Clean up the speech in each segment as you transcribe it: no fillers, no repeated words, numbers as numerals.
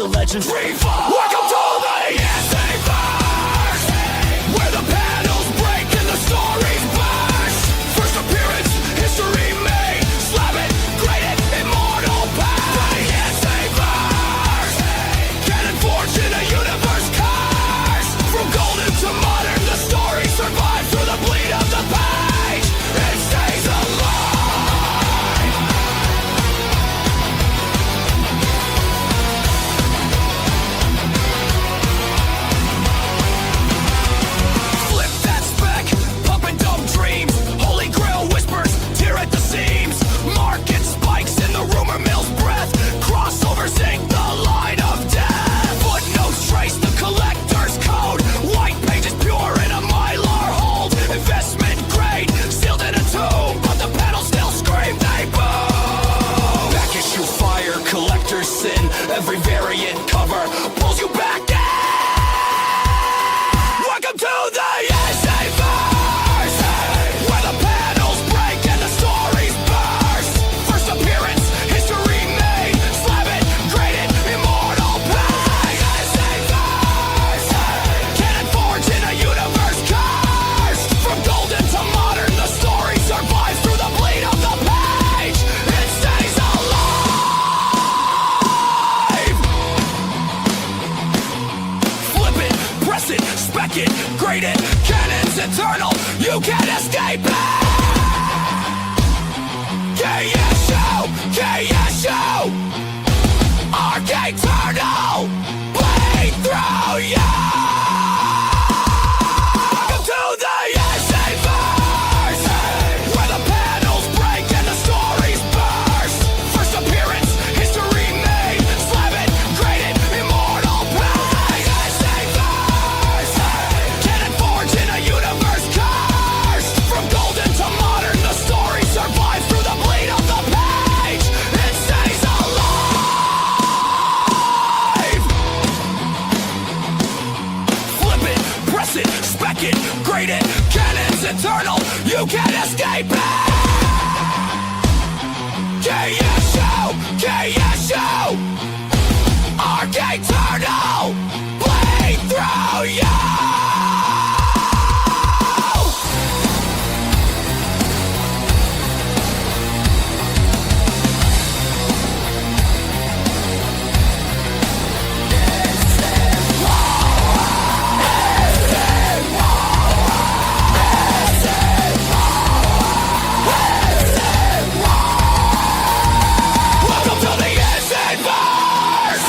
legends revive. Welcome to the IzzyVerse, where the panels break and the stories burst. First appearance, history made. Slap it, grade it, immortal past. The IzzyVerse, canon forged in a universe curse. From golden to modern, the story survives through the bleed of the page. It stays alive. Flip that spec, pumping dumb dreams. Holy Grail whispers, tear at the seams. Market spikes in the rumor mill's breath. Crossovers ink the line of death. Footnotes trace the collector's code. White pages pure in a mylar hold. Investment grade, sealed in a tomb, but the panels still scream, they boom. Back issue fire, collector's sin. Every variant cover pulls you back in. Welcome to the IzzyVerse, where the panels break and the stories burst. First appearance, history made. Slap it, grade it, immortal past. IzzyVerse, canon forged in a universe cursed. From golden to modern, the story survives through the bleed of the page. It stays alive. Flip it, press it, spec it, grade it. Canon's eternal, you can't escape it. KSU, Arc eternal, bleed through you. Welcome to the IzzyVerse, where the panels break and the stories burst. First appearance, history made. Slap it, grade it, immortal past. IzzyVerse, canon forged in a universe cursed. From golden to modern, the story survives through the bleed of the page. It stays alive. Flip it, press it, spec it, grade it. Canon's eternal, you can't escape it. KSU, Arc eternal, bleed through you. Welcome to the IzzyVerse,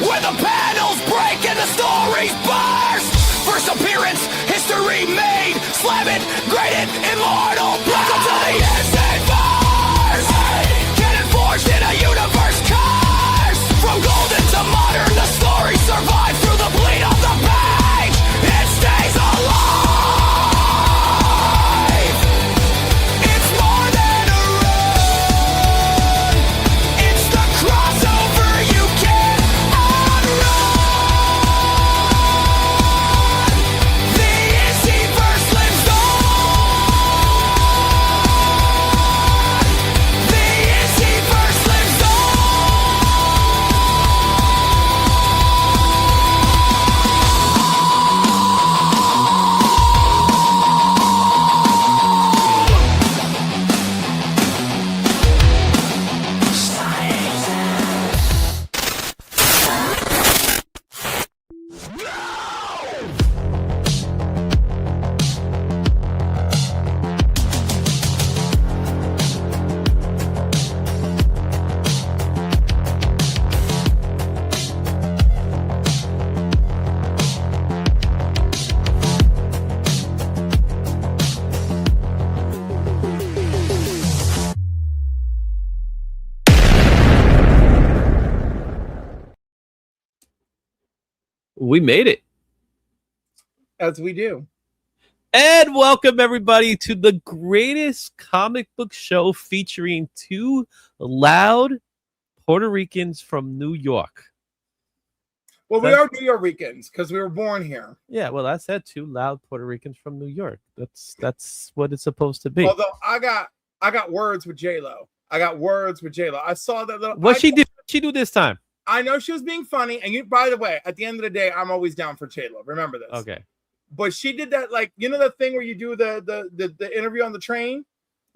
where the panels break and the stories burst. First appearance, history made. Slap it, grade it, immortal. Welcome to the IzzyVerse, canon forged in a universe curse. From golden to modern, the story survives through the bleed of the page. It stays alive. It's more than a run. It's the crossover you can't outrun. The IzzyVerse lives on. The IzzyVerse lives on. We made it. As we do. And welcome everybody to the greatest comic book show featuring two loud Puerto Ricans from New York. Well, we are New Yorkers because we were born here. Yeah, well, I said two loud Puerto Ricans from New York. That's what it's supposed to be. Although I got words with J-Lo. I got words with J-Lo. I saw that little. What she do this time? I know she was being funny. And you, by the way, at the end of the day, I'm always down for J-Lo. Remember this. Okay. But she did that, like, you know, the thing where you do the interview on the train.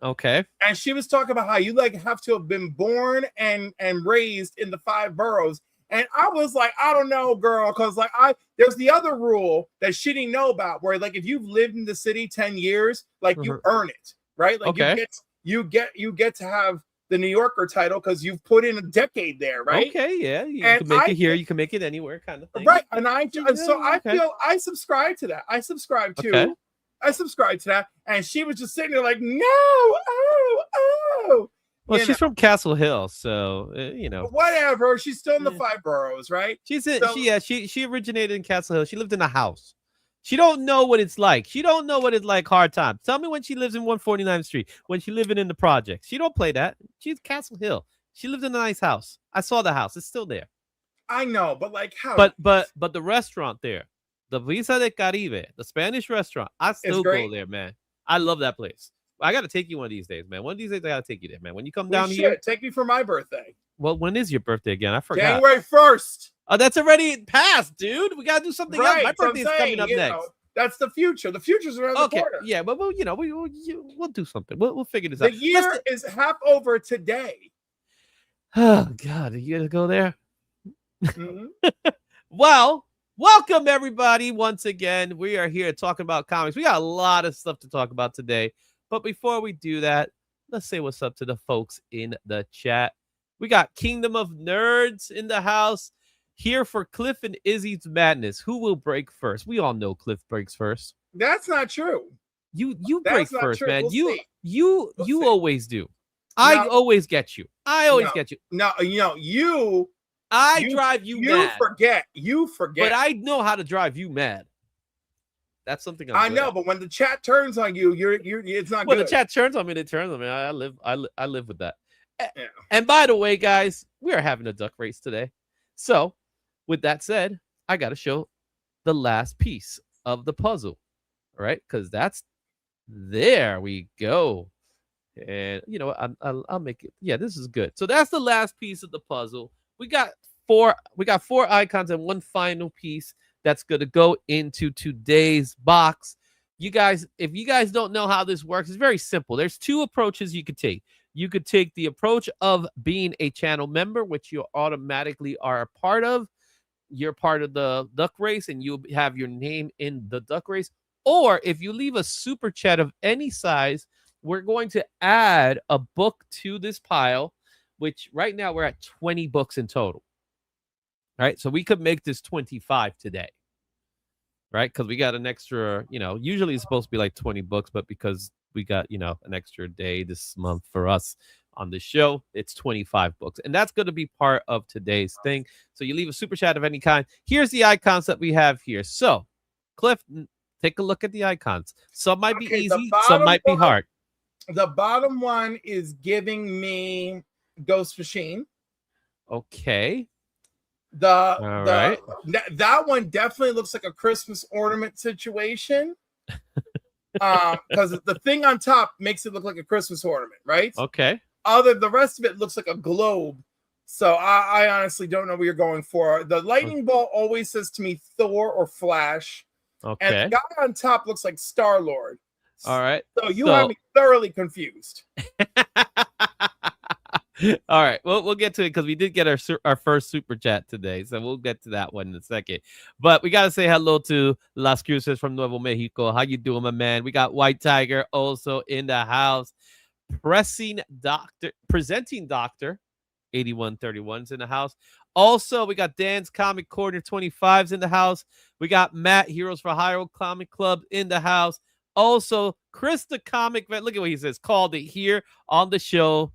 Okay. And she was talking about how you like have to have been born and raised in the 5 boroughs. And I was like, I don't know, girl, because like there's the other rule that she didn't know about, where like if you've lived in the city 10 years, like you earn it, right? Like you get to have the New Yorker title because you've put in a decade there, right? Okay, yeah, you can make it here, you can make it anywhere, kind of thing, right? And I feel I subscribe to that. I subscribe to that, and she was just sitting there like, no, oh. Well, she's from Castle Hill, so you know, whatever. She's still in the 5 boroughs, right? She originated in Castle Hill. She lived in a house. She don't know what it's like. She don't know what it's like hard times. Tell me when she lives in 149th Street, when she living in the projects. She don't play that. She's Castle Hill. She lived in a nice house. I saw the house. It's still there. I know, but like how? But the restaurant there, the Visa de Caribe, the Spanish restaurant, I still go there, man. I love that place. I got to take you one of these days, man. One of these days, I got to take you there, man. When you come down here. Take me for my birthday. Well, when is your birthday again? I forgot. January 1st. Oh, that's already passed, dude. We got to do something else. My birthday is coming up next. That's the future. The future's around the corner. Yeah, but we'll do something. We'll figure this out. The year is half over today. Oh, God. Are you going to go there? Mm-hmm. Well, welcome, everybody. Once again, we are here talking about comics. We got a lot of stuff to talk about today. But before we do that, let's say what's up to the folks in the chat. We got Kingdom of Nerds in the house here for Cliff and Izzy's madness. Who will break first? We all know Cliff breaks first. That's not true. You break first, true. Man. We'll you always do. I always get you. I always get you. No, you. I drive you mad. You forget. But I know how to drive you mad. That's something I know, but when the chat turns on you, you're it's not good. When the chat turns on me, it turns on me. I live with that. Yeah. And by the way, guys, we are having a duck race today. So, with that said, I got to show the last piece of the puzzle, right? Because there we go. And you know, I'll make it. Yeah, this is good. So that's the last piece of the puzzle. We got four icons and one final piece that's going to go into today's box. You guys, if you guys don't know how this works, it's very simple. There's 2 approaches you could take. You could take the approach of being a channel member, which you automatically are a part of. You're part of the duck race and you have your name in the duck race. Or if you leave a super chat of any size, we're going to add a book to this pile, which right now we're at 20 books in total. All right, so we could make this 25 today, right? Because we got an extra, usually it's supposed to be like 20 books, but because we got, an extra day this month for us on the show, it's 25 books. And that's going to be part of today's thing. So you leave a super chat of any kind. Here's the icons that we have here. So, Cliff, take a look at the icons. Some might be easy, some might be hard. The bottom one is giving me Ghost Machine. Okay. That one definitely looks like a Christmas ornament situation. Because the thing on top makes it look like a Christmas ornament, right? Okay. The rest of it looks like a globe. So I honestly don't know what you're going for. The lightning bolt always says to me Thor or Flash. Okay. And the guy on top looks like Star-Lord. All right. So you have me thoroughly confused. All right. Well, we'll get to it because we did get our first super chat today. So we'll get to that one in a second. But we got to say hello to Las Cruces from Nuevo Mexico. How you doing, my man? We got White Tiger also in the house. Presenting Doctor 8131's in the house. Also, we got Dan's Comic Corner 25's in the house. We got Matt, Heroes for Hire Comic Club in the house. Also, Chris the Comic Vet. Look at what he says. Called it here on the show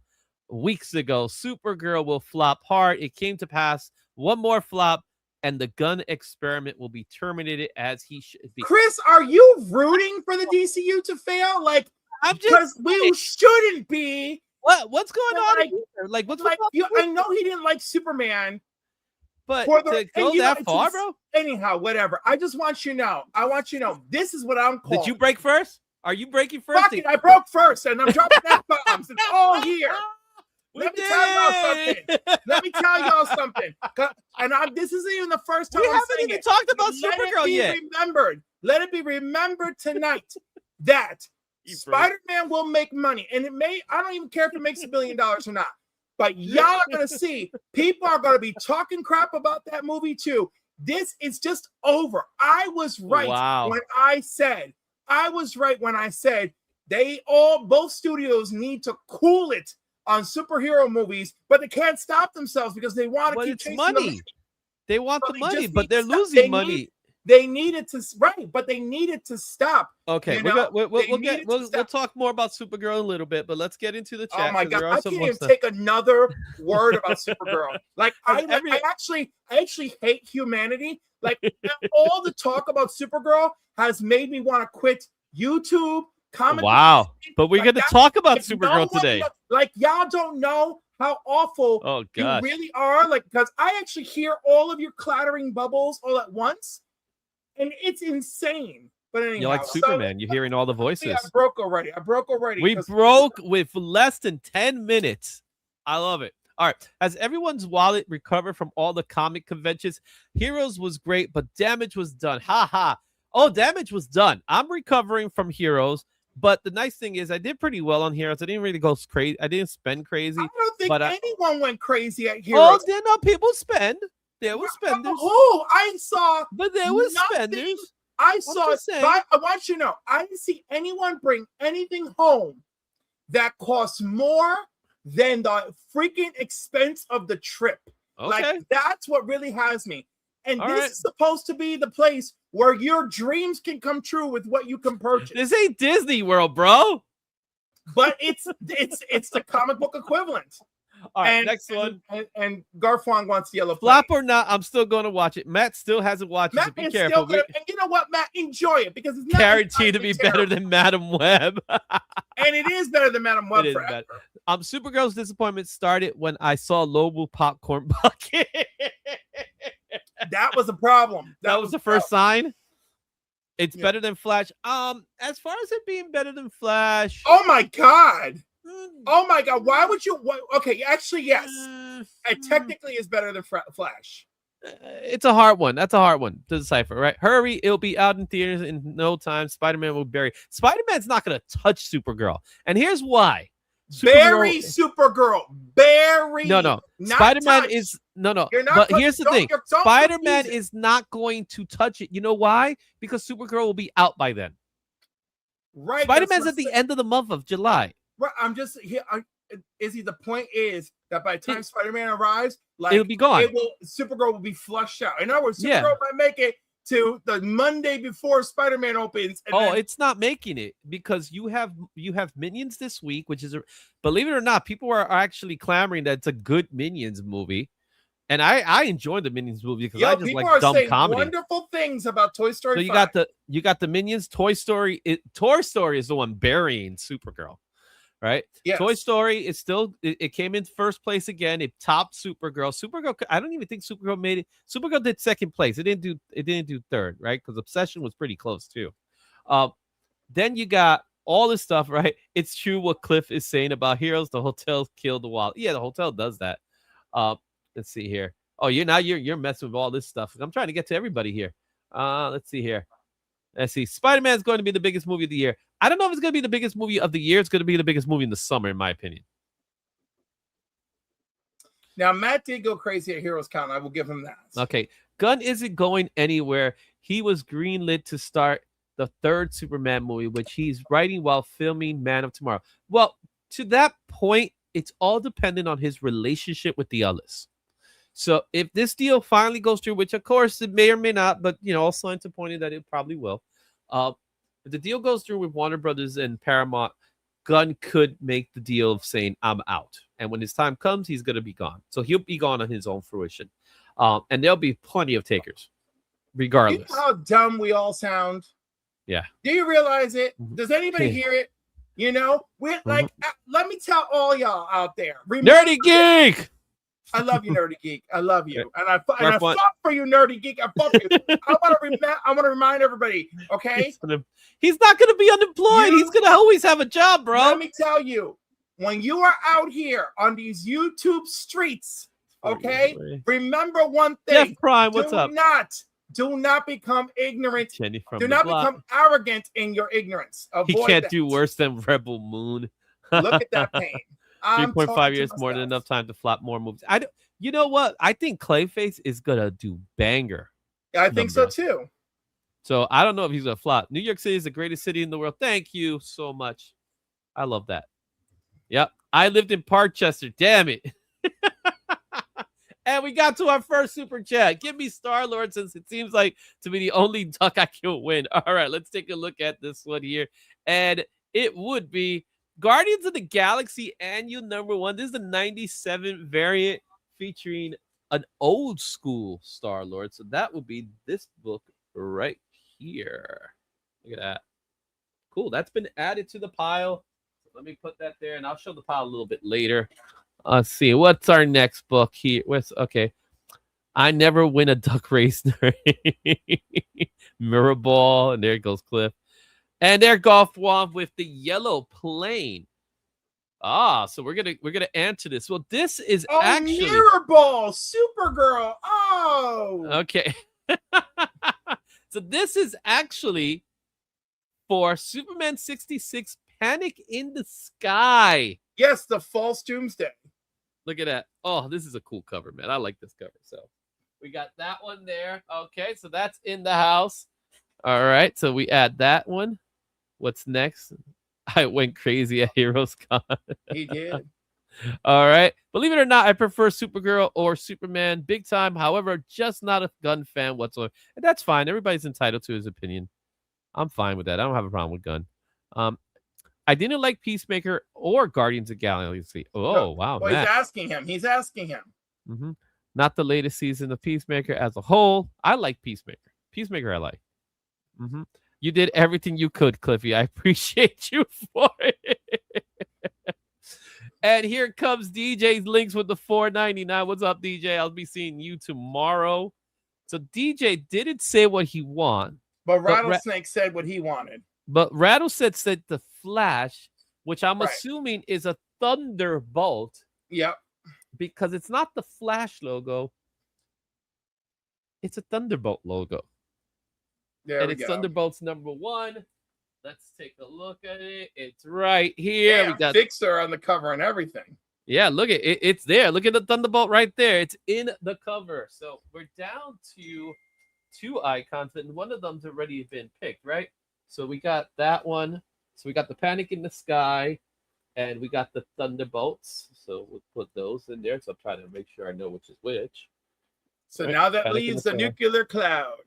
weeks ago. Supergirl will flop hard. It came to pass. One more flop, and the gun experiment will be terminated as he should be. Chris, are you rooting for the DCU to fail? Like, because we shouldn't be. What's going on? Like, what's like? I know he didn't like Superman, but to go that far, bro. Anyhow, whatever. I just want you to know. I want you to know. This is what I'm calling. Did you break first? Are you breaking first? Fuck it, I broke first, and I'm dropping that bombs. It's all here. Let me tell y'all something. And this isn't even the first time We I'm haven't saying even it. talked about Let Supergirl it be yet. remembered. Let it be remembered tonight that Spider-Man will make money. And I don't even care if it makes $1 billion or not. But y'all are going to see, people are going to be talking crap about that movie too. This is just over. I was right when I said both studios need to cool it on superhero movies, but they can't stop themselves because they want to keep chasing the money. They want the money, but they're losing money. They needed to but they needed to stop. Okay, we'll talk more about Supergirl in a little bit, but let's get into the chat. Oh my god, I can't even take another word about Supergirl. Like I actually hate humanity. Like all the talk about Supergirl has made me want to quit YouTube. Wow, but we're gonna talk about Supergirl today. Like y'all don't know how awful you really are. Like because I actually hear all of your clattering bubbles all at once. And it's insane. But anyhow, you're like Superman. You're hearing all the voices. I broke already. We broke with less than 10 minutes. I love it. All right. Has everyone's wallet recovered from all the comic conventions? Heroes was great, but Damage was done. Ha ha. Oh, Damage was done. I'm recovering from Heroes. But the nice thing is I did pretty well on Heroes. I didn't really go crazy. I didn't spend crazy. I don't think anyone went crazy at Heroes. Oh, no, people spend. There were spenders. Oh, I saw. But there were spenders. I saw it. I want you to know, I didn't see anyone bring anything home that costs more than the freaking expense of the trip. Okay. Like, that's what really has me. And this is supposed to be the place where your dreams can come true with what you can purchase. This ain't Disney World, bro. But it's the comic book equivalent. All right, next one. And Garfwan wants Yellow Flop or not, I'm still going to watch it. Matt still hasn't watched it, so be careful. And you know what, Matt? Enjoy it because it's not guaranteed to be better than Madam Web. And it is better than Madam Web forever. Supergirl's disappointment started when I saw Lobo Popcorn Bucket. That was a problem. That was the first sign. It's better than Flash. As far as it being better than Flash. Oh my god. Oh my god. Why would you? Okay, actually, yes. It technically is better than Flash. It's a hard one. That's a hard one to decipher, right? Hurry, it'll be out in theaters in no time. Spider-Man will bury. Spider-Man's not going to touch Supergirl. And here's why. Bury Supergirl. Bury. No. Spider-Man is but here's the thing. Spider-Man is not going to touch it. You know why? Because Supergirl will be out by then. Right. Spider-Man's at the end of the month of July. Right. I'm just here. Izzy, the point is that by the time Spider-Man arrives, like it'll be gone. Supergirl will be flushed out. In other words, Supergirl might make it to the Monday before Spider-Man opens. And it's not making it because you have Minions this week, which is believe it or not, people are actually clamoring that it's a good Minions movie. And I enjoyed the Minions movie because I just like dumb comedy. Wonderful things about Toy Story. So you got the Minions. Toy Story. Toy Story is the one burying Supergirl, right? Yes. Toy Story is still. It came in first place again. It topped Supergirl. Supergirl. I don't even think Supergirl made it. Supergirl did second place. It didn't do third, right? Because Obsession was pretty close too. Then you got all this stuff, right? It's true what Cliff is saying about Heroes. The hotel killed the wall. Yeah, the hotel does that. Let's see here. Oh, you're messing with all this stuff. I'm trying to get to everybody here. Let's see here. Let's see. Spider-Man is going to be the biggest movie of the year. I don't know if it's going to be the biggest movie of the year. It's going to be the biggest movie in the summer, in my opinion. Now, Matt did go crazy at Heroes Con. I will give him that. Okay. Gunn isn't going anywhere. He was greenlit to start the third Superman movie, which he's writing while filming Man of Tomorrow. Well, to that point, it's all dependent on his relationship with the others. So if this deal finally goes through, which of course it may or may not, but all signs are pointing that it probably will. If the deal goes through with Warner Brothers and Paramount, Gunn could make the deal of saying, I'm out. And when his time comes, he's going to be gone. So he'll be gone on his own fruition. And there'll be plenty of takers, regardless. You know how dumb we all sound? Yeah. Do you realize it? Does anybody hear it? We're like, let me tell all y'all out there. Nerdy Geek! I love you, Nerdy Geek. I love you. And I fought for you, Nerdy Geek. I fought for you. I want to remind everybody, okay? He's not going to be unemployed. He's going to always have a job, bro. Let me tell you, when you are out here on these YouTube streets, okay, remember one Jeff thing. Prime, what's up? Do not become ignorant. Jenny from Do the not block. become arrogant in your ignorance. He Avoid can't that. do worse than Rebel Moon. Look at that pain. 3.5 years, more than enough time to flop more movies. You know what? I think Clayface is gonna do banger. Yeah, I think so too. So I don't know if he's gonna flop. New York City is the greatest city in the world. Thank you so much. I love that. Yep. I lived in Parkchester. Damn it. And we got to our first super chat. Give me Star-Lord, since it seems like to be the only duck I can win. All right, let's take a look at this one here. And it would be Guardians of the Galaxy Annual #1. This is the 97 variant featuring an old school Star-Lord. So that would be this book right here. Look at that. Cool. That's been added to the pile. So let me put that there, and I'll show the pile a little bit later. Let's see. What's our next book here? Okay. I never win a duck race. Mirror Ball. And there goes Cliff. And there Golf Womp with the yellow plane. So we're gonna answer this. Well, this is actually Mirror Ball, Supergirl. Oh, okay. So this is actually for Superman 66 Panic in the Sky. Yes, the false doomsday. Look at that. Oh, this is a cool cover, man. I like this cover. So we got that one there. Okay, so that's in the house. All right, so we add that one. What's next? I went crazy at Heroes Con. He did. All right. Believe it or not, I prefer Supergirl or Superman big time. However, just not a gun fan whatsoever. And that's fine. Everybody's entitled to his opinion. I'm fine with that. I don't have a problem with gun. I didn't like Peacemaker or Guardians of the Galaxy. Oh, no. Wow. Well, he's asking him. Mm-hmm. Not the latest season of Peacemaker as a whole. I like Peacemaker. Peacemaker I like. Mm-hmm. You did everything you could, Cliffy. I appreciate you for it. And here comes DJ's links with the $4.99. What's up, DJ? I'll be seeing you tomorrow. So DJ didn't say what he wanted. But Rattlesnake said what he wanted. But Rattlesnake said the Flash, which I'm assuming is a Thunderbolt. Yep. Because it's not the Flash logo. It's a Thunderbolt logo. And it's Thunderbolts #1. Let's take a look at it. It's right here. Yeah, we got Fixer on the cover and everything. Yeah, look at it. It's there. Look at the Thunderbolt right there. It's in the cover. So we're down to 2 icons, and one of them's already been picked, right? So we got that one. So we got the Panic in the Sky, and we got the Thunderbolts. So we'll put those in there. So I'm trying to make sure I know which is which. So now that leaves the Nuclear Cloud.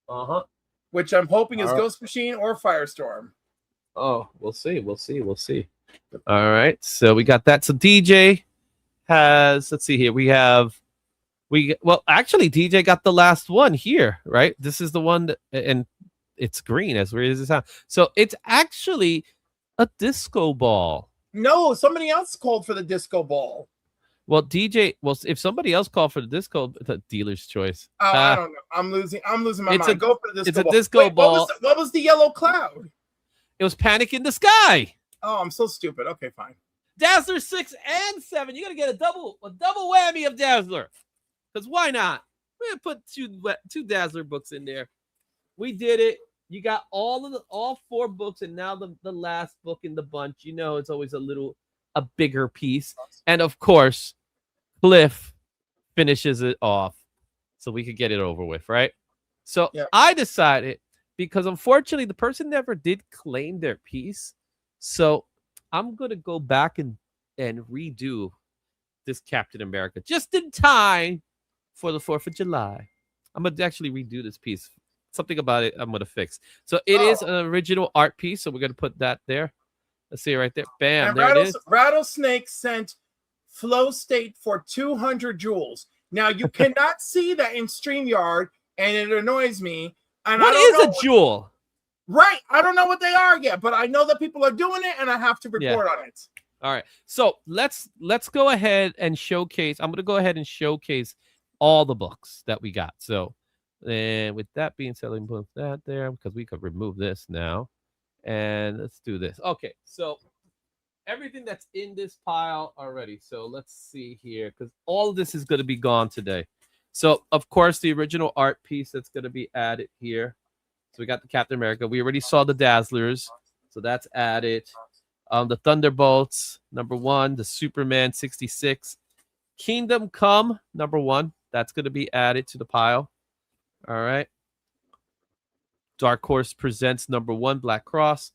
Uh-huh. Which I'm hoping is Ghost Machine or Firestorm. Oh, we'll see. All right. So we got that. So DJ has, let's see here. Actually, DJ got the last one here, right? This is the one that, and it's green, as weird as it sounds. So it's actually a disco ball. No, somebody else called for the disco ball. Well, DJ, if somebody else called for the disco, the dealer's choice. Oh, I don't know. I'm losing my mind. Go for the disco ball. It's a disco ball. What was the yellow cloud? It was Panic in the Sky. Oh, I'm so stupid. Okay, fine. Dazzler 6 and 7. You're gonna get a double whammy of Dazzler. Because why not? We're gonna put two Dazzler books in there. We did it. You got all 4 books, and now the last book in the bunch. You know, it's always a bigger piece. And of course, Cliff finishes it off so we could get it over with, right? So I decided, because unfortunately the person never did claim their piece, so I'm going to go back and redo this Captain America just in time for the 4th of July. I'm going to actually redo this piece. Something about it I'm going to fix. So it is an original art piece, so we're going to put that there. Let's see right there. Bam. And there it is. Rattlesnake sent Flow State for 200 jewels. Now, you cannot see that in StreamYard, and it annoys me. And what is a jewel? Right. I don't know what they are yet, but I know that people are doing it, and I have to report on it. All right. So let's go ahead and showcase. I'm going to go ahead and showcase all the books that we got. So, and with that being said, let me put that there because we could remove this now. And let's do this. Okay, so everything that's in this pile already. So let's see here, because all of this is going to be gone today. So, of course, the original art piece that's going to be added here. So we got the Captain America. We already saw the Dazzlers, so that's added. The Thunderbolts, #1. The Superman 66. Kingdom Come, #1. That's going to be added to the pile. All right. Dark Horse Presents #1, Black Cross.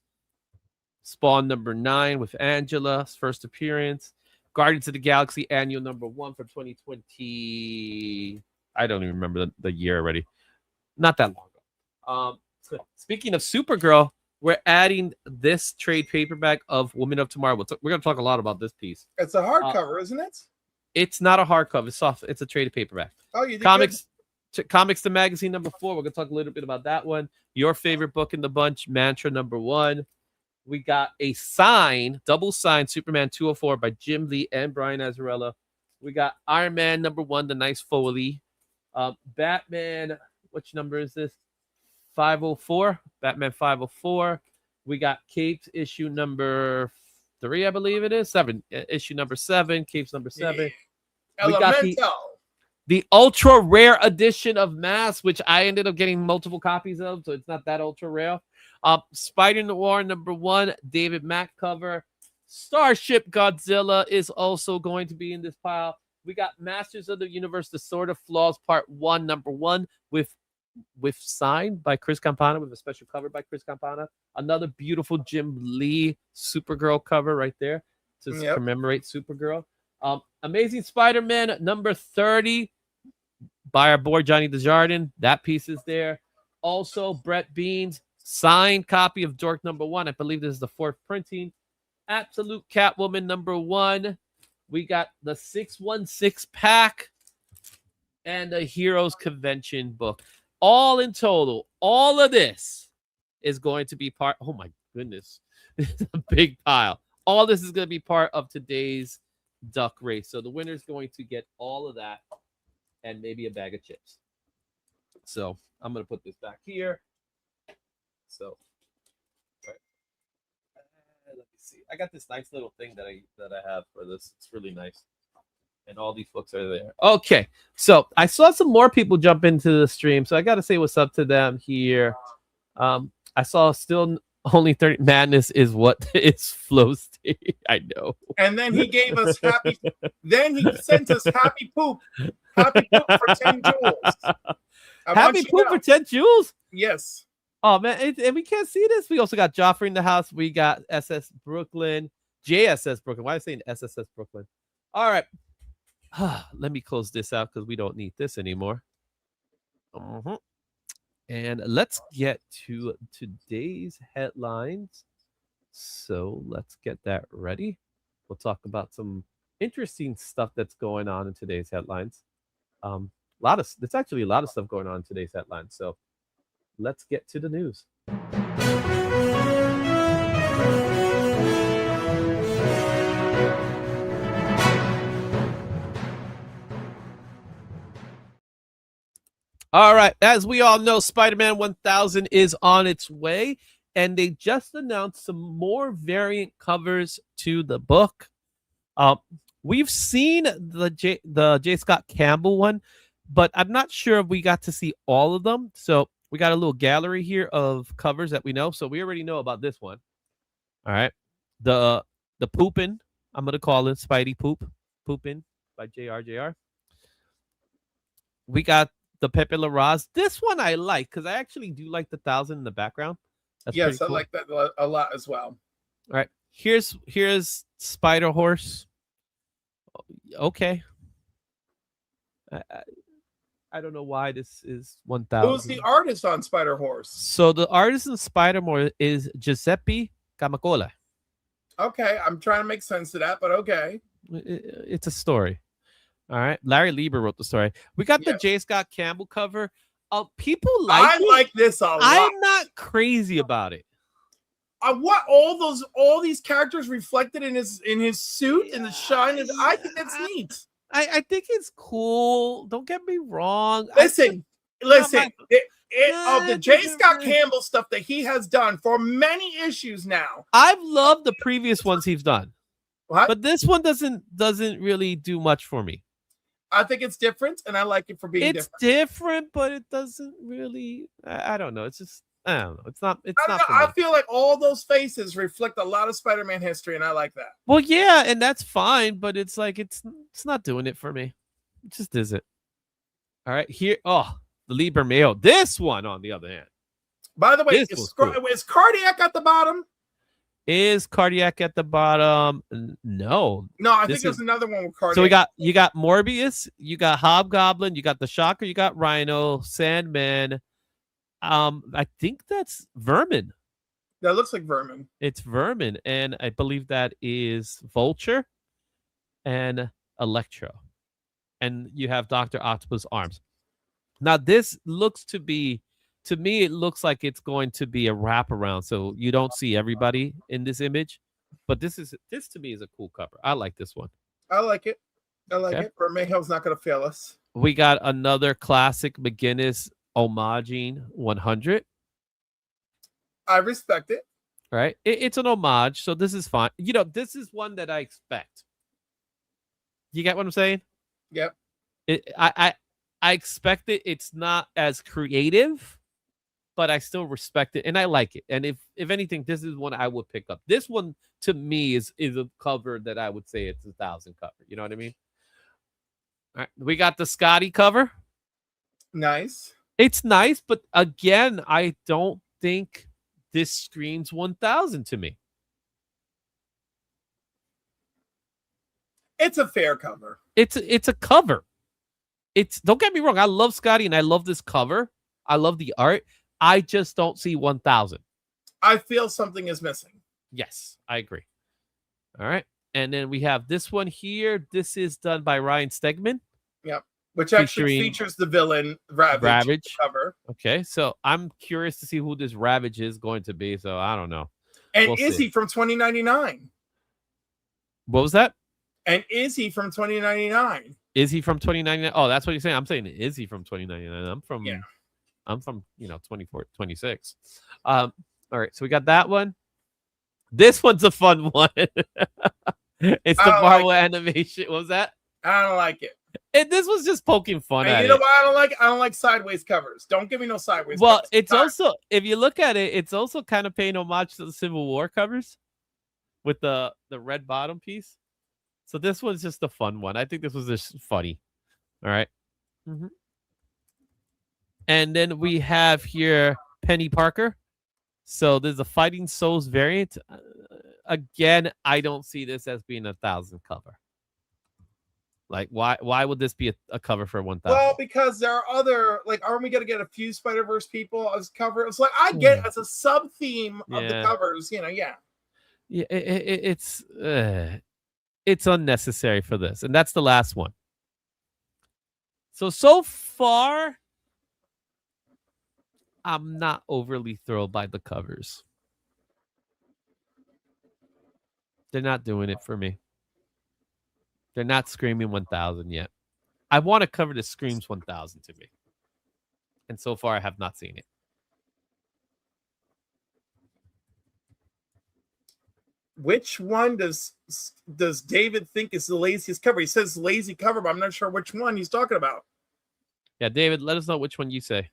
Spawn #9 with Angela's first appearance. Guardians of the Galaxy Annual #1 for 2020. I don't even remember the year already. Not that long ago. Speaking of Supergirl, we're adding this trade paperback of Woman of Tomorrow. We're going to talk a lot about this piece. It's a hardcover, isn't it? It's not a hardcover. It's soft. It's a traded paperback. Oh, you did Comics. Comics the Magazine #4. We're going to talk a little bit about that one. Your favorite book in the bunch, Mantra #1. We got a double signed Superman 204 by Jim Lee and Brian Azzarello. We got Iron Man #1, the nice Foley. Batman, which number is this? 504. Batman 504. We got Capes issue #3, I believe it is. 7. Issue #7. Capes #7. Yeah. We got the ultra rare edition of Mask, which I ended up getting multiple copies of, so it's not that ultra rare. Spider Noir #1, David Mack cover. Starship Godzilla is also going to be in this pile. We got Masters of the Universe, The Sword of Flaws, Part 1, #1, with signed by Chris Campana, with a special cover by Chris Campana. Another beautiful Jim Lee Supergirl cover right there to commemorate Supergirl. Amazing Spider-Man #30 by our boy Johnny Desjardins. That piece is there. Also, Brett Beans, signed copy of Dork #1. I believe this is the 4th printing. Absolute Catwoman #1. We got the 616 pack and the Heroes Convention book. All in total, all of this is going to be part. Oh my goodness, it's a big pile. All this is going to be part of today's duck race. So the winner is going to get all of that and maybe a bag of chips. So I'm going to put this back here. So, right. Let me see. I got this nice little thing that I have for this. It's really nice. And all these books are there. Okay. So I saw some more people jump into the stream. So I got to say what's up to them here. I saw still only 30. Madness is what is flow state. I know. And then he gave us happy. Then he sent us happy poop. Happy poop for 10 jewels. Happy poop for 10 jewels? Yes. Oh, man. And we can't see this. We also got Joffrey in the house. We got SS Brooklyn. JSS Brooklyn. Why am I saying SSS Brooklyn? All right. Let me close this out because we don't need this anymore. And let's get to today's headlines. So let's get that ready. We'll talk about some interesting stuff that's going on in today's headlines. There's actually a lot of stuff going on in today's headlines. So let's get to the news. All right. As we all know, Spider-Man 1000 is on its way, and they just announced some more variant covers to the book. We've seen the J. Scott Campbell one, but I'm not sure if we got to see all of them. So we got a little gallery here of covers that we know. So we already know about this one. All right. The Poopin', I'm going to call it Spidey Poopin' by JR. We got the Pepe Larraz. This one I like because I actually do like the 1000 in the background. That's yes, cool. I like that a lot as well. All right. Here's Spider Horse. Okay. I don't know why this is 1000. Who's the artist on Spider Horse? So the artist in Spider-Man is Giuseppe Camacola. Okay, I'm trying to make sense of that, but okay. It's a story. All right. Larry Lieber wrote the story. We got the J. Scott Campbell cover. People like it. I like this a lot. I'm not crazy about it. What all these characters reflected in his suit and the shine. I think that's neat. I think it's cool. Don't get me wrong. Listen. Of the J. Scott Campbell stuff that he has done for many issues now. I've loved the previous ones he's done. What? But this one doesn't really do much for me. I think it's different, and I like it for being It's different. different, but it doesn't really. I don't know. It's just I don't know. It's not. It's I don't not know. for me. I feel like all those faces reflect a lot of Spider-Man history, and I like that. Well, yeah, and that's fine, but it's like it's not doing it for me. It just isn't. All right, here. Oh, the Liber Mayo. This one, on the other hand, By the way, This was cool. is Cardiac at the bottom? is Cardiac at the bottom? No. No, I This think there's is- another one with Cardiac. So you got Morbius, you got Hobgoblin, you got the Shocker, you got Rhino, Sandman. I think that's Vermin. That looks like Vermin. It's Vermin, and I believe that is Vulture and Electro. And you have Dr. Octopus arms. Now, this looks to me, it looks like it's going to be a wraparound. So you don't see everybody in this image. But this to me is a cool cover. I like this one. I like it. I like Okay. it. Vermihill's not going to fail us. We got another classic McGinnis homaging 100. I respect it. Right? It's an homage, so this is fine. This is one that I expect. You get what I'm saying? Yep. I expect it. It's not as creative, but I still respect it and I like it. And if anything, this is one I would pick up. This one to me is a cover that I would say it's 1,000 cover. You know what I mean? All right, we got the Scotty cover. Nice. It's nice, but again, I don't think this screams 1,000 to me. It's a fair cover. It's a cover. Don't get me wrong. I love Scotty and I love this cover. I love the art. I just don't see 1,000. I feel something is missing. Yes, I agree. All right. And then we have this one here. This is done by Ryan Stegman. Yep. Which actually Featuring features the villain Ravage cover. Okay. So I'm curious to see who this Ravage is going to be. So I don't know. And We'll Izzy see. from 2099. What was that? And Izzy from 2099. Is he from 2099? Oh, that's what you're saying. I'm saying is he from 2099? I'm from 24, 26. All right. So we got that one. This one's a fun one. It's the Marvel animation. What was that? I don't like it. This was just poking fun And at you know it. why I don't like it? I don't like sideways covers. Don't give me no sideways Well, covers. it's also, if you look at it, it's also kind of paying homage to the Civil War covers with the red bottom piece. So this one's just a fun one. I think this was just funny. All right. Mm-hmm. And then we have here Penny Parker. So there's a Fighting Souls variant. Again, I don't see this as being 1,000 cover. Like, why would this be a cover for 1,000? Well, because there are other, like, aren't we going to get a few Spider-Verse people as cover? It's like, I get it as a sub-theme of the covers, yeah. Yeah, it's unnecessary for this. And that's the last one. So far, I'm not overly thrilled by the covers. They're not doing it for me. They're not screaming 1,000 yet. I want a cover that screams 1,000 to me. And so far, I have not seen it. Which one does David think is the laziest cover? He says lazy cover, but I'm not sure which one he's talking about. Yeah, David, let us know which one you say.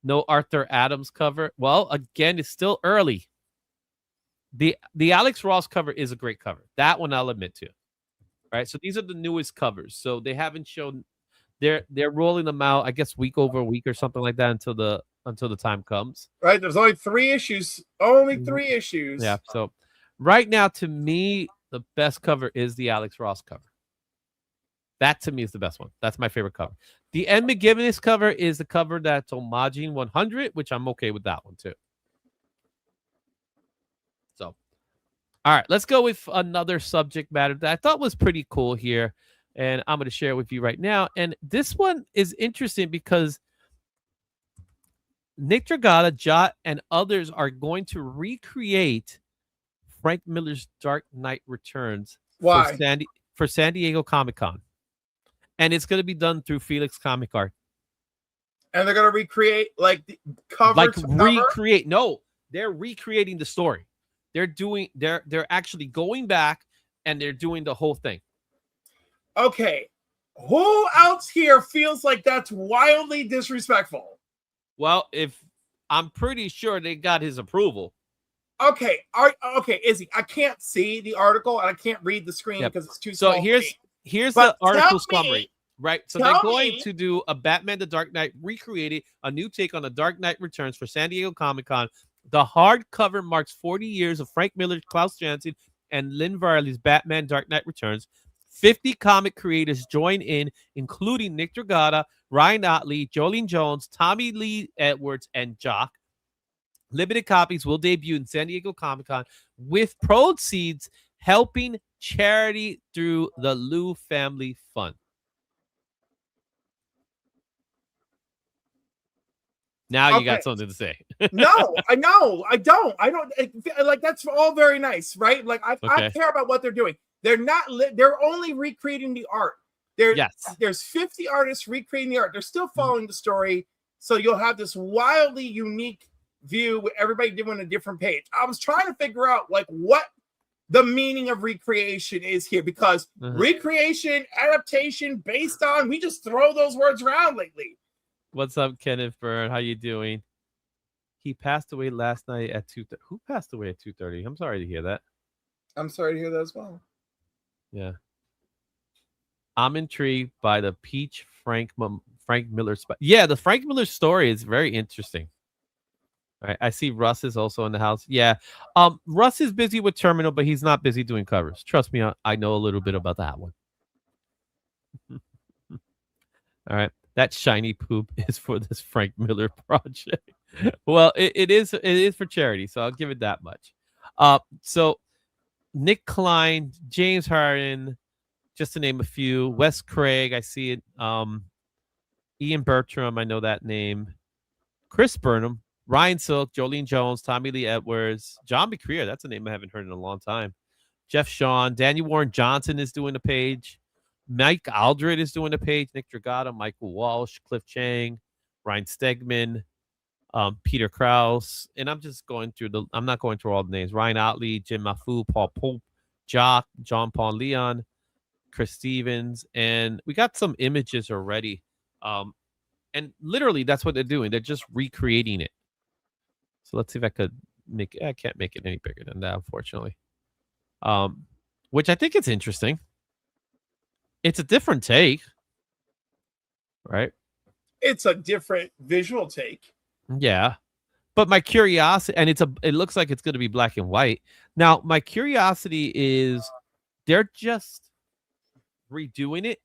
No Arthur Adams cover. Well, again, it's still early. The Alex Ross cover is a great cover. That one I'll admit to. Right? So these are the newest covers. So they haven't shown they're rolling them out, I guess, week over week or something like that until the time comes. Right? There's only 3 issues. Only 3 issues. Yeah. So right now, to me, the best cover is the Alex Ross cover. That to me is the best one. That's my favorite cover. The Ed McGuinness cover is the cover that's homaging 100, which I'm okay with that one too. So, all right, let's go with another subject matter that I thought was pretty cool here, and I'm going to share it with you right now. And this one is interesting because Nick Dragata, Jot, and others are going to recreate Frank Miller's Dark Knight Returns for San Diego Comic-Con. And it's going to be done through Felix Comic Art. And they're going to recreate like the cover Like to recreate. cover? No, they're recreating the story. They're actually going back and they're doing the whole thing. Okay, who else here feels like that's wildly disrespectful? Well, if I'm pretty sure they got his approval. Okay, okay, Izzy, I can't see the article and I can't read the screen because it's too small. So here's But the article tell me- summary, right? So tell they're going me- to do a Batman: The Dark Knight recreated, a new take on The Dark Knight Returns for San Diego Comic-Con. The hardcover marks 40 years of Frank Miller, Klaus Janson, and Lynn Varley's Batman: Dark Knight Returns. 50 comic creators join in, including Nick Dragata, Ryan Otley, Jolene Jones, Tommy Lee Edwards, and Jock. Limited copies will debut in San Diego Comic-Con, with proceeds helping charity through the Liu Family Fund. Now you got something to say. No, I know. I don't. Like, that's all very nice, right? Like, I care about what they're doing. They're not. They're only recreating the art. There's 50 artists recreating the art. They're still following the story, so you'll have this wildly unique view with everybody doing a different page. I was trying to figure out like what the meaning of recreation is here, because recreation, adaptation, based on, we just throw those words around lately. What's up, Kenneth Byrne? How you doing? He passed away last night at 2:30. Who passed away at 2:30? I'm sorry to hear that. I'm sorry to hear that as well. Yeah. I'm intrigued by the Peach Frank Miller. Yeah, the Frank Miller story is very interesting. All right, I see Russ is also in the house. Yeah, Russ is busy with Terminal, but he's not busy doing covers. Trust me, I know a little bit about that one. All right, that shiny poop is for this Frank Miller project. Well, it is for charity, so I'll give it that much. So Nick Klein, James Harden, just to name a few. Wes Craig, I see it. Ian Bertram, I know that name. Chris Burnham, Ryan Silk, Jolene Jones, Tommy Lee Edwards, John McCreer. That's a name I haven't heard in a long time. Jeff Shawn, Daniel Warren Johnson is doing a page. Mike Aldred is doing a page. Nick Dragata, Michael Walsh, Cliff Chang, Ryan Stegman, Peter Krause. And I'm just going through I'm not going through all the names. Ryan Otley, Jim Mafu, Paul Pope, Jock, John Paul Leon, Chris Stevens. And we got some images already. And literally that's what they're doing. They're just recreating it. So let's see if I could make it. I can't make it any bigger than that, unfortunately. Which I think it's interesting. It's a different take, right? It's a different visual take. Yeah. But my curiosity, and it looks like it's going to be black and white. Now, my curiosity is they're just redoing it.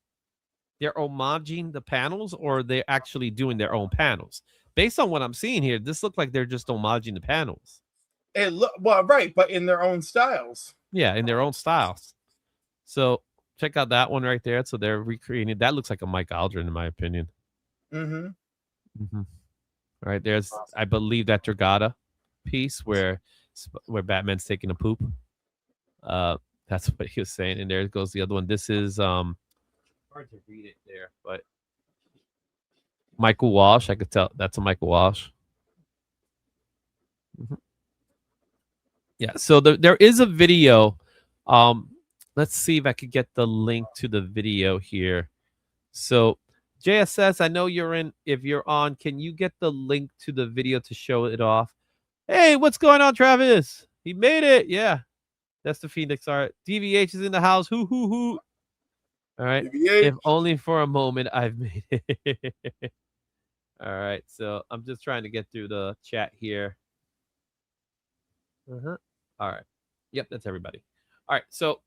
They're homaging the panels, or they're actually doing their own panels. Based on what I'm seeing here, this looks like they're just homaging the panels. Well, right, but in their own styles. Yeah, in their own styles. So check out that one right there. So they're recreating. That looks like a Mike Aldrin, in my opinion. All right, there's, I believe, that Dragata piece where Batman's taking a poop. That's what he was saying. And there goes the other one. This is hard to read it there, but Michael Walsh. I could tell that's a Michael Walsh. Yeah. So there is a video. Let's see if I could get the link to the video here. So JSS, I know you're in. If you're on, can you get the link to the video to show it off? Hey, what's going on, Travis? He made it. Yeah. That's the Phoenix art. DVH is in the house. Hoo, hoo, hoo. All right. DVH. If only for a moment I've made it. All right. So I'm just trying to get through the chat here. All right. Yep, that's everybody. All right. So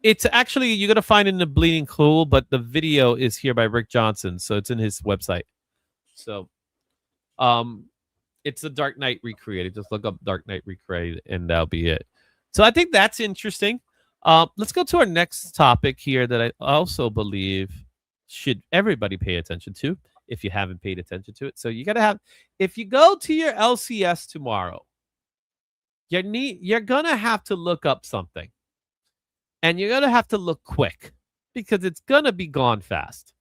it's actually, you're going to find it in the Bleeding Cool, but the video is here by Rick Johnson. So it's in his website. So it's the Dark Knight recreated. Just look up Dark Knight recreated and that'll be it. So I think that's interesting. Let's go to our next topic here that I also believe should everybody pay attention to if you haven't paid attention to it. So you got to have, if you go to your LCS tomorrow, you're going to have to look up something. And you're going to have to look quick because it's going to be gone fast.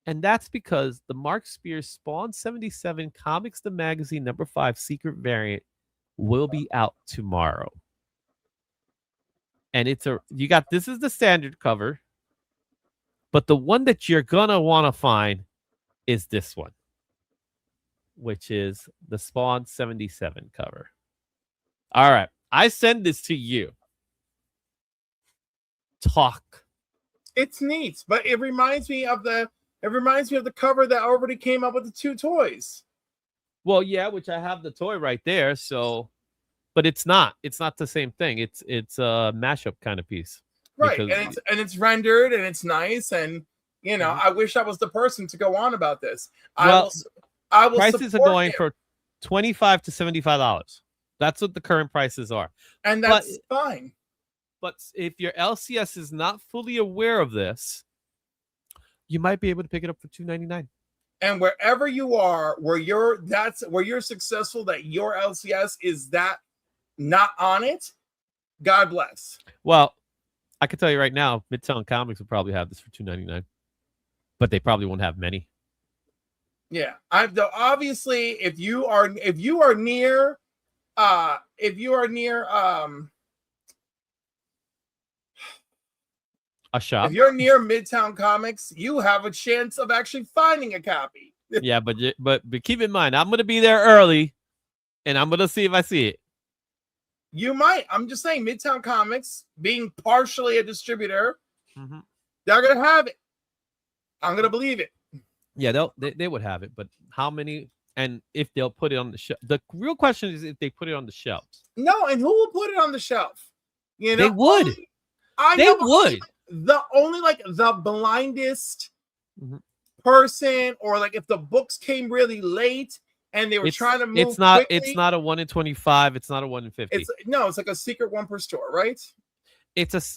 And that's because the Mark Spears Spawn 77 Comics the Magazine #5 secret variant will be out tomorrow. and this is the standard cover, but the one that you're gonna want to find is this one, which is the Spawn 77 cover. All right, I send this to you. Talk. It's neat, but it reminds me of the cover that already came up with the two toys. Well, yeah, which I have the toy right there. So, but it's not the same thing. It's a mashup kind of piece, right? Because, And it's rendered and it's nice, and you know, I wish I was the person to go on about this. Well, I will. Prices are going for $25 to $75. That's what the current prices are, and that's fine. But if your LCS is not fully aware of this, you might be able to pick it up for $2.99. And wherever you are, where you're successful, that your LCS is that not on it, God bless. Well, I can tell you right now, Midtown Comics will probably have this for $2.99, but they probably won't have many. Yeah, obviously if you are near a shop, if you're near Midtown Comics, you have a chance of actually finding a copy. Yeah, but keep in mind, I'm gonna be there early, and I'm gonna see if I see it. You might. I'm just saying, Midtown Comics being partially a distributor, they're gonna have it. I'm gonna believe it. Yeah, they would have it, but how many? And if they'll put it on the shelf. The real question is if they put it on the shelves. No, and who will put it on the shelf? You know, they would. They would. Only the blindest person, or like if the books came really late and they were trying to move quickly. It's not a 1 in 25. It's not a 1 in 50. It's like a secret one per store, right?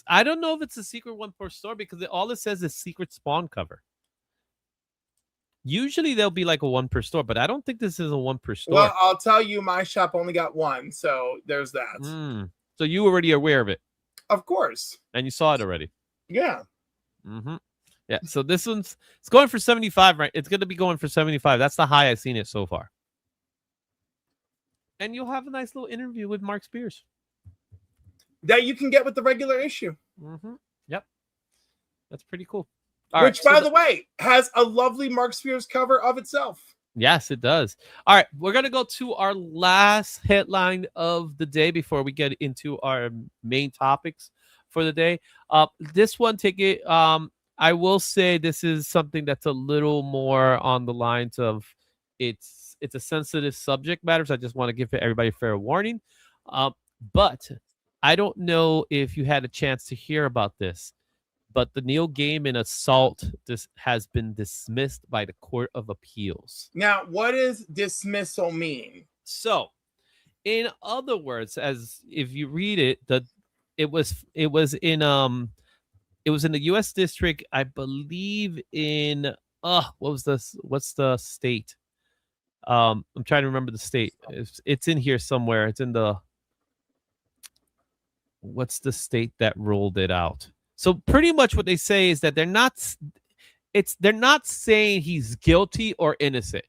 I don't know if it's a secret one per store, because all it says is secret Spawn cover. Usually there'll be like a one per store, but I don't think this is a one per store. Well, I'll tell you, my shop only got one, so there's that. So you were already aware of it? Of course. And you saw it already? Yeah. Yeah, so it's going for 75, right? It's going to be going for 75. That's the high I've seen it so far. And you'll have a nice little interview with Mark Spears that you can get with the regular issue. Yep. That's pretty cool. Which, by the way, has a lovely Mark Spears cover of itself. Yes, it does. All right, we're going to go to our last headline of the day before we get into our main topics for the day. This one ticket, I will say this is something that's a little more on the lines of it's a sensitive subject matter, so I just want to give everybody a fair warning. But I don't know if you had a chance to hear about this, but the Neil Gaiman assault has been dismissed by the Court of Appeals. Now, what does dismissal mean? So, in other words, as if you read it, it was in the U.S. district, I believe in what's the state? I'm trying to remember the state. It's in here somewhere. It's in what's the state that ruled it out? So pretty much what they say is that they're not saying he's guilty or innocent.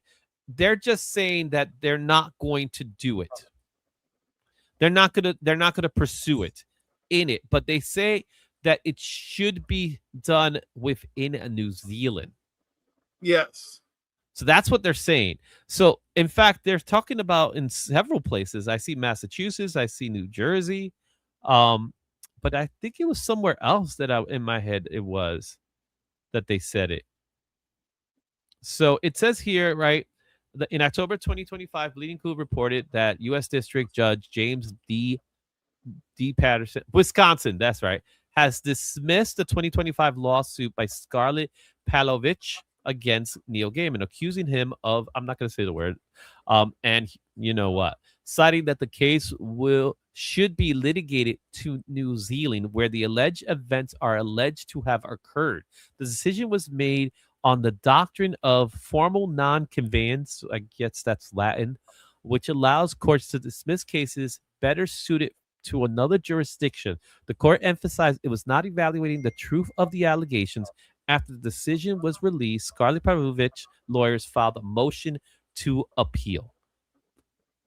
They're just saying that they're not going to do it. They're not gonna pursue it in it, but they say that it should be done within New Zealand. Yes. So that's what they're saying. So in fact, they're talking about in several places. I see Massachusetts, I see New Jersey. But I think it was somewhere else that in my head it was that they said it. So it says here, right, in October 2025, Bleeding Cool reported that U.S. District Judge James D. Patterson, Wisconsin, that's right, has dismissed the 2025 lawsuit by Scarlett Palovich against Neil Gaiman, accusing him of, I'm not going to say the word, and you know what, citing that the case should be litigated to New Zealand, where the alleged events are alleged to have occurred. The decision was made on the doctrine of formal non-conveyance, I guess that's Latin, which allows courts to dismiss cases better suited to another jurisdiction. The court emphasized it was not evaluating the truth of the allegations. After the decision was released, Scarlett Palovich lawyers filed a motion to appeal.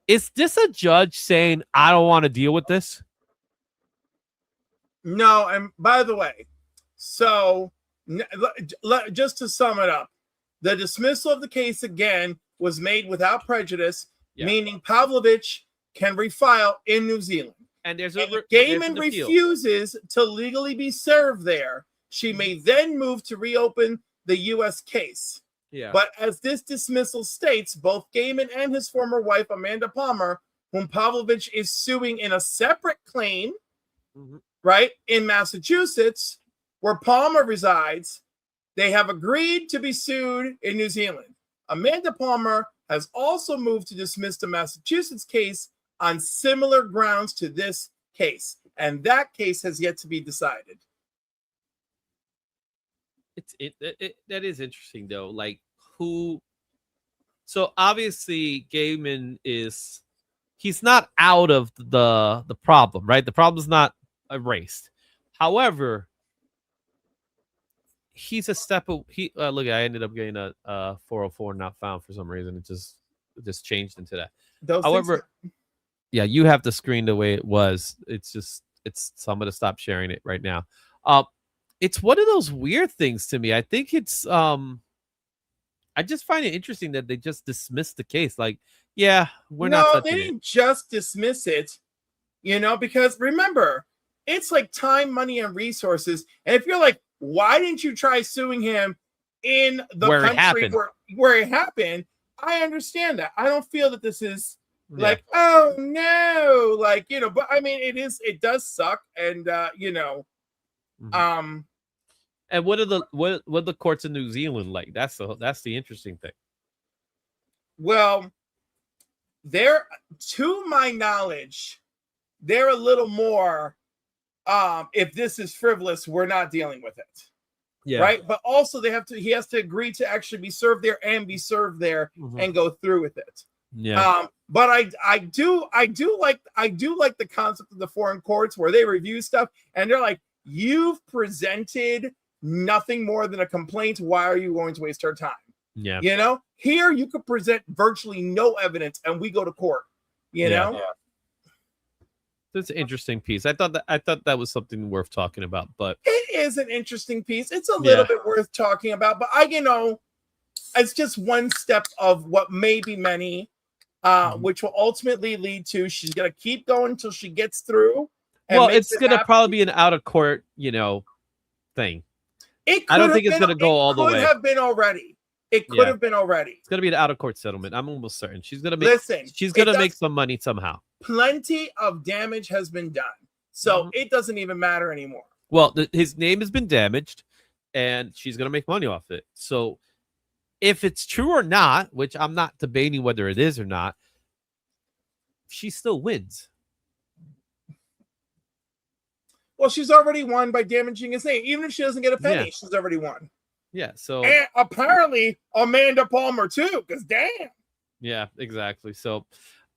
Is this a judge saying, I don't want to deal with this? No, and by the way, so just to sum it up, the dismissal of the case again was made without prejudice, meaning Pavlovich can refile in New Zealand. And there's If a Gaiman refuses to legally be served there, she may then move to reopen the U.S. case. Yeah. But as this dismissal states, both Gaiman and his former wife, Amanda Palmer, whom Pavlovich is suing in a separate claim, right, in Massachusetts, where Palmer resides, they have agreed to be sued in New Zealand. Amanda Palmer has also moved to dismiss the Massachusetts case on similar grounds to this case, and that case has yet to be decided. That is interesting though. Like who? So obviously Gaiman he's not out of the problem, right? The problem's not erased. However, he's a step. Look, I ended up getting a 404 not found for some reason. It just changed into that. However, yeah, you have the screen the way it was. So I'm gonna stop sharing it right now. It's one of those weird things to me. I think it's I just find it interesting that they just dismissed the case. Like, yeah, we're not touching it. No, they didn't just dismiss it, because remember, it's like time, money, and resources. And if you're like, why didn't you try suing him in the country where it happened? I understand that. I don't feel that this is like, oh no, like, but I mean, it does suck. And, and what are the courts in New Zealand like? That's the interesting thing. Well, to my knowledge, they're a little more, if this is frivolous, we're not dealing with it. Yeah. Right. But also he has to agree to actually be served there and be served there and go through with it. Yeah. But I do like the concept of the foreign courts where they review stuff and they're like, you've presented nothing more than a complaint. Why are you going to waste our time? Yeah. Here you could present virtually no evidence and we go to court. You know? Yeah. That's an interesting piece. I thought that was something worth talking about, but it is an interesting piece. It's a little bit worth talking about, but it's just one step of what may be many, which will ultimately lead to she's gonna keep going until she gets through. Well, it's gonna probably be an out of court, thing. I don't think it's gonna go all the way. It could have been already. It could have been already. It's gonna be an out of court settlement. I'm almost certain she's gonna make. She's gonna make some money somehow. Plenty of damage has been done, so it doesn't even matter anymore. Well, his name has been damaged, and she's gonna make money off it. So, if it's true or not, which I'm not debating whether it is or not, she still wins. Well, she's already won by damaging his name. Even if she doesn't get a penny, she's already won. Yeah. So, and apparently Amanda Palmer too, because damn. Yeah, exactly. So,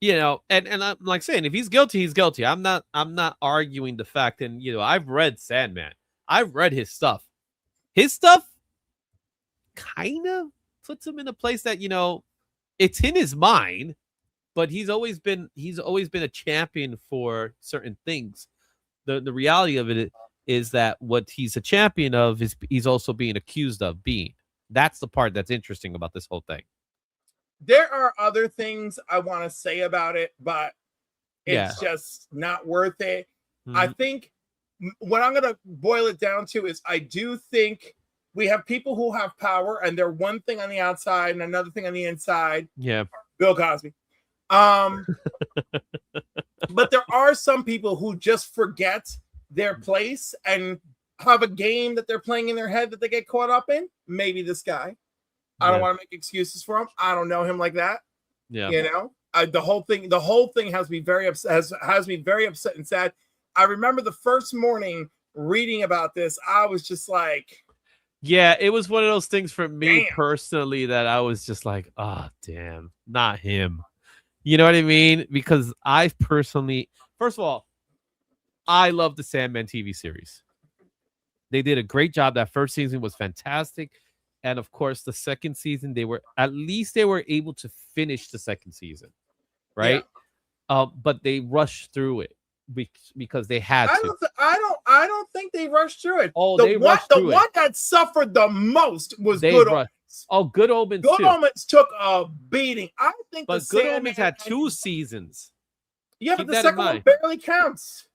and I'm like saying, if he's guilty, he's guilty. I'm not arguing the fact. And I've read Sandman. I've read his stuff. His stuff kind of puts him in a place that it's in his mind, but he's always been a champion for certain things. The reality of it is that what he's a champion of is he's also being accused of being. That's the part that's interesting about this whole thing. There are other things I want to say about it, but it's just not worth it. I think what I'm going to boil it down to is I do think we have people who have power and they're one thing on the outside and another thing on the inside. Yeah. Bill Cosby. But there are some people who just forget their place and have a game that they're playing in their head that they get caught up in. Maybe this guy. I don't want to make excuses for him. I don't know him like that. Yeah. The whole thing has me very upset. Has me very upset and sad. I remember the first morning reading about this. I was just like, yeah, it was one of those things for me personally that I was just like, oh, damn, not him. You know what I mean? Because I personally, first of all, I love the Sandman TV series. They did a great job. That first season was fantastic. And of course, the second season, they were able to finish the second season, right? Yeah. But they rushed through it because they had to. I I don't think they rushed through it. Oh, the they one, rushed the through one it. that suffered the most was They Good ru- Omens. Oh, Good Omens Good too. Omens took a beating. I think But Good Omens had 2 seasons. Yeah, Keep but the that in second one mind. barely counts.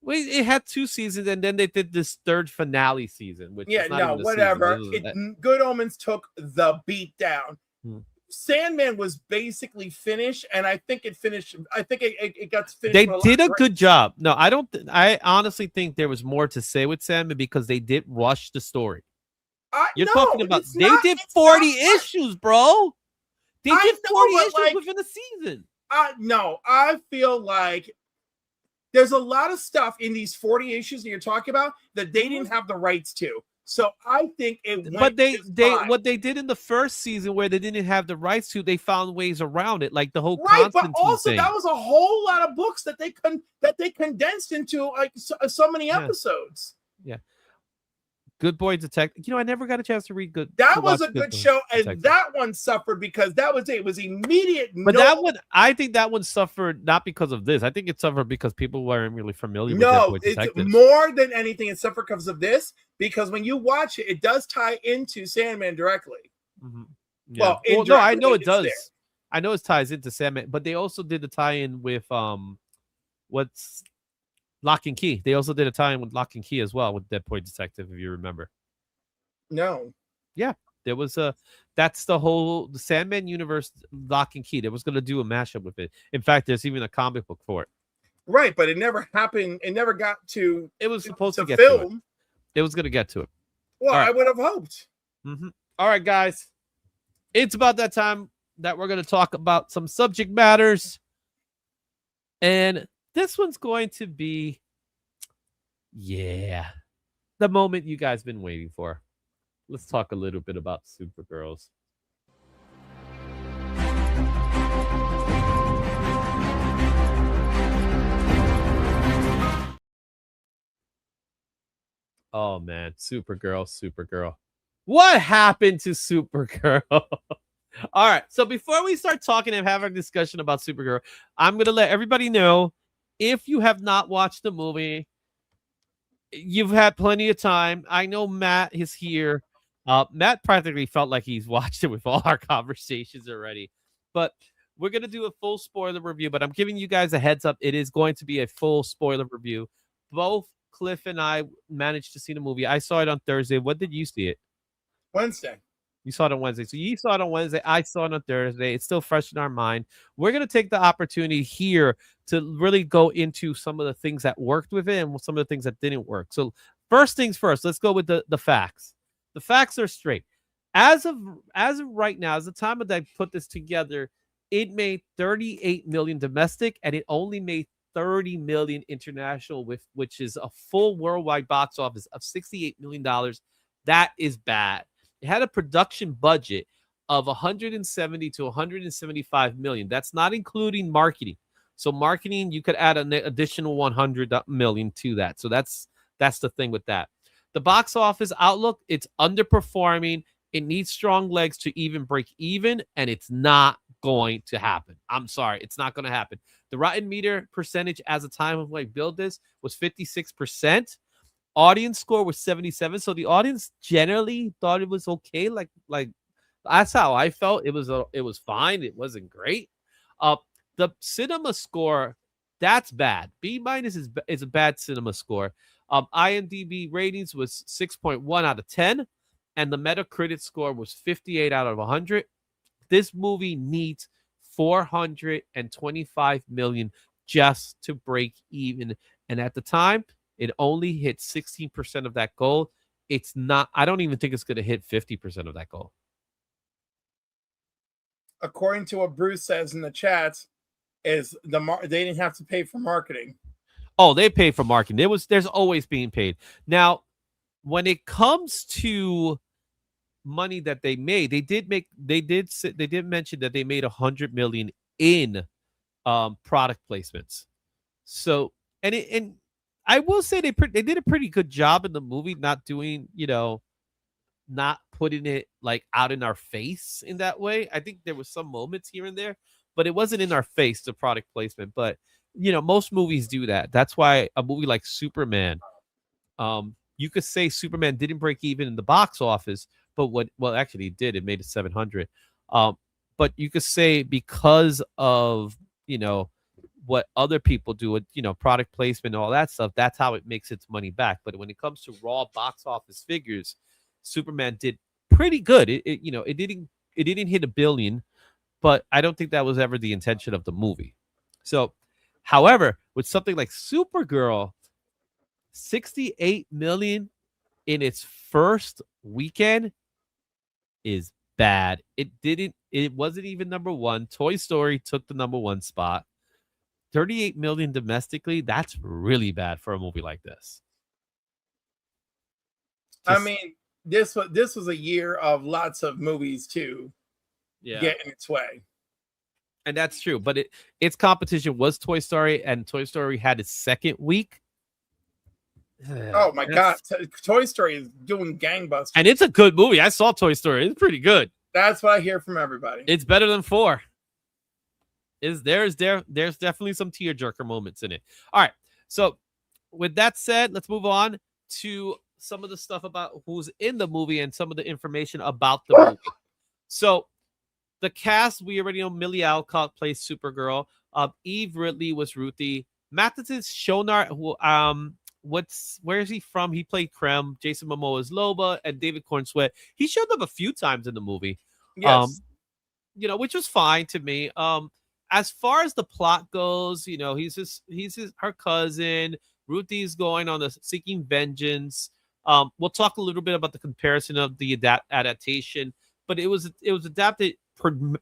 Wait, it had 2 seasons, and then they did this 3rd finale season, which Yeah, is not no, even a whatever. season. Good Omens took the beat down. Hmm. Sandman was basically finished, and I think it finished. I think it got finished. They with did a lot of good grace. job. No, I don't. I honestly think there was more to say with Sandman because they did rush the story. You're No, talking about it's they not- did it's 40 not- issues, bro. They I did know, 40 but, issues like, within a season. No, I feel like there's a lot of stuff in these 40 issues that you're talking about that they didn't have the rights to. So I think it went. But they fine. what they did in the first season where they didn't have the rights to, they found ways around it, like the whole right, Constantine but also thing. that was a whole lot of books that they condensed into like so many episodes. Yeah. Good Boy Detective. You know, I never got a chance to read Good. That to was watch a good Boy show, and Detective. that one suffered because that was it. It was immediate. But that one, I think that one suffered not because of this. I think it suffered because people weren't really familiar with Dead Boy it's Detectives. more than anything. It suffered because of this. Because when you watch it, it does tie into Sandman directly. Mm-hmm. Yeah. Well, no, I know it it's does. there. I know it ties into Sandman, but they also did the tie-in with what's Lock and Key. They also did a tie-in with Lock and Key as well with Dead Boy Detective, if you remember. No. Yeah, there was that's the Sandman universe, Lock and Key. They was gonna do a mashup with it. In fact, there's even a comic book for it. Right, but it never happened. It never got to. It was supposed to get film. to it. It was gonna get to it. Well, right. I would have hoped. Mm-hmm. All right, guys. It's about that time that we're going to talk about some subject matters. And this one's going to be, the moment you guys been waiting for. Let's talk a little bit about Supergirls. Oh, man. Supergirl. What happened to Supergirl? All right. So before we start talking and have a discussion about Supergirl, I'm going to let everybody know, if you have not watched the movie, you've had plenty of time. I know Matt is here. Matt practically felt like he's watched it with all our conversations already. But we're going to do a full spoiler review, but I'm giving you guys a heads up. It is going to be a full spoiler review. Both Cliff and I managed to see the movie. I saw it on Thursday. When did you see it? Wednesday. You saw it on Wednesday. So you saw it on Wednesday. I saw it on Thursday. It's still fresh in our mind. We're going to take the opportunity here to really go into some of the things that worked with it and some of the things that didn't work. So first things first, let's go with the facts. The facts are straight. As of right now, as the time that I put this together, it made 38 million domestic and it only made 30 million international, which is a full worldwide box office of $68 million. That is bad. It had a production budget of 170 to 175 million. That's not including marketing. So marketing, you could add an additional 100 million to that. So that's the thing with that. The box office outlook, it's underperforming. It needs strong legs to even break even, and it's not going to happen. I'm sorry, it's not going to happen. The Rotten Meter percentage as a time of like build this was 56%. Audience score was 77, so the audience generally thought it was okay. Like that's how I felt. It was fine. It wasn't great. The cinema score, that's bad. B- is a bad cinema score. IMDb ratings was 6.1 out of 10, and the Metacritic score was 58 out of 100. This movie needs 425 million just to break even, and at the time, it only hit 16% of that goal. It's not. I don't even think it's going to hit 50% of that goal. According to what Bruce says in the chat, is they didn't have to pay for marketing. Oh, they paid for marketing. There's always being paid. Now, when it comes to money that they made, they did mention that they made 100 million in product placements. So and I will say they did a pretty good job in the movie, not doing, not putting it like out in our face in that way. I think there was some moments here and there, but it wasn't in our face, the product placement. But most movies do that. That's why a movie like Superman You could say Superman didn't break even in the box office, but actually it did. It made it 700. But you could say because of, what other people do with, product placement and all that stuff, that's how it makes its money back. But when it comes to raw box office figures, Superman did pretty good. It didn't hit 1 billion, but I don't think that was ever the intention of the movie. So, however, with something like Supergirl, 68 million in its first weekend is bad. It wasn't even number one. Toy Story took the number one spot. 38 million domestically, that's really bad for a movie like this. I mean, this was a year of lots of movies too. Yeah. Getting its way. And that's true, but its competition was Toy Story, and Toy Story had its second week. Oh my God, Toy Story is doing gangbusters, and it's a good movie. I saw Toy Story; it's pretty good. That's what I hear from everybody. It's better than 4. There's definitely some tearjerker moments in it. All right, so with that said, let's move on to some of the stuff about who's in the movie and some of the information about the movie. So the cast, we already know Millie Alcott plays Supergirl. Eve Ridley was Ruthie. Matheson Shonar, who where is he from? He played Krem. Jason Momoa is Loba, and David Cornsweet. He showed up a few times in the movie. Yes. Which was fine to me. As far as the plot goes, her cousin. Ruthie's going on the seeking vengeance. We'll talk a little bit about the comparison of the adaptation, but it was adapted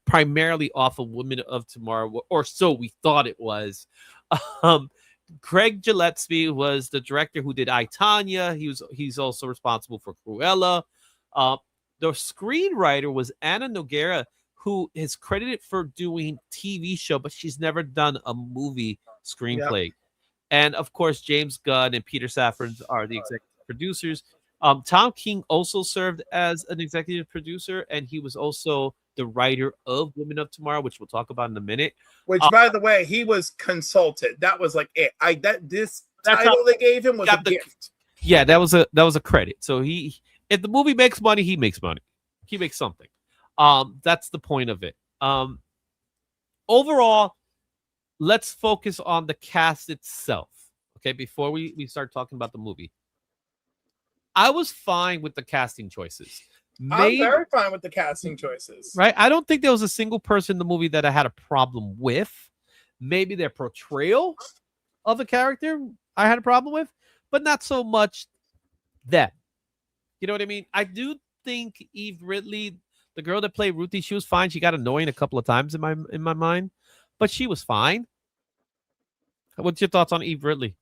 primarily off of Women of Tomorrow, or so we thought it was. Craig Gillespie was the director who did I, Tonya. He's also responsible for Cruella. The screenwriter was Anna Noguera, who is credited for doing TV show, but she's never done a movie screenplay. Yep. And of course, James Gunn and Peter Safran are the executive producers. Tom King also served as an executive producer, and he was also the writer of Women of Tomorrow, which we'll talk about in a minute. Which, by the way, he was consulted. That was like it. This title they gave him was a gift. Yeah, that was a credit. So if the movie makes money, he makes money. He makes something. That's the point of it. Overall, let's focus on the cast itself. Okay, before we start talking about the movie. I was fine with the casting choices. I'm very fine with the casting choices. Right? I don't think there was a single person in the movie that I had a problem with. Maybe their portrayal of a character I had a problem with, but not so much them. You know what I mean? I do think Eve Ridley, the girl that played Ruthie, she was fine. She got annoying a couple of times in my mind, but she was fine. What's your thoughts on Eve Ridley?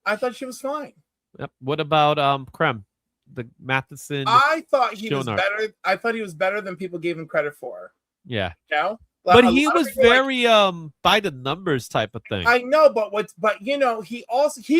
I thought she was fine. Yep. What about Krem, the Matheson? I thought he was better. I thought he was better than people gave him credit for. Yeah. But he was very by the numbers type of thing. I know, but he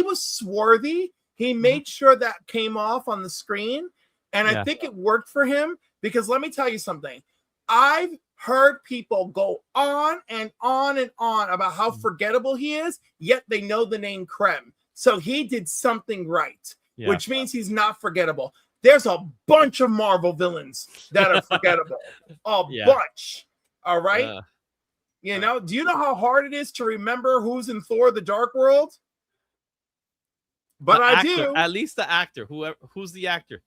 was swarthy. He made sure that came off on the screen, and I think it worked for him because let me tell you something. I've heard people go on and on and on about how forgettable he is, yet they know the name Krem. So he did something right, which means he's not forgettable. There's a bunch of Marvel villains that are forgettable. A bunch. All right. Do you know how hard it is to remember who's in Thor: The Dark World? But I do. At least the actor. Who's the actor?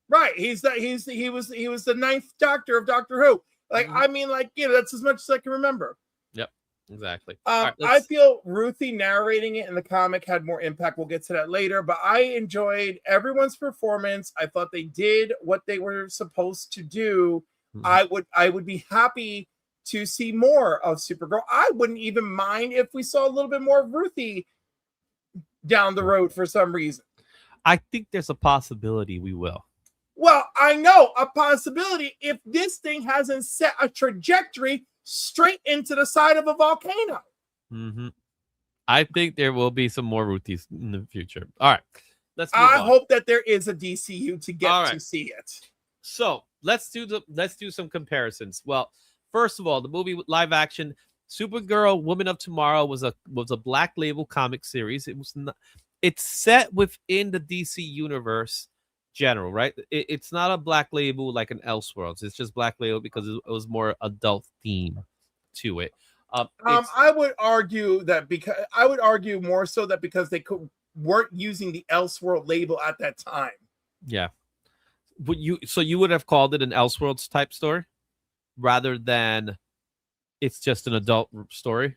Right. He was the ninth Doctor of Doctor Who. That's as much as I can remember. Yep. Exactly. I feel Ruthie narrating it in the comic had more impact. We'll get to that later, but I enjoyed everyone's performance. I thought they did what they were supposed to do. Mm-hmm. I would be happy to see more of Supergirl. I wouldn't even mind if we saw a little bit more of Ruthie down the road for some reason. I think there's a possibility we will. Well, I know a possibility if this thing hasn't set a trajectory straight into the side of a volcano. Mm-hmm. I think there will be some more Ruthies in the future. All right. I hope that there is a DCU to get to see it. So let's do some comparisons. Well, first of all, the movie live action Supergirl Woman of Tomorrow was a Black Label comic series. it's set within the DC universe general, right? It's not a black label like an Elseworlds. It's just black label because it was more adult theme to it. I would argue more so that because they weren't using the Elseworld label at that time. Yeah. So you would have called it an Elseworlds type story rather than it's just an adult story?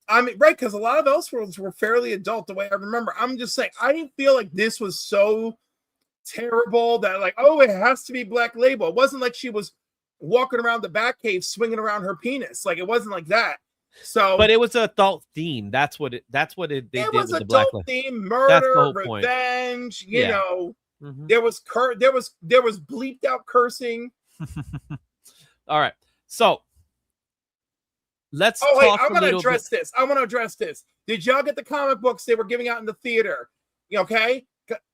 I mean, right, because a lot of Elseworlds were fairly adult the way I remember. I'm just saying, I didn't feel like this was so terrible that like, oh, it has to be black label. It wasn't like she was walking around the Batcave swinging around her penis. Like, it wasn't like that. So, but it was an adult theme. That's what it. They did with the black label. Theme, murder, revenge. You know, there was bleeped out cursing. All right, so let's. I want to address this. Did y'all get the comic books they were giving out in the theater? Okay.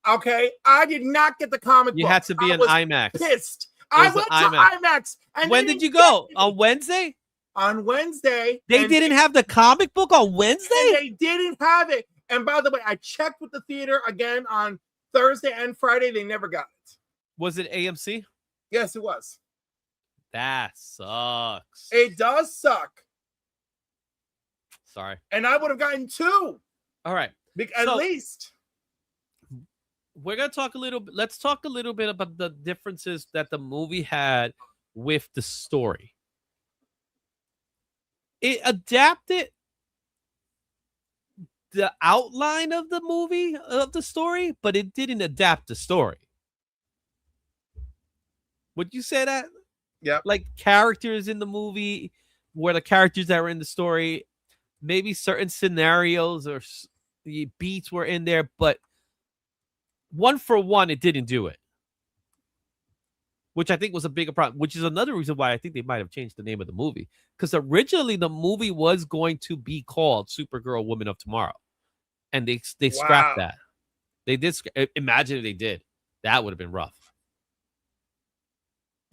I did not get the comic books. You had to be an IMAX. Pissed. I went to IMAX. And when did you go? On Wednesday? On Wednesday. They didn't have the comic book on Wednesday? They didn't have it. And by the way, I checked with the theater again on Thursday and Friday. They never got it. Was it AMC? Yes, it was. That sucks. It does suck. Sorry. And I would have gotten 2. All right. At least. We're going to talk a little bit. Let's talk a little bit about the differences that the movie had with the story. It adapted the outline of the movie, of the story, but it didn't adapt the story. Would you say that? Yeah. Like characters in the movie were the characters that were in the story. Maybe certain scenarios or the beats were in there, but one for one, it didn't do it. Which I think was a bigger problem, which is another reason why I think they might have changed the name of the movie. Because originally the movie was going to be called Supergirl Woman of Tomorrow. And they scrapped that. They did. Imagine if they did. That would have been rough.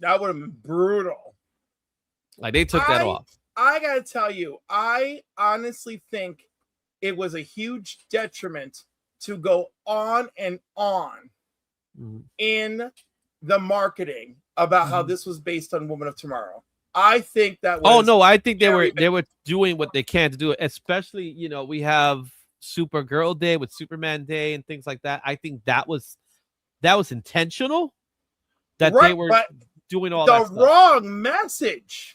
That would have been brutal. Like they took that off. I got to tell you, I honestly think it was a huge detriment to go on and on in the marketing about how this was based on Woman of Tomorrow. I think that was I think they were doing what they can to do it, especially, we have Supergirl Day with Superman Day and things like that. I think that was intentional that they were doing all that stuff. The wrong message.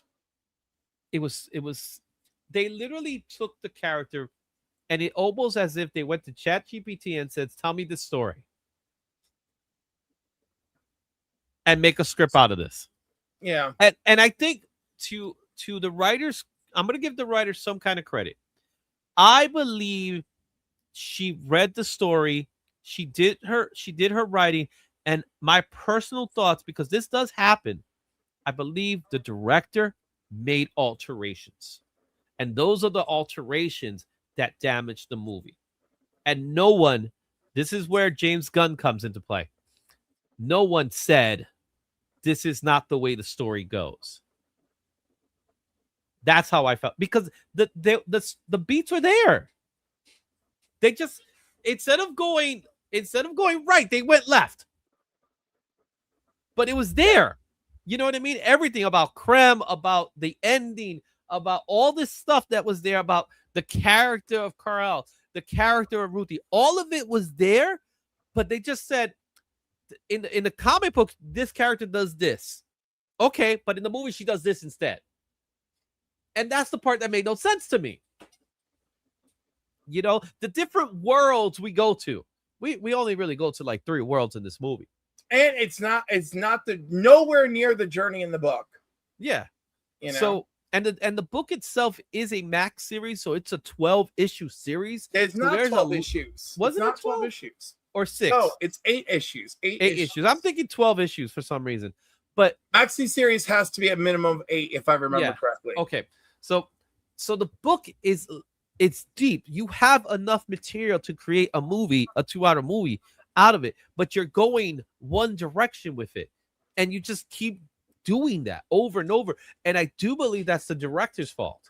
It was they literally took the character and it almost as if they went to ChatGPT and said, tell me this story. And make a script out of this. Yeah. And I think to the writers, I'm going to give the writers some kind of credit. I believe she read the story. She did her writing. And my personal thoughts, because this does happen, I believe the director made alterations. And those are the alterations that damaged the movie. And this is where James Gunn comes into play. No one said, this is not the way the story goes. That's how I felt. Because the beats were there. They just, instead of going right, they went left. But it was there. You know what I mean? Everything about Krem, about the ending, about all this stuff that was there, about the character of Kal-El, the character of Ruthie, all of it was there, but they just said, in the comic book, this character does this. Okay, but in the movie, she does this instead. And that's the part that made no sense to me. The different worlds we go to. We only really go to like 3 worlds in this movie. And it's not nowhere near the journey in the book. Yeah. So and the book itself is a Max series, so it's a 12-issue series. It's not 12 issues. Was it not 12 issues? Or 6? No, it's 8 issues. 8 issues. I'm thinking 12 issues for some reason. But Maxi series has to be a minimum of 8, if I remember correctly. Okay. So the book it's deep. You have enough material to create a movie, a 2-hour movie out of it, but you're going one direction with it. And you just keep doing that over and over. And I do believe that's the director's fault.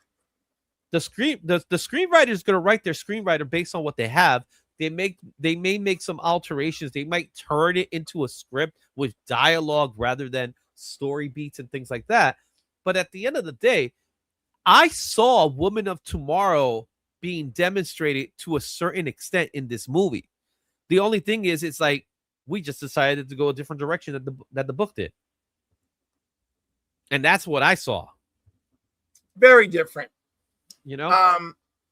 the screenwriter is going to write their screenwriter based on what they have. They may make some alterations. They might turn it into a script with dialogue rather than story beats and things like that. But at the end of the day, I saw Woman of Tomorrow being demonstrated to a certain extent in this movie. The only thing is, it's like we just decided to go a different direction that the book did. And that's what I saw. Very different. You know?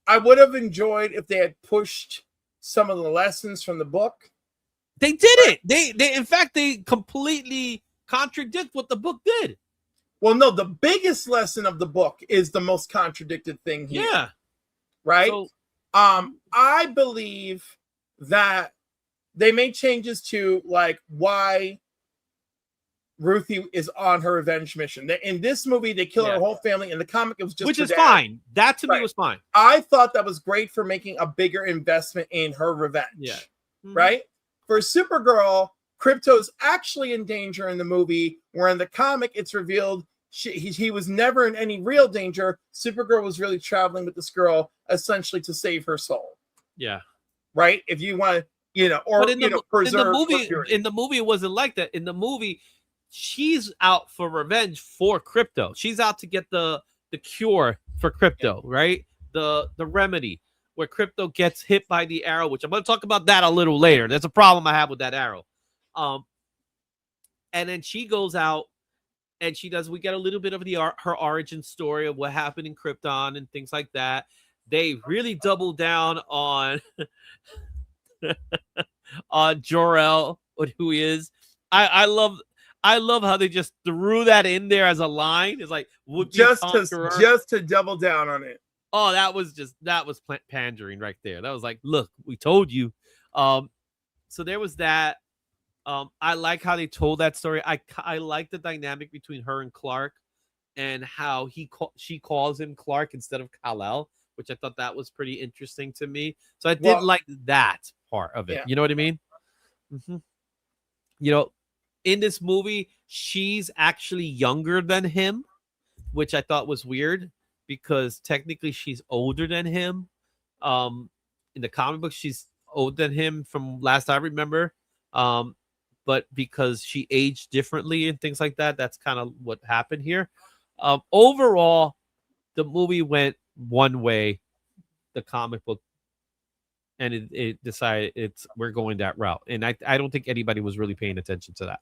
I would have enjoyed if they had pushed some of the lessons from the book. They did it. They in fact, they completely contradict what the book did. Well, no, the biggest lesson of the book is the most contradicted thing here. Yeah. Right? So, I believe that they made changes to like why Ruthie is on her revenge mission. In this movie, they kill her whole family. In the comic, it was just which her is dad. fine. That to me was fine. I thought that was great for making a bigger investment in her revenge. Yeah. Mm-hmm. Right? For Supergirl, Krypto's actually in danger in the movie, where in the comic it's revealed he was never in any real danger. Supergirl was really traveling with this girl essentially to save her soul. Yeah. Right? If you want to, or preserve in the movie, it wasn't like that. In the movie, she's out for revenge for Krypto. She's out to get the cure for Krypto, right? The remedy where Krypto gets hit by the arrow, which I'm going to talk about that a little later. There's a problem I have with that arrow. And then she goes out and we get a little bit of her origin story of what happened in Krypton and things like that. They really double down on on Jor-El, who he is. I love how they just threw that in there as a line. It's like just to double down on it. Oh, that was pandering right there. That was like, look, we told you. So there was that. I like how they told that story. I like the dynamic between her and Clark, and how she calls him Clark instead of Kal-El, which I thought that was pretty interesting to me. So I did like that part of it. Yeah. You know what I mean? Mm-hmm. In this movie, she's actually younger than him, which I thought was weird because technically she's older than him. In the comic book, she's older than him from last I remember. But because she aged differently and things like that, that's kind of what happened here. Overall, the movie went one way, the comic book, and it decided we're going that route. And I don't think anybody was really paying attention to that.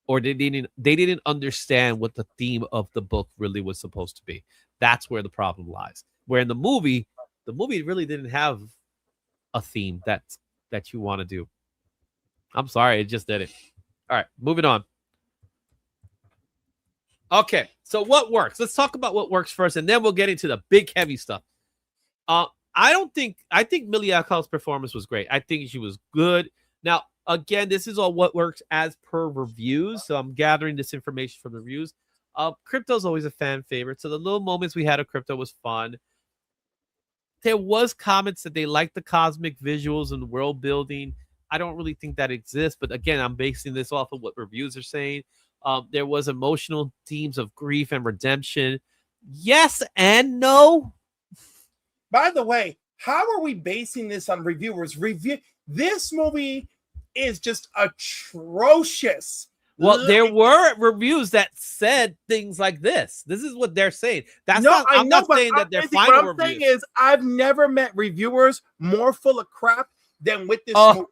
Or they didn't understand what the theme of the book really was supposed to be. That's where the problem lies. Where in the movie really didn't have a theme that you want to do. I'm sorry, it just didn't. All right, moving on. Okay, so what works? Let's talk about what works first, and then we'll get into the big heavy stuff. I think Millie Alcott's performance was great. I think she was good. Now, again, this is all what works as per reviews, so I'm gathering this information from the reviews. Krypto's always a fan favorite, so the little moments we had of Krypto was fun. There was comments that they liked the cosmic visuals and world building. I don't really think that exists, but again, I'm basing this off of what reviews are saying. There was emotional themes of grief and redemption. Yes and no. By the way, how are we basing this on reviewers? This movie is just atrocious. Well, there were reviews that said things like this. This is what they're saying. I'm not saying that they're final reviews. What I'm saying is I've never met reviewers more full of crap than with this movie.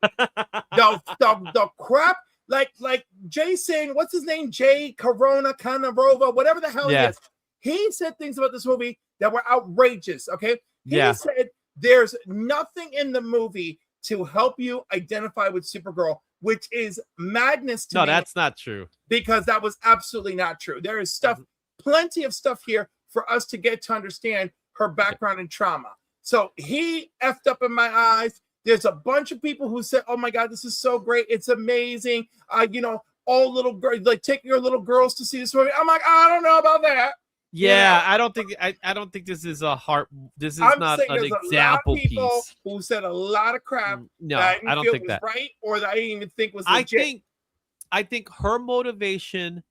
The crap, like Jason, what's his name? Jay Canarova, whatever the hell he is. He said things about this movie that were outrageous. Okay. He said there's nothing in the movie to help you identify with Supergirl, which is madness to me. No, that's not true. Because that was absolutely not true. There is plenty of stuff here for us to get to understand her background and trauma. So he effed up in my eyes. There's a bunch of people who said, "Oh my God, this is so great! It's amazing!" All little girls, like, take your little girls to see this movie. I'm like, I don't know about that. Yeah, I don't think this is a heart. This is not an example piece. Who said a lot of crap? No, I don't think that right, or that I didn't even think was legit. I think her motivation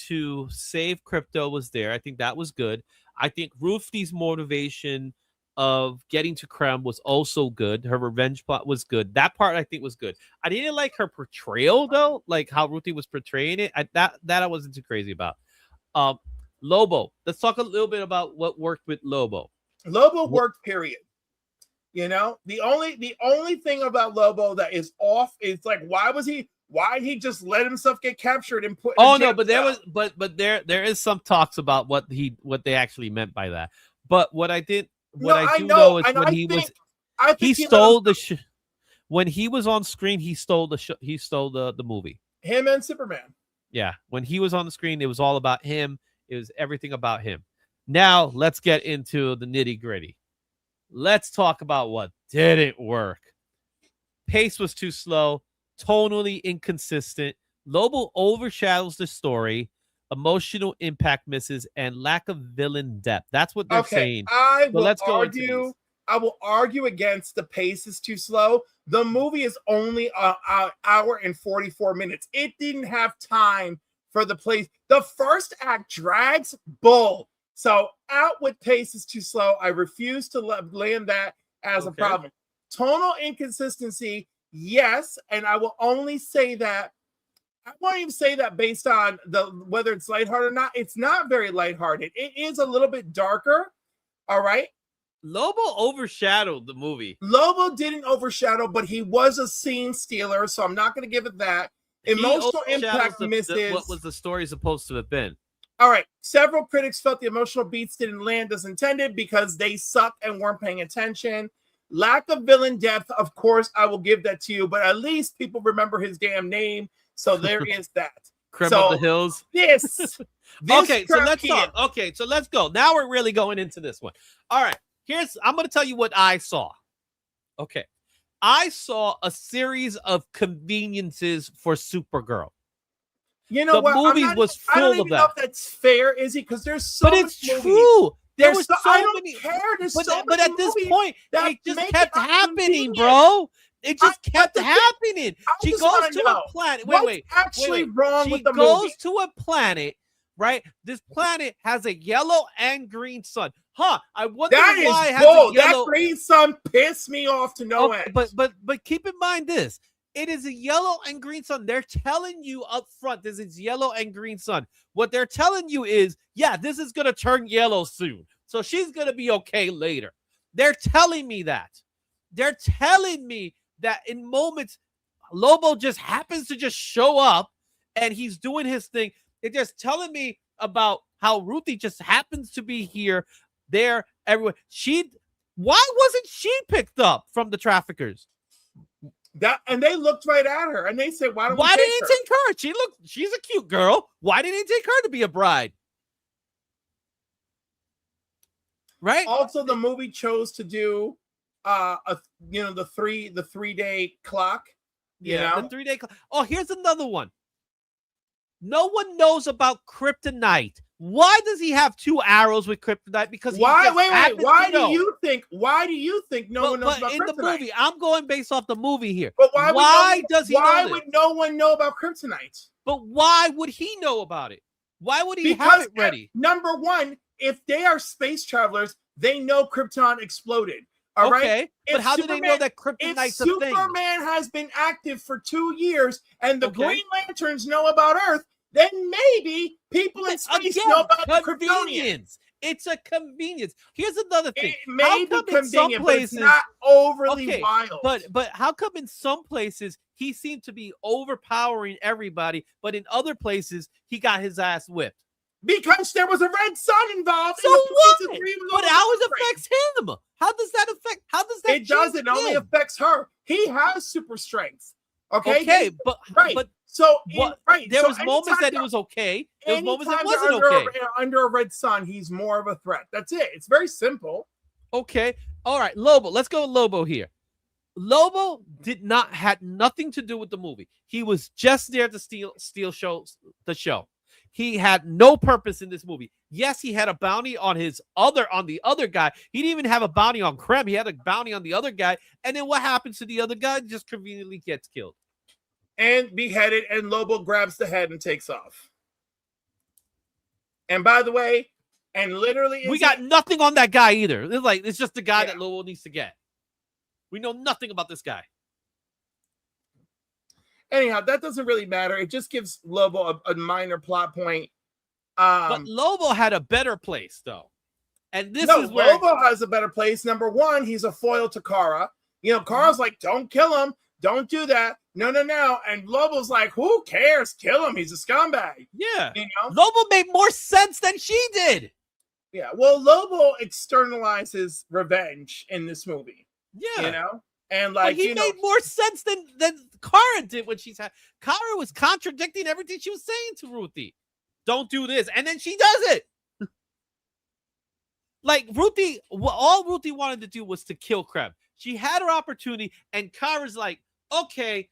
to save Crypto was there. I think that was good. I think Rufy's motivation of getting to Krem was also good. Her revenge plot was good. That part I think was good. I didn't like her portrayal though, like how Rufy was portraying it. That I wasn't too crazy about. Lobo. Let's talk a little bit about what worked with Lobo. Lobo worked, period. You know, the only thing about Lobo that is off is like, why did he just let himself get captured and put? Oh no, but there is some talks about what they actually meant by that. But what I do know is when he stole the when he was on screen, he stole the movie. Him and Superman. Yeah, when he was on the screen, it was all about him. It was everything about him. Now let's get into the nitty gritty. Let's talk about what didn't work. Pace was too slow, tonally inconsistent. Lobo overshadows the story. Emotional impact misses and lack of villain depth. That's what they're saying. I will argue against the pace is too slow. The movie is only an hour and 44 minutes. It didn't have time for the place. The first act drags bull. So out with pace is too slow. I refuse to land that as a problem. Tonal inconsistency, yes, and I will only say that. I won't even say that based on whether it's lighthearted or not. It's not very lighthearted. It is a little bit darker. All right. Lobo overshadowed the movie. Lobo didn't overshadow, but he was a scene stealer, so I'm not going to give it that. Emotional impact misses. What was the story supposed to have been? All right. Several critics felt the emotional beats didn't land as intended because they sucked and weren't paying attention. Lack of villain depth, of course, I will give that to you, but at least people remember his damn name. So there is that. Creme of the Hills. This okay, so let's talk. Okay, so let's go. Now we're really going into this one. All right. I'm going to tell you what I saw. Okay. I saw a series of conveniences for Supergirl. You know what? The movie was full of that. I don't even know if that's fair, Izzy, because there's so much. But it's true. There was so many. Care. But at this point, it just kept happening, bro. It just kept happening. She goes to a planet. Wait. Actually, wrong with the movie? She goes to a planet, right? This planet has a yellow and green sun. Huh? I wonder why it has a yellow. That green sun pissed me off to no end. But keep in mind this. It is a yellow and green sun. They're telling you up front this is yellow and green sun. What they're telling you is, yeah, this is going to turn yellow soon. So she's going to be okay later. They're telling me that. They're telling me that in moments, Lobo just happens to just show up and he's doing his thing. It's just telling me about how Ruthie just happens to be here, there, everywhere. Why wasn't she picked up from the traffickers? And they looked right at her and they said, why didn't they take her? She's a cute girl. Why didn't they take her to be a bride? Right. Also, the movie chose to do the 3-day clock. The 3-day clock. Oh, here's another one. No one knows about kryptonite. Why does he have 2 arrows with kryptonite? Because why do you think no one knows about kryptonite? In the movie, I'm going based off the movie here. But why would no one know about kryptonite? But why would he know about it? Why would he have it ready? Number one, if they are space travelers, they know Krypton exploded. All right. But how do they know that kryptonite's a thing? Superman has been active for 2 years and the Green Lanterns know about Earth, then maybe people in space know about the Kryptonians. It's a convenience. Here's another thing. It may be convenient, but it's not overly wild. But how come in some places he seemed to be overpowering everybody, but in other places he got his ass whipped? Because there was a red sun involved. So what? But how it affects him? How does that affect? How does that? It does. It only affects her. He has super strength. Okay. There was moments that it was okay. There was moments that wasn't okay. Under a red sun, he's more of a threat. That's it. It's very simple. Okay. All right. Lobo. Let's go with Lobo here. Lobo had nothing to do with the movie. He was just there to steal the show. He had no purpose in this movie. Yes, he had a bounty on the other guy. He didn't even have a bounty on Krem. He had a bounty on the other guy. And then what happens to the other guy? Just conveniently gets killed. And beheaded, and Lobo grabs the head and takes off. And by the way, and literally, we got nothing on that guy either. It's just the guy Yeah. that Lobo needs to get. We know nothing about this guy. Anyhow, that doesn't really matter. It just gives Lobo a minor plot point. But Lobo had a better place, though. And this no, is where Lobo has a better place. Number one, he's a foil to Kara. You know, Kara's like, don't kill him. Don't do that. No. And Lobo's like, who cares? Kill him. He's a scumbag. Yeah. You know? Lobo made more sense than she did. Yeah. Well, Lobo externalizes revenge in this movie. Yeah. You know? And like, but he made more sense than Kara did when she's had. Kara was contradicting everything she was saying to Ruthie. Don't do this. And then she does it. Like Ruthie, all Ruthie wanted to do was to kill Krem. She had her opportunity, and Kara's like, okay,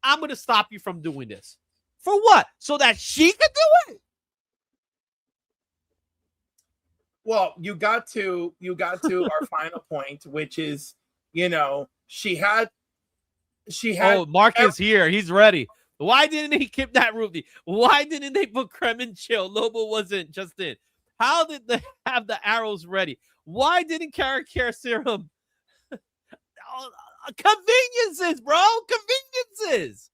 I'm going to stop you from doing this. For what? So that she could do it? Well, you got to our final point, which is, you know, she had. Oh, Mark is here. He's ready. Why didn't he kidnap Ruthie? Why didn't they put Krem in jail? Lobo wasn't just in. How did they have the arrows ready? Why didn't Kara care serum? Conveniences, bro. Conveniences.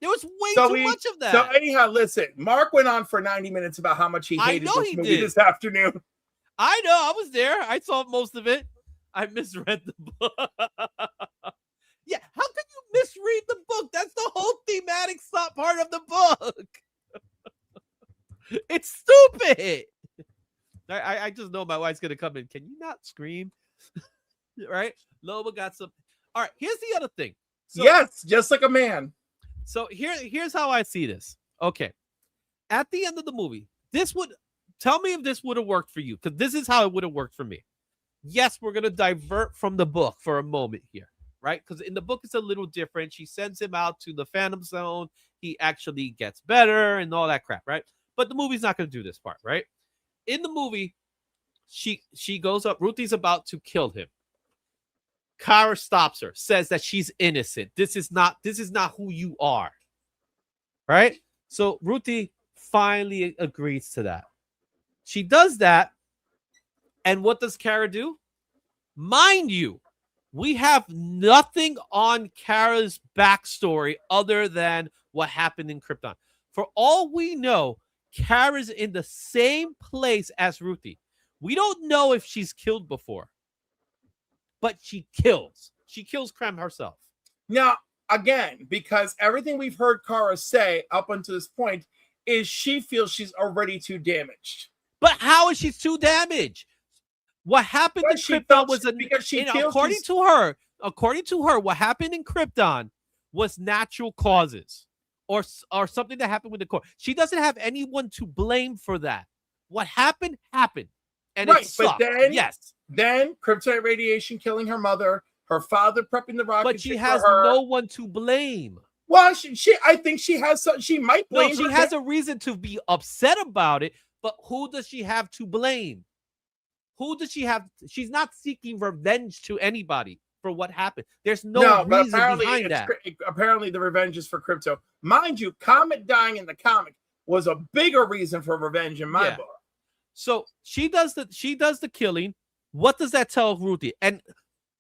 There was way too much of that. So anyhow, listen, Mark went on for 90 minutes about how much he hated this movie this afternoon. I know. I was there. I saw most of it. I misread the book. Yeah, how could you misread the book? That's the whole thematic part of the book. It's stupid. I just know my wife's gonna come in. Can you not scream? Right? Lobo got some. All right, here's the other thing. So, yes, just like a man. So here's how I see this. Okay. At the end of the movie, tell me if this would have worked for you, because this is how it would have worked for me. Yes, we're gonna divert from the book for a moment here. Right? Because in the book, it's a little different. She sends him out to the Phantom Zone. He actually gets better and all that crap, right? But the movie's not going to do this part, right? In the movie, she goes up. Ruthie's about to kill him. Kara stops her, says that she's innocent. This is not who you are, right? So Ruthie finally agrees to that. She does that, and what does Kara do? Mind you, we have nothing on Kara's backstory other than what happened in Krypton. For all we know, Kara's in the same place as Ruthie. We don't know if she's killed before, but she kills. She kills Krem herself. Now, again, because everything we've heard Kara say up until this point is she feels she's already too damaged. But how is she too damaged? What happened in Krypton was according to her, what happened in Krypton was natural causes or something that happened with the core. She doesn't have anyone to blame for that. What happened, and right, it sucked. But then kryptonite radiation killing her mother, her father prepping the rocket. But she has no one to blame. Well, I think she has. She might blame. No, she has a reason to be upset about it. But who does she have to blame? Who does she have? She's not seeking revenge to anybody for what happened. There's no reason behind that. Apparently, the revenge is for Crypto. Mind you, Comet dying in the comic was a bigger reason for revenge in my book. So she does the killing. What does that tell Ruthie? And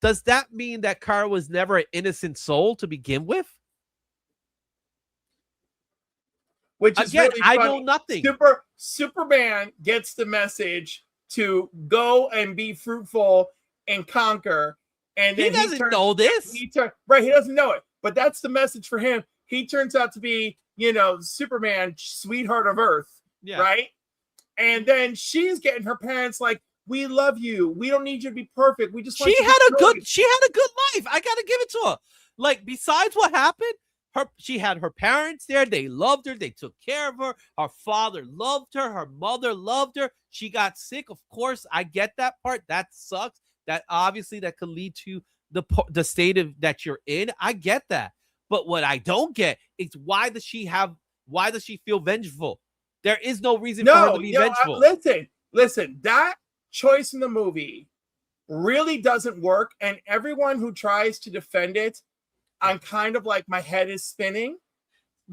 does that mean that Kara was never an innocent soul to begin with? Which is again, really I funny. know nothing. Superman gets the message to go and be fruitful and conquer, and then he doesn't know this. He doesn't know it, but that's the message for him. He turns out to be, Superman, sweetheart of Earth, right? And then she's getting her parents like, "We love you. We don't need you to be perfect. We just want you to be good." She had a good life. I gotta give it to her. Like, besides what happened, she had her parents there. They loved her. They took care of her. Her father loved her. Her mother loved her. She got sick. Of course, I get that part. That sucks. That obviously that could lead to the state of that you're in. I get that. But what I don't get is why does she feel vengeful? There is no reason for her to be vengeful. Listen, that choice in the movie really doesn't work. And everyone who tries to defend it, I'm kind of like, my head is spinning.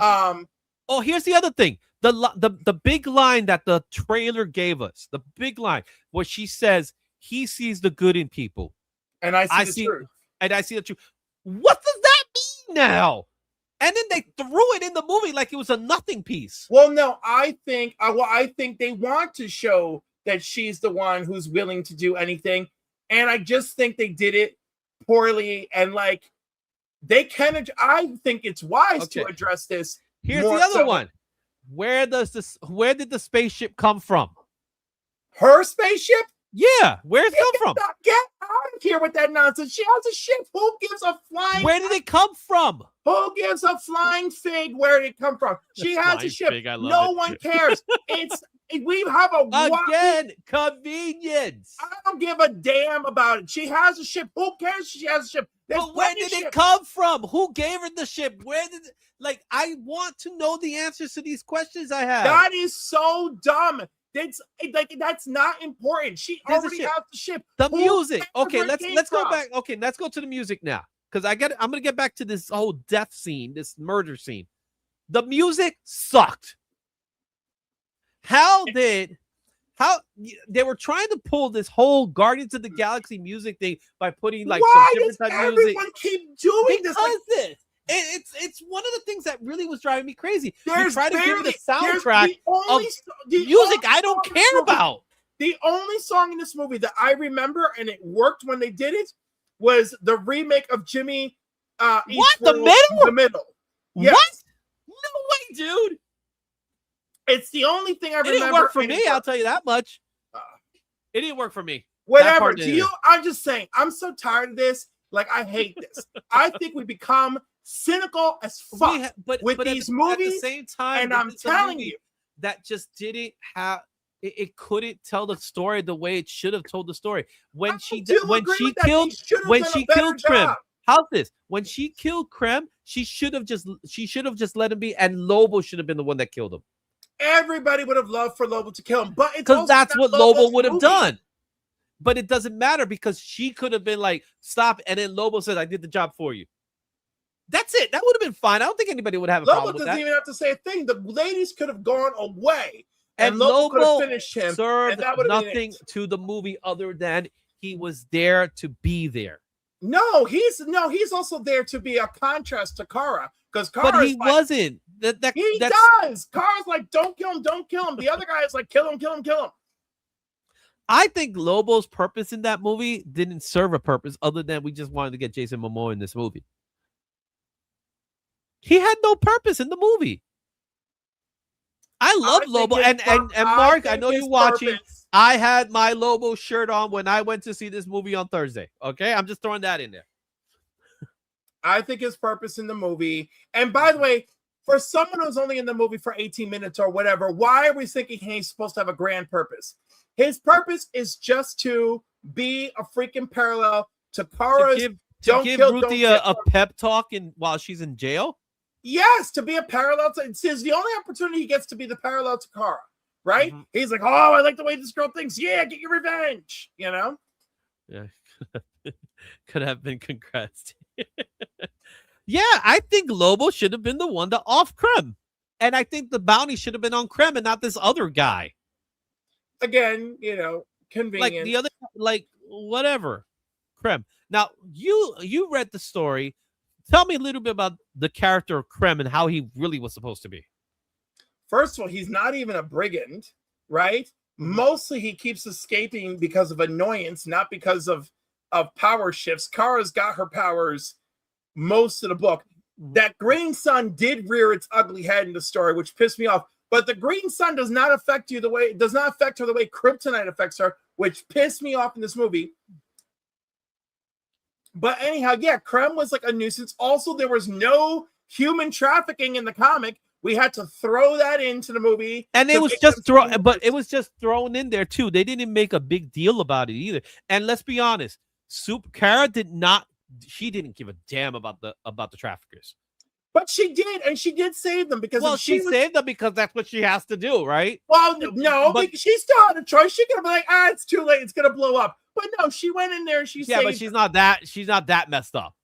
Here's the other thing. The big line that the trailer gave us, the big line where she says he sees the good in people, and I see the truth. And I see the truth. What does that mean now? And then they threw it in the movie like it was a nothing piece. Well, no, I think they want to show that she's the one who's willing to do anything, and I just think they did it poorly. And like they can, I think it's wise to address this. Here's the other one. Where did the spaceship come from? Her spaceship? Yeah, where's it come from? Get out of here with that nonsense. She has a ship. Who gives a flying? Where did it come from? Who gives a flying fig? Where did it come from? She has a ship. No one cares. We have again convenience. I don't give a damn about it. She has a ship. Who cares? She has a ship. But where did it come from? Who gave her the ship? Where did it, like? I want to know the answers to these questions I have. That is so dumb. It's like that's not important. She already has the ship. The music. Okay, let's go back. Okay, let's go to the music now. Because I'm gonna get back to this whole death scene, this murder scene. The music sucked. How they were trying to pull this whole Guardians of the Galaxy music thing by putting like some different type of music. Why does everyone keep doing this? Because it's one of the things that really was driving me crazy. You try to give me the soundtrack of music I don't care about. The only song in this movie that I remember, and it worked when they did it, was the remake of Jimmy. What? The Middle? The Middle. Yes. What? No way, dude. It's the only thing I remember. It didn't work for me. I'll tell you that much. It didn't work for me. Whatever. I'm just saying. I'm so tired of this. Like I hate this. I think we become cynical as fuck with these movies. At the same time, and I'm telling you, that just didn't have. It couldn't tell the story the way it should have told the story. When she killed Krem. How's this? When she killed Krem, she should have just let him be, and Lobo should have been the one that killed him. Everybody would have loved for Lobo to kill him, but because that's what Lobo would have done. But it doesn't matter because she could have been like, "Stop," and then Lobo says, "I did the job for you." That's it. That would have been fine. I don't think anybody would have a problem with that. Lobo doesn't even have to say a thing. The ladies could have gone away, and Lobo could have finished him. Served nothing to the movie other than he was there to be there. No, he's also there to be a contrast to Kara. Because but he wasn't. He does. Kara's like, don't kill him, don't kill him. The other guy is like, kill him, kill him, kill him. I think Lobo's purpose in that movie didn't serve a purpose other than we just wanted to get Jason Momoa in this movie. He had no purpose in the movie. I love Lobo. And Mark, I know you're watching. I had my Lobo shirt on when I went to see this movie on Thursday. Okay? I'm just throwing that in there. I think his purpose in the movie, and by the way, for someone who's only in the movie for 18 minutes or whatever, why are we thinking he's supposed to have a grand purpose? His purpose is just to be a freaking parallel to Kara's. To give Ruthie a pep talk while she's in jail? Yes, to be a parallel to. It's the only opportunity he gets to be the parallel to Kara, right? Mm-hmm. He's like, oh, I like the way this girl thinks. Yeah, get your revenge, you know? Yeah. Could have been congrats. Yeah, I think Lobo should have been the one to off Krem. And I think the bounty should have been on Krem and not this other guy. Again, convenient. Like the other, whatever. Krem. Now, you read the story. Tell me a little bit about the character of Krem and how he really was supposed to be. First of all, he's not even a brigand, right? Mostly he keeps escaping because of annoyance, not because of power shifts. Kara's got her powers most of the book. That green sun did rear its ugly head in the story, which pissed me off. But the green sun does not affect her the way kryptonite affects her, which pissed me off in this movie. But anyhow, yeah, Krem was like a nuisance. Also, there was no human trafficking in the comic. We had to throw that into the movie. And it was just thrown in there too. They didn't make a big deal about it either. And let's be honest, Kara didn't give a damn about the traffickers. But she did, and she did save them because she saved them because that's what she has to do, right? Well, no, but she still had a choice. She could have been like, it's too late, it's gonna blow up. But no, she went in there and she saved but she's not that messed up.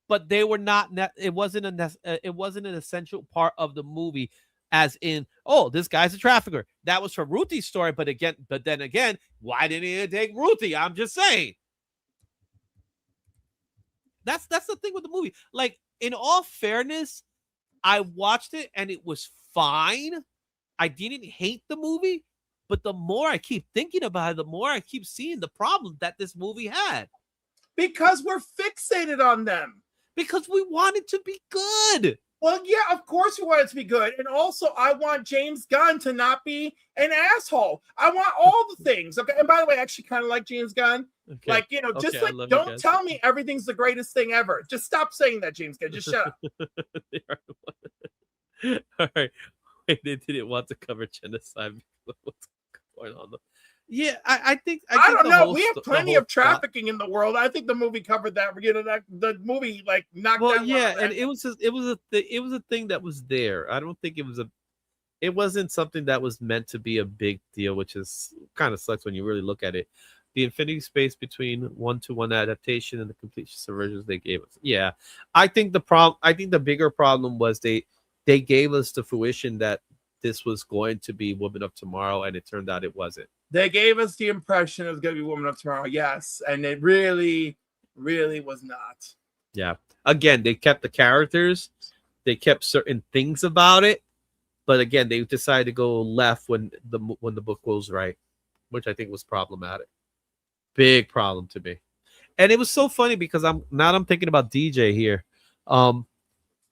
But they were not. It wasn't an essential part of the movie as in, oh, this guy's a trafficker. That was from Ruthie's story, but then again, why didn't he take Ruthie? I'm just saying. That's the thing with the movie. Like, in all fairness, I watched it and it was fine. I didn't hate the movie, but the more I keep thinking about it, the more I keep seeing the problem that this movie had. Because we're fixated on them. Because we want it to be good. Well, yeah, of course we want it to be good. And also, I want James Gunn to not be an asshole. I want all the things. Okay. And by the way, I actually kind of like James Gunn. Okay. Like, you know, just like, don't tell me everything's the greatest thing ever. Just stop saying that, James Gunn. Just shut up. All right. Wait, they didn't want to cover genocide. What's going on? Yeah, I think I don't know. We have plenty of trafficking in the world. I think the movie covered that. You know, that the movie like knocked. Well, yeah, and it was a thing that was there. I don't think it wasn't something that was meant to be a big deal, which is kind of sucks when you really look at it. The infinity space between 1-to-1 adaptation and the complete subversions they gave us. Yeah, I think the bigger problem was they gave us the fruition that this was going to be Woman of Tomorrow, and it turned out it wasn't. They gave us the impression it was going to be Woman of Tomorrow, yes, and it really, really was not. Yeah. Again, they kept the characters, they kept certain things about it, but again, they decided to go left when the book was right, which I think was problematic. Big problem to me. And it was so funny because I'm thinking about DJ here.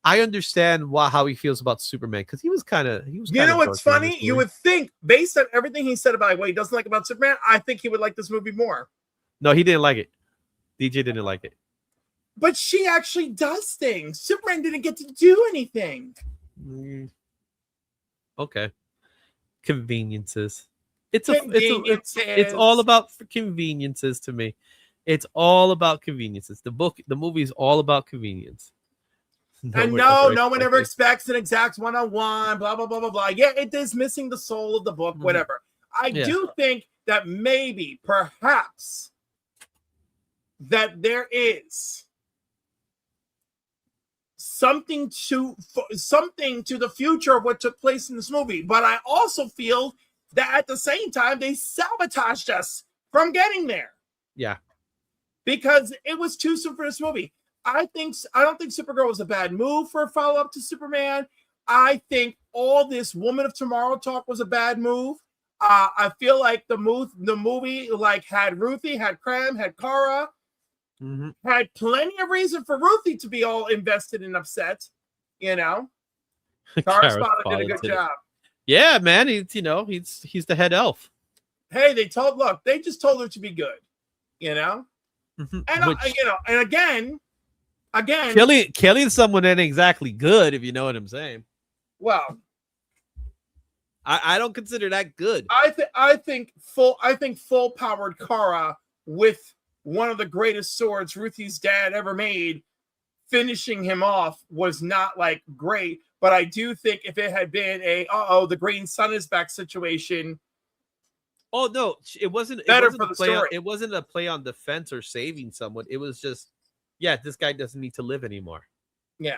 I understand how he feels about Superman because he was kind of. You know what's funny? You would think, based on everything he said about what he doesn't like about Superman, I think he would like this movie more. No, he didn't like it. DJ didn't like it. But she actually does things. Superman didn't get to do anything. Okay. Conveniences. It's all about conveniences to me. It's all about conveniences. The movie is all about convenience. No one ever expects an exact one-on-one, blah, blah, blah, blah, blah. Yeah, it is missing the soul of the book, whatever. I do think that maybe, perhaps, that there is something to the future of what took place in this movie. But I also feel that at the same time, they sabotaged us from getting there. Yeah. Because it was too soon for this movie. I don't think Supergirl was a bad move for a follow-up to Superman. I think all this Woman of Tomorrow talk was a bad move. I feel like the movie like had Ruthie, had Cram, had Kara, had plenty of reason for Ruthie to be all invested and upset. You know, Kara Spotted did a good job. Yeah, man, he's the head elf. Hey, they just told her to be good. You know, and again, killing someone ain't exactly good, if you know what I'm saying. Well, I don't consider that good. I think full powered Kara with one of the greatest swords Ruthie's dad ever made, finishing him off was not like great. But I do think if it had been the Green Sun is back situation. Oh no, it wasn't better for the story. It wasn't a play on defense or saving someone. It was just. Yeah, this guy doesn't need to live anymore. Yeah.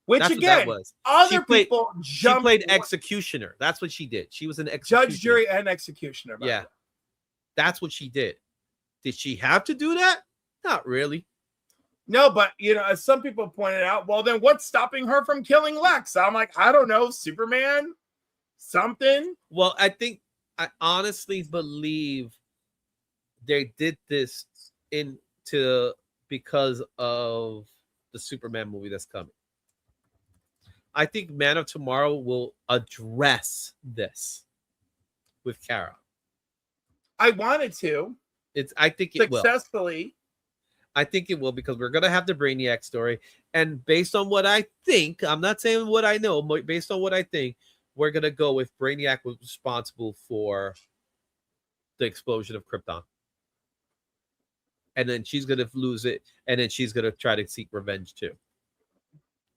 Which again, other people she played executioner. That's what she did. She was an executioner. Judge, jury, and executioner. Yeah. That's what she did. Did she have to do that? Not really. No, but as some people pointed out, well, then what's stopping her from killing Lex? I'm like, I don't know, Superman? Something? Well, I honestly believe they did this because of the Superman movie that's coming. I think Man of Tomorrow will address this with Kara. I wanted to. I think it successfully. Will. I think it will because we're gonna have the Brainiac story, and based on what I think, I'm not saying what I know, but based on what I think, we're gonna go with Brainiac was responsible for the explosion of Krypton. And then she's going to lose it. And then she's going to try to seek revenge too.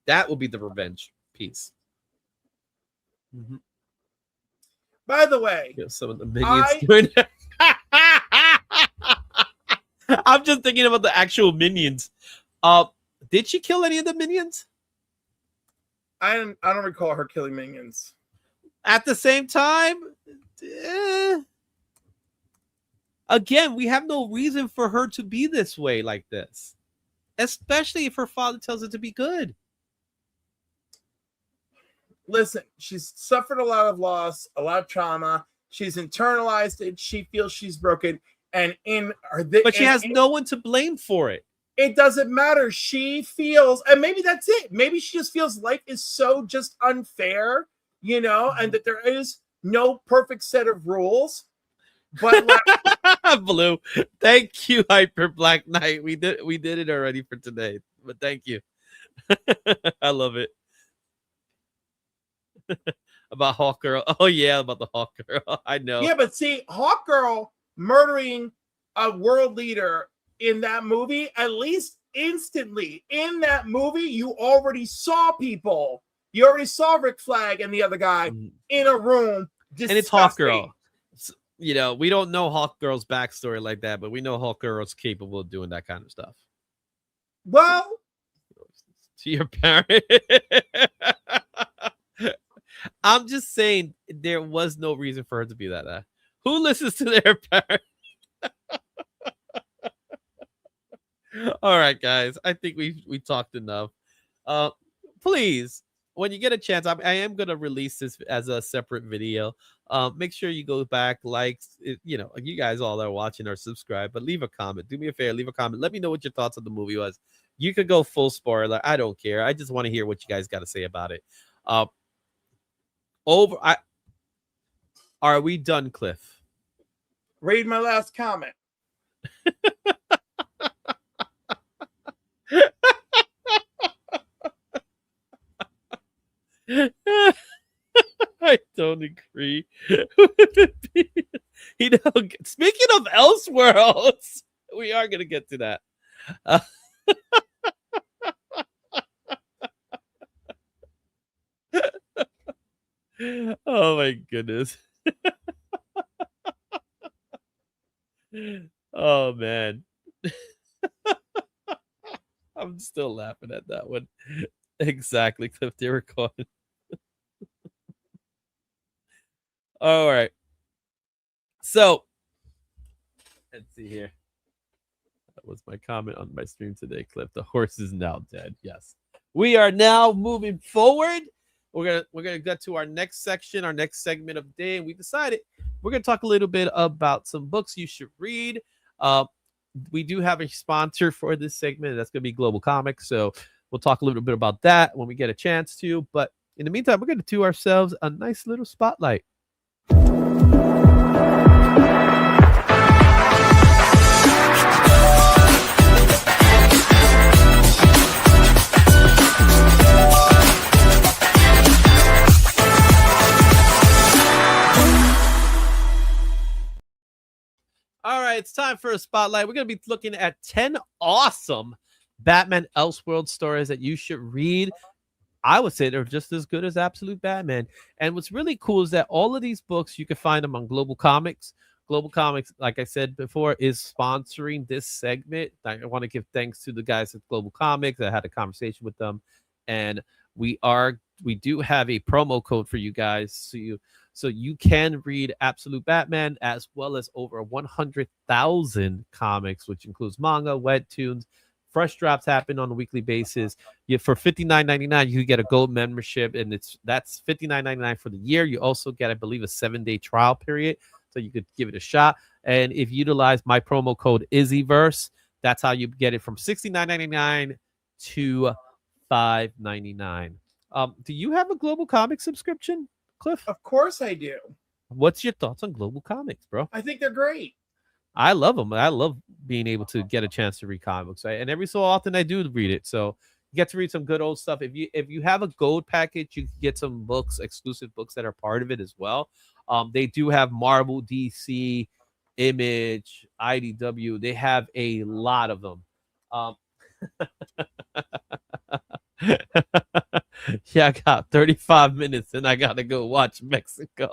That will be the revenge piece. By the way, some of the minions doing it. I'm just thinking about the actual minions. Did she kill any of the minions? I don't recall her killing minions. At the same time, again, we have no reason for her to be this way like this, especially if her father tells her to be good. Listen, she's suffered a lot of loss, a lot of trauma. She's internalized it. She feels she's broken, and but she has no one to blame for it. It doesn't matter. She feels, and maybe that's it. Maybe she just feels life is so just unfair, you know, and that there is no perfect set of rules. But like, Blue, thank you, Hyper Black Knight. We did it already for today, but thank you. I love it. About Hawkgirl. Oh yeah, about the Hawkgirl. I know. Yeah, but see, Hawkgirl murdering a world leader in that movie, at least instantly in that movie, you already saw people. You already saw Rick Flag and the other guy in a room. And it's Hawkgirl. You know, we don't know Hawkgirl's backstory like that, but we know Hawkgirl's capable of doing that kind of stuff. Well, to your parent. I'm just saying there was no reason for her to be that. Who listens to their parents? All right, guys. I think we talked enough. Please, when you get a chance, I am going to release this as a separate video. Make sure you go back, you know, you guys all that are watching or subscribe, but leave a comment. Do me a favor, leave a comment. Let me know what your thoughts on the movie was. You could go full spoiler. I don't care. I just want to hear what you guys got to say about it. Are we done, Cliff? Read my last comment. I don't agree. You know, speaking of Elseworlds, we are going to get to that. Oh my goodness. Oh man. I'm still laughing at that one. Exactly, Cliff. They were calling. All right. So let's see here. That was my comment on my stream today, Cliff. The horse is now dead. Yes. We are now moving forward. We're gonna get to our next section, our next segment of the day, and we decided we're gonna talk a little bit about some books you should read. We do have a sponsor for this segment, and that's gonna be Global Comics. So we'll talk a little bit about that when we get a chance to. But in the meantime, we're gonna do ourselves a nice little spotlight. All right, it's time for a spotlight. We're going to be looking at 10 awesome Batman Elseworlds stories that you should read. I would say they're just as good as Absolute Batman. And what's really cool is that all of these books, you can find them on Global Comics. Global Comics, like I said before, is sponsoring this segment. I want to give thanks to the guys at Global Comics. I had a conversation with them, and we do have a promo code for you guys, so you can read Absolute Batman as well as over 100,000 comics, which includes manga, webtoons. Fresh drops happen on a weekly basis. For $59.99, you get a gold membership, and that's $59.99 for the year. You also get, I believe, a 7-day trial period, so you could give it a shot. And if you utilize my promo code IzzyVerse, that's how you get it from $69.99 to $5.99. Do you have a Global Comics subscription, Cliff? Of course I do. What's your thoughts on Global Comics, bro? I think they're great. I love them. I love being able to get a chance to read comic books, right? And every so often I do read it. So you get to read some good old stuff. If you have a gold package, you can get some books, exclusive books that are part of it as well. They do have Marvel, DC, Image, IDW. They have a lot of them. Yeah, I got 35 minutes and I gotta go watch Mexico.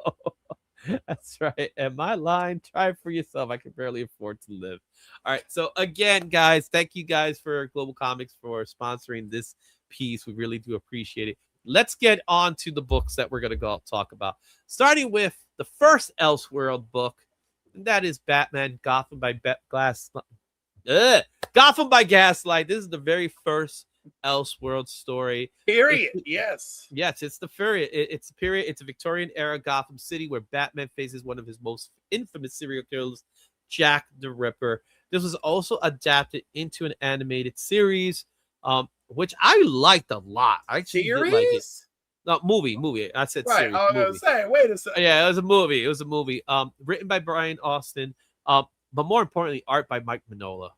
That's right. Am I lying? Try it for yourself. I can barely afford to live. All right. So again, guys, thank you guys for Global Comics for sponsoring this piece. We really do appreciate it. let's get on to the books that we're going to go talk about. Starting with the first Elseworld book, and that is Batman Gotham by Gotham by Gaslight. This is the very first Elseworld story. Period. Yes, it's the period. It's a period. It's a Victorian era Gotham City where Batman faces one of his most infamous serial killers, Jack the Ripper. This was also adapted into an animated series, which I liked a lot. I actually did like it. No, movie. I said right. series. I was gonna say, wait a second. Yeah, it was a movie. Written by Brian Austin. But more importantly, art by Mike Mignola.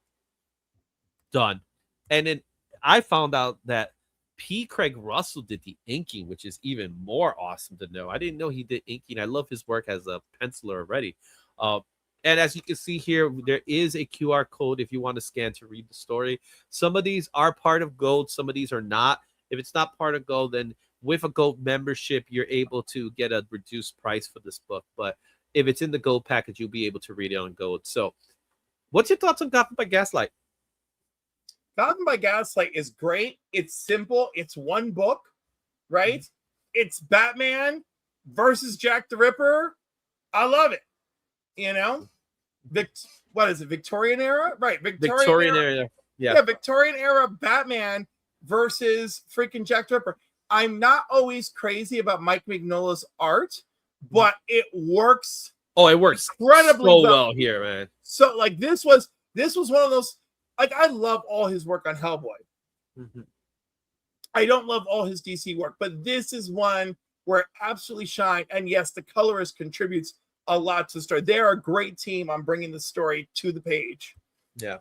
Done. And then I found out that P. Craig Russell did the inking, which is even more awesome to know. I didn't know he did inking. I love his work as a penciler already. And as you can see here, there is a QR code if you want to scan to read the story. Some of these are part of Gold. Some of these are not. If it's not part of Gold, then with a Gold membership, you're able to get a reduced price for this book. But if it's in the Gold package, you'll be able to read it on Gold. So what's your thoughts on Gotham by Gaslight? Gotham by Gaslight is great. It's simple. It's one book, right? Mm-hmm. It's Batman versus Jack the Ripper. I love it. You know, what is it? Victorian era, right? Victorian era. Yeah, Victorian era Batman versus freaking Jack the Ripper. I'm not always crazy about Mike Mignola's art, but it works. Oh, it works incredibly well here, man. So, like, this was one of those. Like, I love all his work on Hellboy. Mm-hmm. I don't love all his DC work, but this is one where it absolutely shined. And yes, the colorist contributes a lot to the story. They're a great team on bringing the story to the page. Yeah.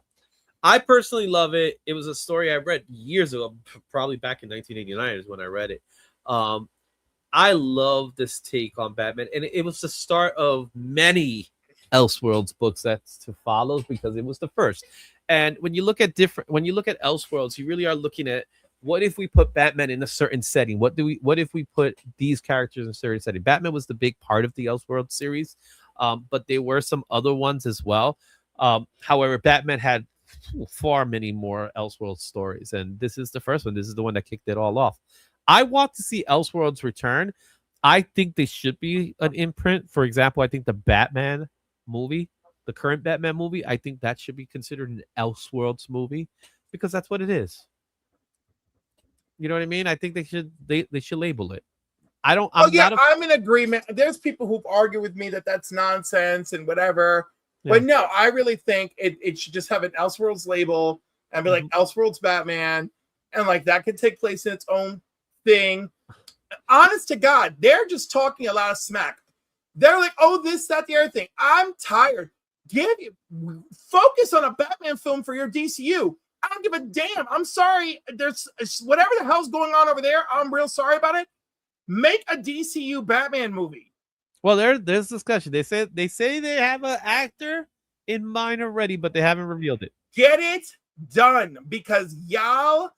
I personally love it. It was a story I read years ago, probably back in 1989 is when I read it. I love this take on Batman, and it was the start of many Elseworlds books that's to follow because it was the first. And when you look at Elseworlds, you really are looking at what if we put Batman in a certain setting? What if we put these characters in a certain setting? Batman was the big part of the Elseworlds series, but there were some other ones as well. However, Batman had far many more Elseworlds stories, and this is the first one. This is the one that kicked it all off. I want to see Elseworlds return. I think they should be an imprint. For example, I think the Batman movie, the current Batman movie, I think that should be considered an Elseworlds movie because that's what it is. You know what I mean? I think they should label it. I'm in agreement. There's people who've argued with me that that's nonsense and whatever. Yeah. But no, I really think it should just have an Elseworlds label and be like Elseworlds Batman, and like that could take place in its own thing. Honest to God, they're just talking a lot of smack. They're like, oh, this, that, the other thing. I'm tired. Focus on a Batman film for your DCU. I don't give a damn. I'm sorry. There's whatever the hell's going on over there. I'm real sorry about it. Make a DCU Batman movie. Well, there's discussion. They say they have an actor in mind already, but they haven't revealed it. Get it done because y'all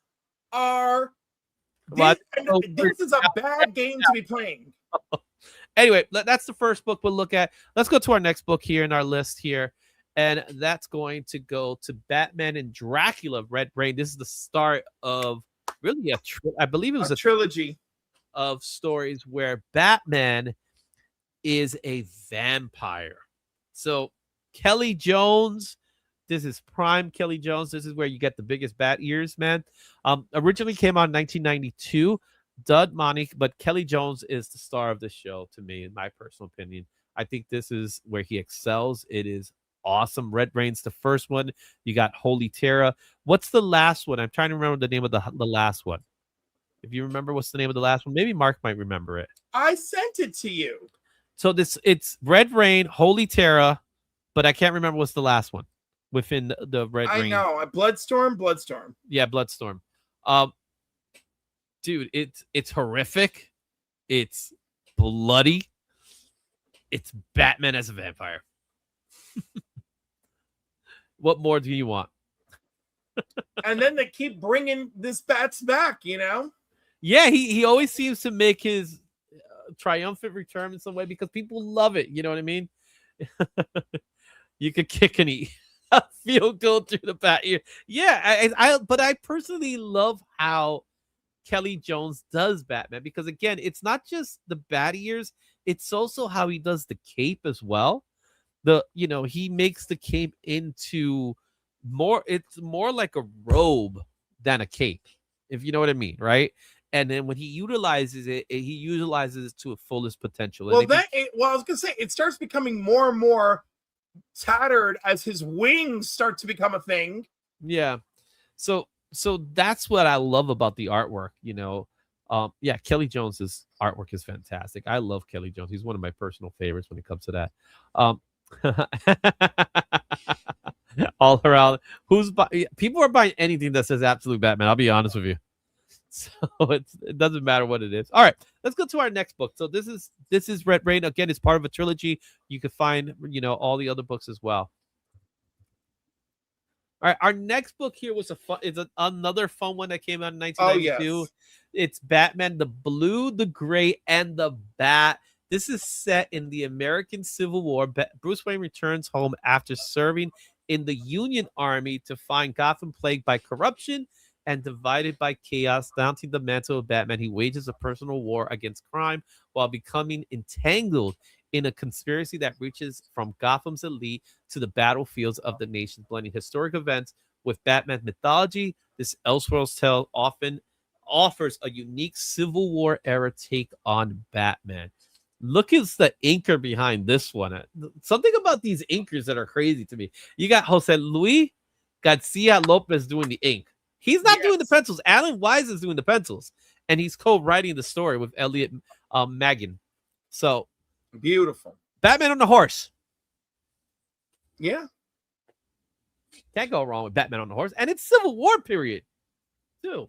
are. This is a bad game to be playing. Anyway, that's the first book we'll look at. Let's go to our next book here in our list here. And that's going to go to Batman and Dracula, Red Brain. This is the start of really I believe it was a trilogy of stories where Batman is a vampire. So Kelly Jones, this is prime Kelly Jones. This is where you get the biggest bat ears, man. Originally came out in 1992. Dud Monique, but Kelly Jones is the star of the show to me, in my personal opinion. I think this is where he excels. It is awesome. Red Brain's the first one. You got Holy Terror. What's the last one? I'm trying to remember the name of the last one. If you remember what's the name of the last one, maybe Mark might remember it. I sent it to you. So it's Red Rain, Holy Terror, but I can't remember what's the last one within the Red Rain. I know. Bloodstorm. Yeah, Bloodstorm. Dude, it's horrific. It's bloody. It's Batman as a vampire. What more do you want? And then they keep bringing this Bats back, you know? Yeah, he always seems to make his triumphant return in some way because people love it. You know what I mean? You could kick and eat. Feel good through the bat ear. Yeah, but I personally love how Kelly Jones does Batman, because again, it's not just the bat ears, it's also how he does the cape as well. He makes the cape into it's more like a robe than a cape, if you know what I mean, right? And then when he utilizes it, he utilizes it to its fullest potential. Well, I was gonna say it starts becoming more and more tattered as his wings start to become a thing. Yeah. So that's what I love about the artwork, Yeah, Kelly Jones's artwork is fantastic. I love Kelly Jones. He's one of my personal favorites when it comes to that. All around, people are buying anything that says Absolute Batman. I'll be honest with you. So it doesn't matter what it is. All right, let's go to our next book. So this is Red Rain. Again, it's part of a trilogy. You can find all the other books as well. All right, our next book here was another fun one that came out in 1992. Oh, yes. It's Batman, the Blue, the Gray, and the Bat. This is set in the American Civil War. Bruce Wayne returns home after serving in the Union Army to find Gotham plagued by corruption and divided by chaos. Mounting the mantle of Batman, he wages a personal war against crime while becoming entangled in a conspiracy that reaches from Gotham's elite to the battlefields of the nation, blending historic events with Batman mythology. This Elseworlds tale often offers a unique Civil War era take on Batman. Look at the inker behind this one. Something about these inkers that are crazy to me. You got Jose Luis Garcia Lopez doing the ink. He's not doing the pencils. Alan Wise is doing the pencils, and he's co-writing the story with Elliot Maggin. So beautiful. Batman on the horse. Yeah. Can't go wrong with Batman on the horse. And it's Civil War period, too.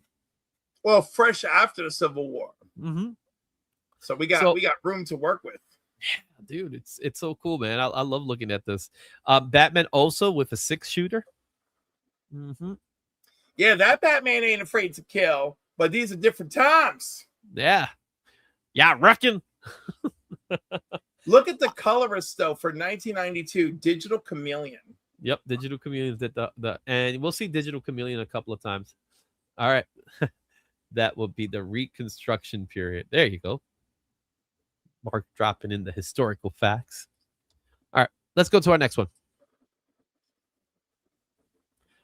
Well, fresh after the Civil War. Mm-hmm. So we got room to work with. Yeah, dude, it's so cool, man. I love looking at this. Batman also with a 6-shooter. Mm-hmm. Yeah, that Batman ain't afraid to kill, but these are different times. Yeah. Yeah, I reckon. Look at the colorist, though, for 1992, Digital Chameleon. Yep, Digital Chameleon did and we'll see Digital Chameleon a couple of times. All right. That will be the Reconstruction period. There you go. Mark dropping in the historical facts. All right, let's go to our next one.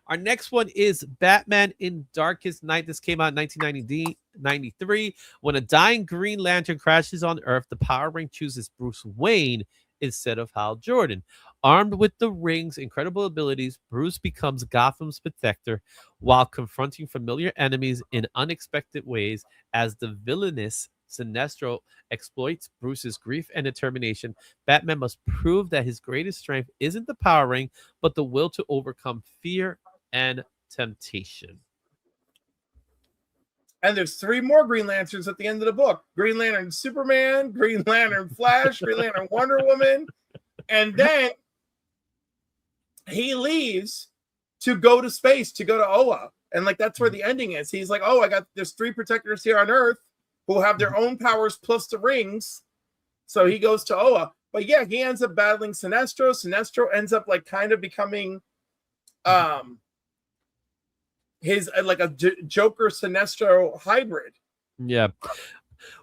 Our next one is Batman in Darkest Night. This came out in 1993. When a dying Green Lantern crashes on Earth, the Power Ring chooses Bruce Wayne instead of Hal Jordan. Armed with the ring's incredible abilities, Bruce becomes Gotham's protector while confronting familiar enemies in unexpected ways. As the villainous Sinestro exploits Bruce's grief and determination, Batman must prove that his greatest strength isn't the Power Ring, but the will to overcome fear and temptation. And there's 3 more Green Lanterns at the end of the book. Green Lantern Superman, Green Lantern Flash, Green Lantern Wonder Woman. And then he leaves to go to space, to go to Oa. And that's where the ending is. He's like, there's 3 protectors here on Earth who have their own powers plus the rings. So he goes to Oa. But yeah, he ends up battling Sinestro. Sinestro ends up kind of becoming his a Joker Sinestro hybrid. Yeah.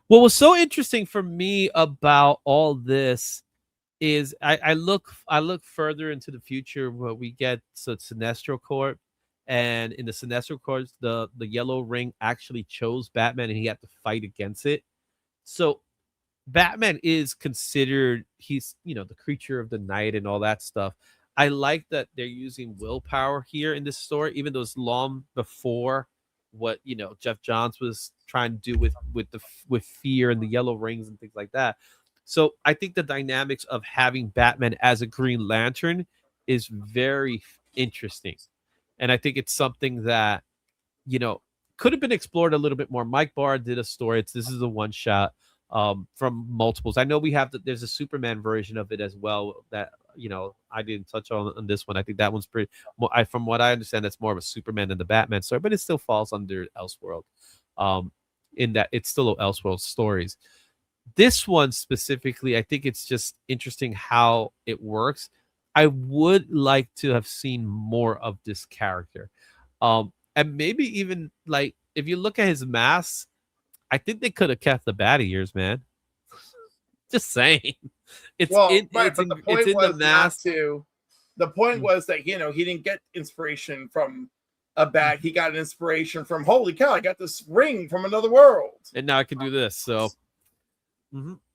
What was so interesting for me about all this is I look further into the future where we get Sinestro Corp, and in the Sinestro Corp, the yellow ring actually chose Batman, and he had to fight against it. So Batman is considered, he's the creature of the night and all that stuff. I like that they're using willpower here in this story, even though it's long before what Jeff Johns was trying to do with fear and the yellow rings and things like that. So I think the dynamics of having Batman as a Green Lantern is very interesting, and I think it's something that could have been explored a little bit more. Mike Barr did a story. This is a one shot from multiples. I know we have there's a Superman version of it as well that I didn't touch on this one. I think that one's pretty from what I understand, that's more of a Superman than the Batman story, but it still falls under Elseworld, in that it's still Elseworld stories. This one specifically, I think it's just interesting how it works. I would like to have seen more of this character, and maybe even if you look at his mask, I think they could have kept the baddie ears, man. Just saying. It's Well, in right, it's but in the it's point in the was not mask. to. The point Mm. was that he didn't get inspiration from a bat. He got an inspiration from holy cow! I got this ring from another world. And now I can do this. So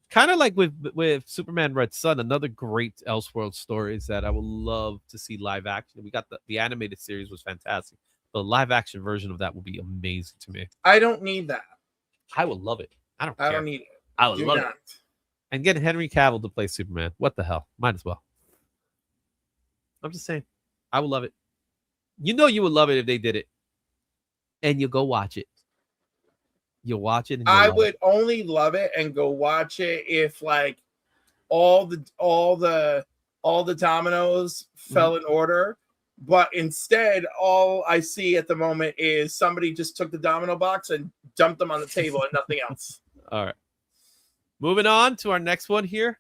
kind of like with Superman Red Sun, another great Elseworlds stories that I would love to see live action. We got the animated series was fantastic. The live action version of that would be amazing to me. I don't need that. I would love it. I don't I care. don't need it. I would Do love not. it. And get Henry Cavill to play Superman. What the hell? Might as well. I'm just saying. I would love it. You know you would love it if they did it. And you go watch it. You'll watch it and I would only love it and go watch it if like all the dominoes fell in order. But instead, all I see at the moment is somebody just took the domino box and dumped them on the table and nothing else. All right. Moving on to our next one here.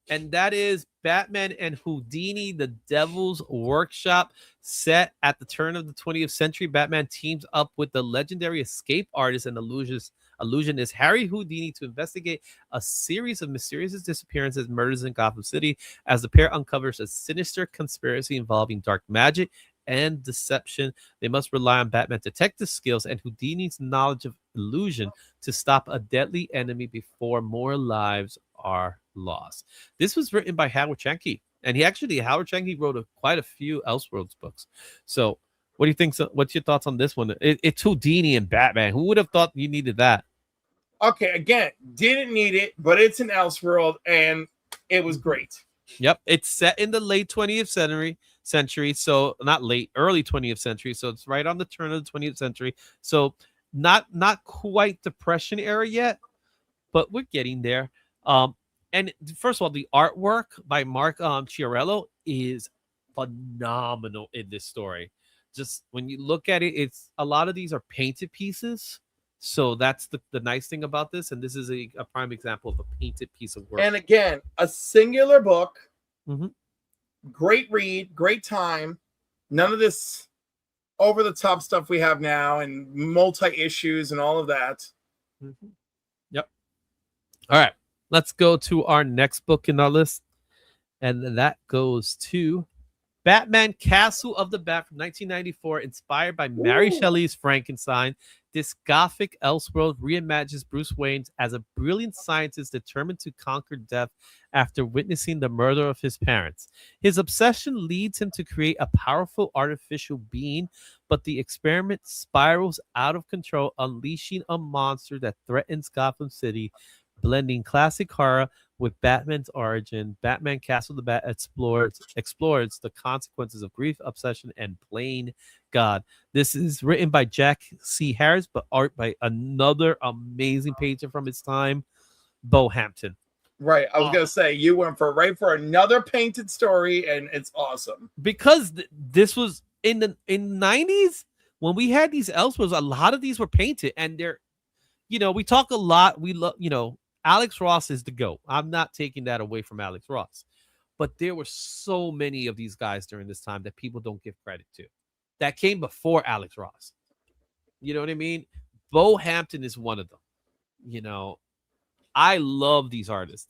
And that is Batman and Houdini, the Devil's Workshop. Set at the turn of the 20th century, Batman teams up with the legendary escape artist and illusionist Harry Houdini to investigate a series of mysterious disappearances and murders in Gotham City as the pair uncovers a sinister conspiracy involving dark magic and deception. They must rely on Batman's detective skills and Houdini's knowledge of illusion to stop a deadly enemy before more lives are lost. This was written by Howard Chaykin, and Howard Chaykin wrote quite a few Elseworlds books. So what do you think? What's your thoughts on this one? It's Houdini and Batman. Who would have thought you needed that? Okay, again, didn't need it, but it's an Elseworld, and it was great. Yep, it's set in the late 20th century, so not late, early 20th century, so it's right on the turn of the 20th century. So not quite Depression era yet, but we're getting there. And first of all, the artwork by Mark Chiarello is phenomenal in this story. Just when you look at it, it's a lot of these are painted pieces. So that's the nice thing about this. And this is a prime example of a painted piece of work. And again, a singular book. Mm-hmm. Great read, great time. None of this over the top stuff we have now and multi issues and all of that. Mm-hmm. Yep. All right. Let's go to our next book in our list. And that goes to Batman Castle of the Bat from 1994, inspired by Mary Shelley's Frankenstein. This gothic Elseworld reimagines Bruce Wayne as a brilliant scientist determined to conquer death after witnessing the murder of his parents. His obsession leads him to create a powerful artificial being, but the experiment spirals out of control, unleashing a monster that threatens Gotham City. Blending classic horror with Batman's origin, Batman Castle of the Bat explores the consequences of grief, obsession, and playing God. This is written by Jack C. Harris, but art by another amazing painter from his time, Bo Hampton. Right. I was going to say, you went for another painted story, and it's awesome. Because this was in the 90s, when we had these Elseworlds, a lot of these were painted, and they're, we talk a lot. We love, Alex Ross is the GOAT. I'm not taking that away from Alex Ross. But there were so many of these guys during this time that people don't give credit to. That came before Alex Ross. You know what I mean? Bo Hampton is one of them. I love these artists.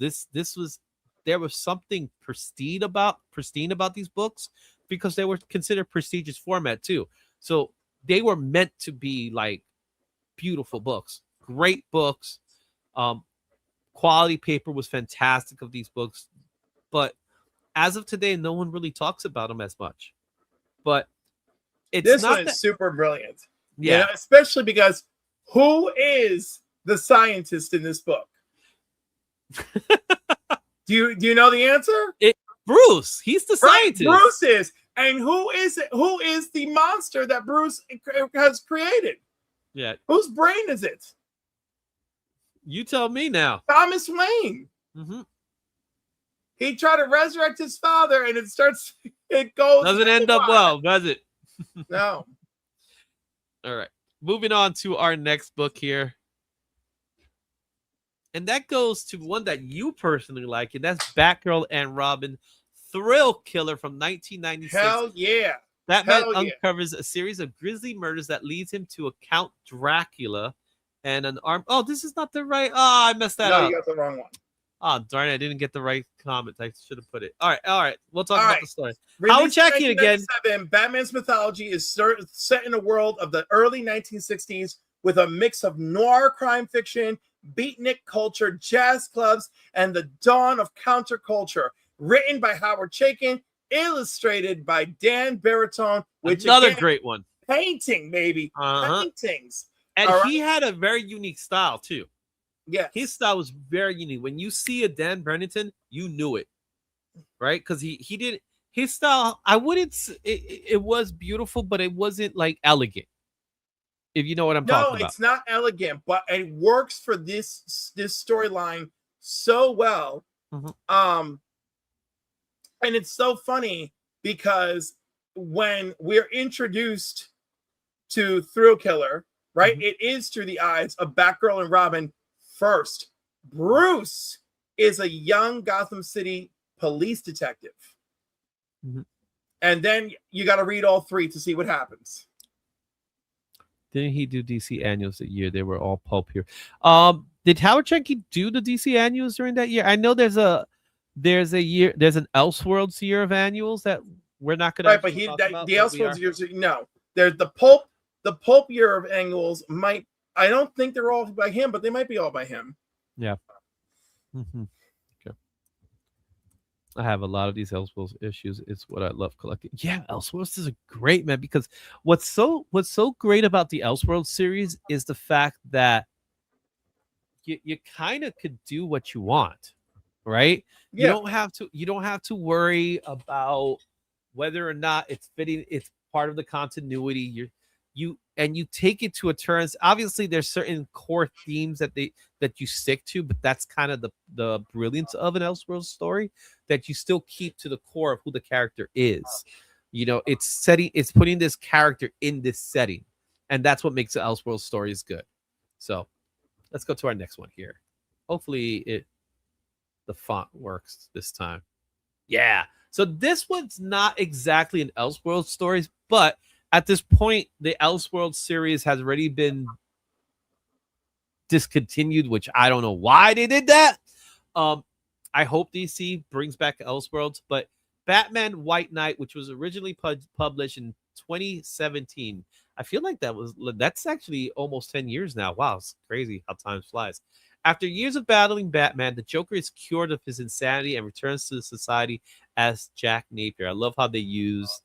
There was something pristine about these books because they were considered prestigious format too. So they were meant to be like beautiful books, great books. Quality paper was fantastic of these books, but as of today, no one really talks about them as much. But this one is super brilliant. Yeah, especially because who is the scientist in this book? do you know the answer? Bruce. He's the scientist. Bruce is. And who is it? Who is the monster that Bruce has created? Yeah. Whose brain is it? You tell me now. Thomas Wayne. Mm-hmm. He tried to resurrect his father, and it goes. Doesn't end up well, does it? No. All right. Moving on to our next book here. And that goes to one that you personally like, and that's Batgirl and Robin Thrill Killer from 1996. Hell yeah. Batman Hell yeah. uncovers a series of grisly murders that leads him to a Count Dracula and an arm. Oh, this is not the right. Oh, I messed that No, up. you got the wrong one. Oh, darn it. I didn't get the right comment. I should have put it. All right. We'll talk All about right. the story. Released in Checking again. 1997, Batman's mythology is set in a world of the early 1960s with a mix of noir crime fiction, beatnik culture, jazz clubs, and the dawn of counterculture. Written by Howard Chaykin, illustrated by Dan Baritone, which Another again, great one. painting, baby. Paintings. And All he had a very unique style, too. Yes. His style was very unique. When you see a Dan Bennington, you knew it, right? Because he did his style. I wouldn't. It was beautiful, but it wasn't like elegant. If you know what I'm talking about. No, it's not elegant, but it works for this storyline so well. Mm-hmm. And it's so funny because when we're introduced to Thrill Killer, right? Mm-hmm. It is through the eyes of Batgirl and Robin. First, Bruce is a young Gotham City police detective. Mm-hmm. And then you got to read all three to see what happens. Didn't he do DC annuals that year? They were all pulp here. Did Howard Chaykin do the DC annuals during that year? I know there's an Elseworlds year of annuals that we're not going to. Right, but the Elseworlds years. No, there's the pulp year of annuals might. I don't think they're all by him, but they might be all by him. Yeah. Mm-hmm. Okay. I have a lot of these Elseworlds issues. It's what I love collecting. Yeah, Elseworlds is a great, man, because what's so great about the Elseworlds series is the fact that you kind of could do what you want, right? Yeah. You don't have to worry about whether or not it's fitting. It's part of the continuity. You take it to a turn. Obviously, there's certain core themes that you stick to, but that's kind of the brilliance of an Elseworlds story, that you still keep to the core of who the character is. It's putting this character in this setting, and that's what makes the Elseworlds stories good. So let's go to our next one here. Hopefully the font works this time. Yeah. So this one's not exactly an Elseworlds stories, but at this point, the Elseworlds series has already been discontinued, which I don't know why they did that. I hope DC brings back Elseworlds, but Batman White Knight, which was originally published in 2017, I feel like that's actually almost 10 years now. Wow, it's crazy how time flies. After years of battling Batman, the Joker is cured of his insanity and returns to society as Jack Napier. I love how they use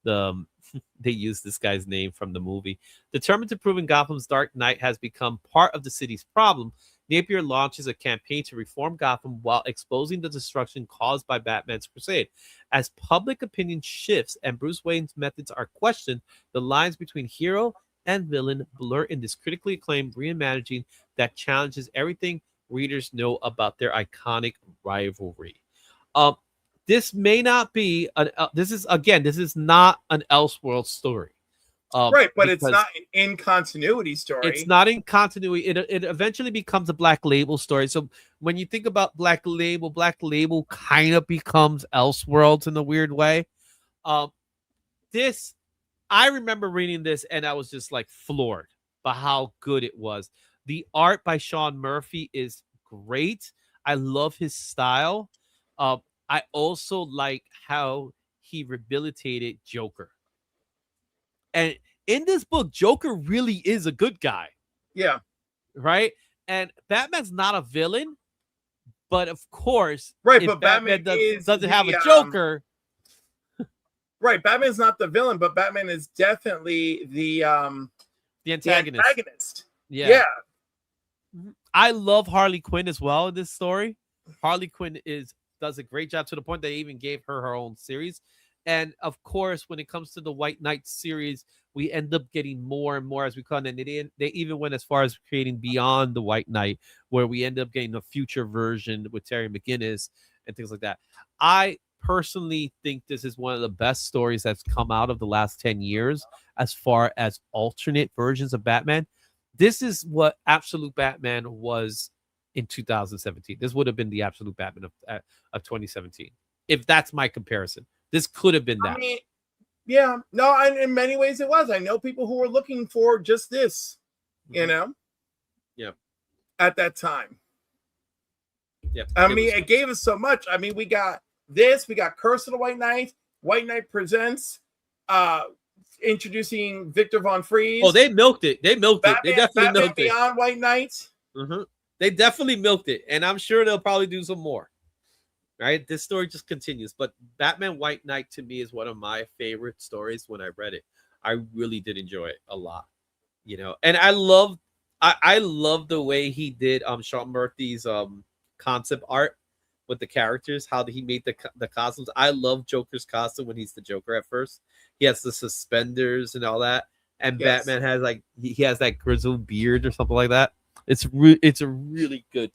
this guy's name from the movie. Determined to prove Gotham's Dark Knight has become part of the city's problem, Napier launches a campaign to reform Gotham while exposing the destruction caused by Batman's crusade. As public opinion shifts and Bruce Wayne's methods are questioned, the lines between hero and villain blur in this critically acclaimed reimagining that challenges everything readers know about their iconic rivalry. This may not be this is not an Elseworlds story. Right, but it's not an in continuity story. It's not in continuity. It eventually becomes a Black Label story. So when you think about Black Label kind of becomes Elseworlds in a weird way. I remember reading this and I was just like floored by how good it was. The art by Sean Murphy is great. I love his style. I also like how he rehabilitated Joker. And in this book, Joker really is a good guy. Yeah. Right? And Batman's not a villain, but of course, right, but Batman doesn't have a Joker. Right, Batman's not the villain, but Batman is definitely the antagonist. Yeah. I love Harley Quinn as well in this story. Harley Quinn does a great job to the point they even gave her own series. And of course, when it comes to the White Knight series, we end up getting more and more as we come. And they even went as far as creating Beyond the White Knight, where we end up getting a future version with Terry McGinnis and things like that. I personally think this is one of the best stories that's come out of the last 10 years as far as alternate versions of Batman. This is what Absolute Batman was in 2017. This would have been the Absolute Batman of 2017. If that's my comparison. This could have been that. Yeah, no, and in many ways it was. I know people who were looking for just this, you know. Yeah. At that time. Yeah. I mean, it gave us so much. I mean, we got this. We got Curse of the White Knight. White Knight Presents. Introducing Victor Von Fries. Oh, they milked it. They milked it. They definitely Batman milked it. Beyond White Knight. They definitely milked it, and I'm sure they'll probably do some more. Right? This story just continues, but Batman White Knight to me is one of my favorite stories. When I read it, I really did enjoy it a lot. You know, and I love the way he did Sean Murphy's concept art with the characters, how he made the costumes. I love Joker's costume when he's the Joker at first. He has the suspenders and all that, and yes. Batman has like he has that grizzled beard or something like that. It's a really good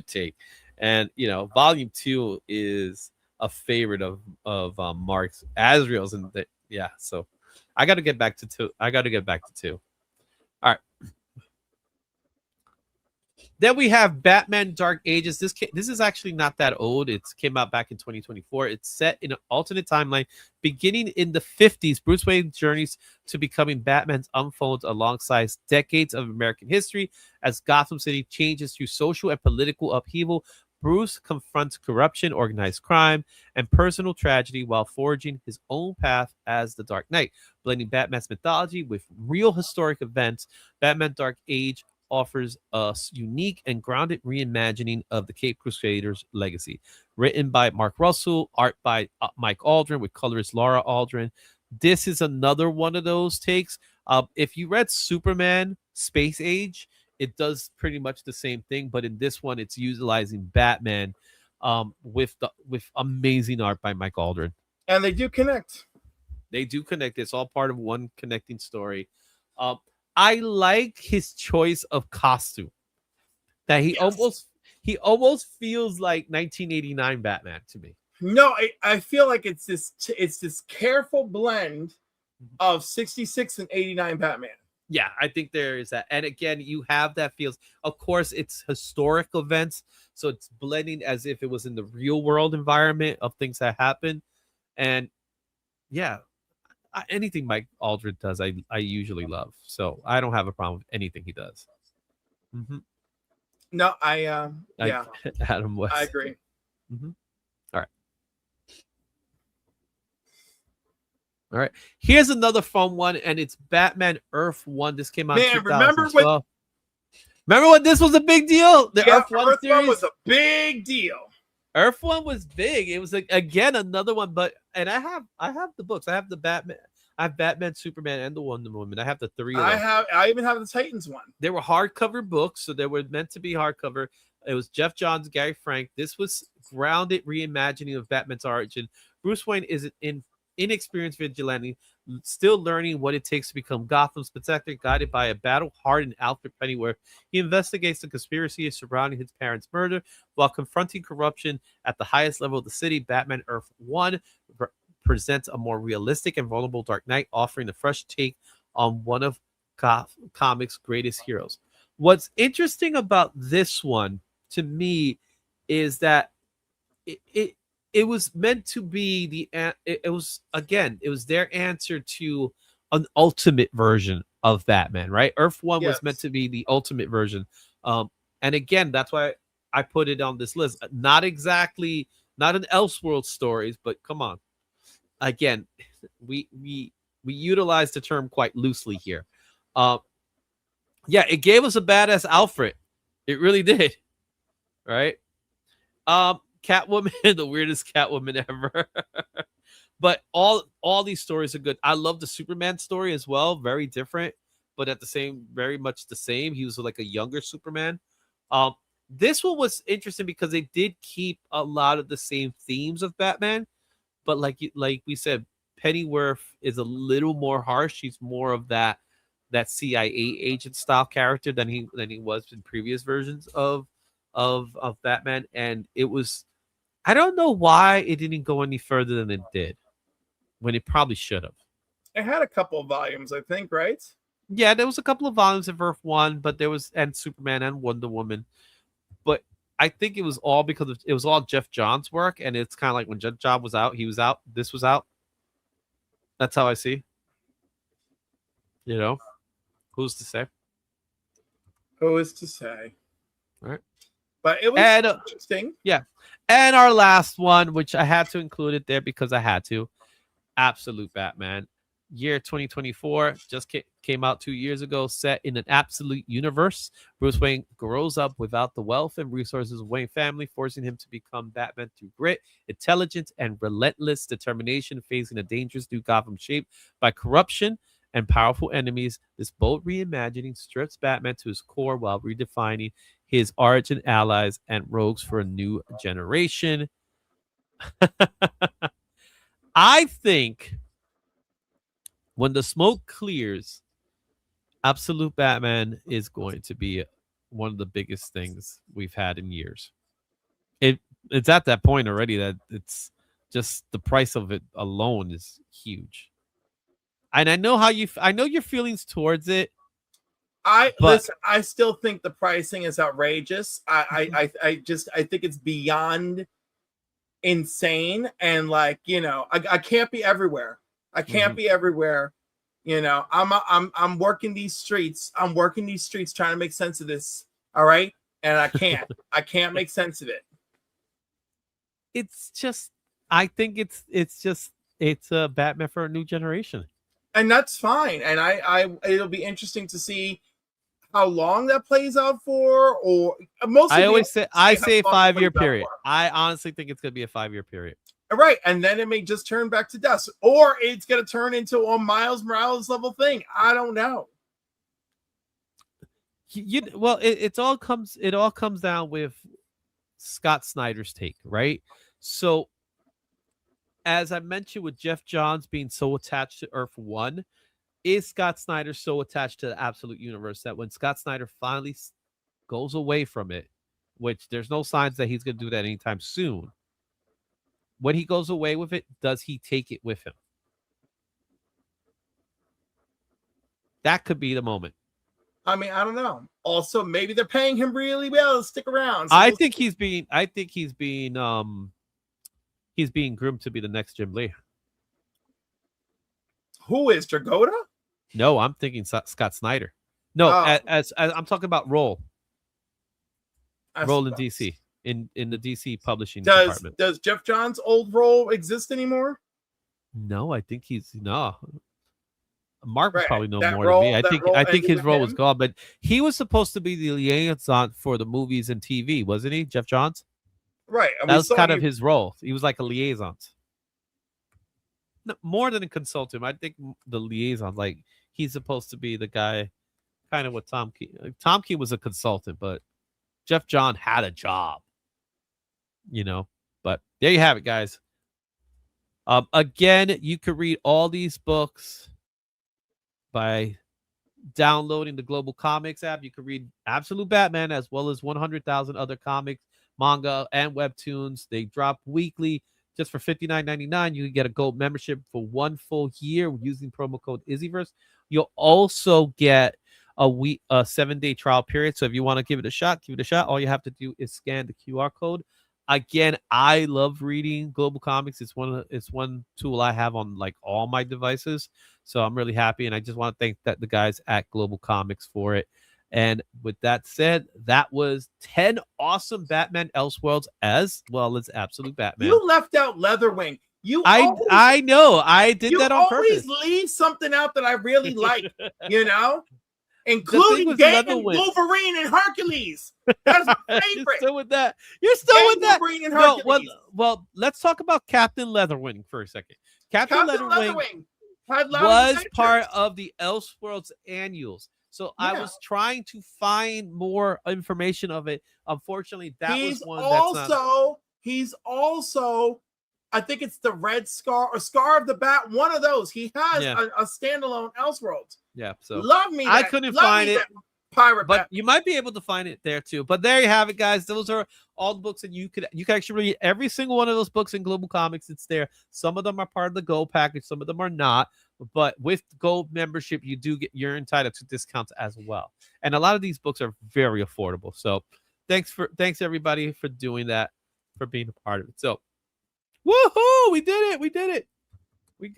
take. And you know, Volume 2 is a favorite of Mark's. Azrael's and yeah. So I got to get back to 2. All right. Then we have Batman Dark Ages. This is actually not that old. It came out back in 2024. It's set in an alternate timeline beginning in the 50s. Bruce Wayne's journeys to becoming Batman's unfolds alongside decades of American history as Gotham City changes through social and political upheaval. Bruce confronts corruption, organized crime, and personal tragedy while forging his own path as the Dark Knight. Blending Batman's mythology with real historic events, Batman Dark Age offers a unique and grounded reimagining of the Caped Crusaders' legacy. Written by Mark Russell, art by Mike Aldrin, with colorist Laura Aldrin. This is another one of those takes. If you read Superman Space Age, it does pretty much the same thing, but in this one, it's utilizing Batman with amazing art by Mike Aldrin. And they do connect. It's all part of one connecting story. I like his choice of costume. That he almost feels like 1989 Batman to me. No, I feel like it's this careful blend of 66 and 89 Batman. Yeah, I think there is that. And again, you have that feels. Of course, it's historic events, so it's blending as if it was in the real world environment of things that happen. And yeah, anything Mike Aldrin does, I usually love. So I don't have a problem with anything he does. Mm-hmm. No, yeah, Adam West. I agree. Mm-hmm. All right. Here's another fun one, and it's Batman Earth 1. This came out in 2012. Remember when this was a big deal? The Earth 1 series? 1 was a big deal. Earth 1 was big. It was again another one, and I have the books. I have the Batman. I have Batman, Superman, and the Wonder Woman. I have the 3 of them. I even have the Titans one. They were hardcover books, so they were meant to be hardcover. It was Jeff Johns, Gary Frank. This was grounded reimagining of Batman's origin. Bruce Wayne is an inexperienced vigilante, still learning what it takes to become Gotham's protector. Guided by a battle-hardened Alfred Pennyworth, he investigates the conspiracy surrounding his parents' murder while confronting corruption at the highest level of the city. Batman Earth 1 presents a more realistic and vulnerable Dark Knight, offering a fresh take on one of comics' greatest heroes. What's interesting about this one, to me, is that it was meant to be it was their answer to an ultimate version of Batman, right? Earth 1 was meant to be the ultimate version. And again, that's why I put it on this list. Not an Elseworlds stories, but come on. Again, we utilize the term quite loosely here. It gave us a badass Alfred. It really did. Right? Catwoman, the weirdest Catwoman ever. But all these stories are good. I love the Superman story as well. Very different, but very much the same. He was like a younger Superman. This one was interesting because they did keep a lot of the same themes of Batman, but like we said, Pennyworth is a little more harsh. He's more of that CIA agent style character than he was in previous versions of Batman, and it was. I don't know why it didn't go any further than it did, when it probably should have. It had a couple of volumes, I think, right? Yeah, there was a couple of volumes of Earth 1, but there was and Superman and Wonder Woman, but I think it was all because it was all Jeff Johns' work, and it's kind of like when Jeff Johns was out, he was out. This was out. That's how I see. You know, who's to say? Who is to say? All right. But it was And interesting. yeah, and our last one, which I had to include it there because I had to. Absolute Batman. Year 2024 just came out 2 years ago, set in an absolute universe. Bruce Wayne grows up without the wealth and resources of Wayne family, forcing him to become Batman through grit, intelligence, and relentless determination, facing a dangerous new Gotham shaped by corruption and powerful enemies. This bold reimagining strips Batman to his core while redefining his origin, allies, and rogues for a new generation. I think when the smoke clears, Absolute Batman is going to be one of the biggest things we've had in years. It's at that point already that it's just the price of it alone is huge. And I know I know your feelings towards it. Listen, I still think the pricing is outrageous. I think it's beyond insane, and like, you know, I can't be everywhere. I can't be everywhere. You know, I'm working these streets. I'm working these streets trying to make sense of this. All right, and I can't. I can't make sense of it. It's just, I think it's a Batman for a new generation, and that's fine. And it'll be interesting to see how long that plays out for, or mostly I say 5-year period. I honestly think it's gonna be a 5-year period. Right, and then it may just turn back to dust, or it's gonna turn into a Miles Morales level thing. I don't know. Well, it all comes down with Scott Snyder's take, right? So, as I mentioned, with Jeff Johns being so attached to Earth 1, is Scott Snyder so attached to the Absolute Universe that when Scott Snyder finally goes away from it, which there's no signs that he's going to do that anytime soon, when he goes away with it, does he take it with him? That could be the moment. I mean, I don't know. Also, maybe they're paying him really well to stick around. So I think he's being groomed to be the next Jim Lee. Who is Dragotta? No, I'm thinking Scott Snyder. No, as I'm talking about role in DC in the DC publishing department. Does Jeff Johns' old role exist anymore? No, I think Mark would probably know more role, than me. I think his role was gone, but he was supposed to be the liaison for the movies and TV, wasn't he, Jeff Johns? Right. That was kind of his role. He was like a liaison. No, more than a consultant. I think the liaison, like he's supposed to be the guy, kind of what Tom Key. Tom Key was a consultant, but Jeff Johns had a job, you know. But there you have it, guys. Again, you could read all these books by downloading the Global Comics app. You can read Absolute Batman as well as 100,000 other comics, manga, and webtoons. They drop weekly. Just for $59.99, you can get a gold membership for 1 full year using promo code IzzyVerse. You'll also get a 7-day trial period. So if you want to give it a shot, give it a shot. All you have to do is scan the QR code. Again, I love reading Global Comics. It's one tool I have on like all my devices. So I'm really happy, and I just want to thank the guys at Global Comics for it. And with that said, that was 10 awesome Batman Elseworlds as well as Absolute Batman. You left out Leatherwing. I know. I did that on purpose. You always leave something out that I really like, you know? Including Damon, Wolverine, and Hercules. That's my favorite. You're still with that. Wolverine and Hercules. Well, let's talk about Captain Leatherwing for a second. Captain Leatherwing was part of the Elseworlds annuals. So yeah. I was trying to find more information of it. Unfortunately, was one that's not. He's also, I think it's the Red Scar or Scar of the Bat. One of those. He has a standalone Elseworlds. Yeah. So I couldn't find it. Pirate but Batman. You might be able to find it there too. But there you have it, guys. Those are all the books that you can actually read every single one of those books in Global Comics. It's there. Some of them are part of the Gold package, some of them are not. But with Gold membership, you're entitled to discounts as well. And a lot of these books are very affordable. So thanks everybody for doing that, for being a part of it. So woohoo! We did it!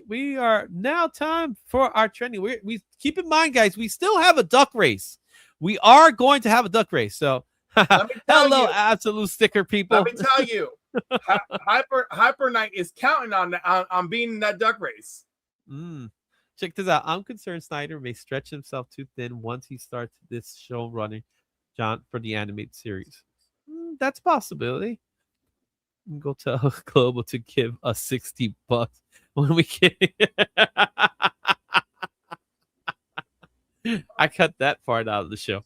we are now time for our trending. We keep in mind, guys, we still have a duck race. We are going to have a duck race. So Let me tell hello, you. absolute sticker people. Let me tell you, Hyper Knight is counting on being in that duck race. Check this out. I'm concerned Snyder may stretch himself too thin once he starts this show running, John, for the animated series. That's a possibility. Go tell Global to give us $60 when we can. I cut that part out of the show.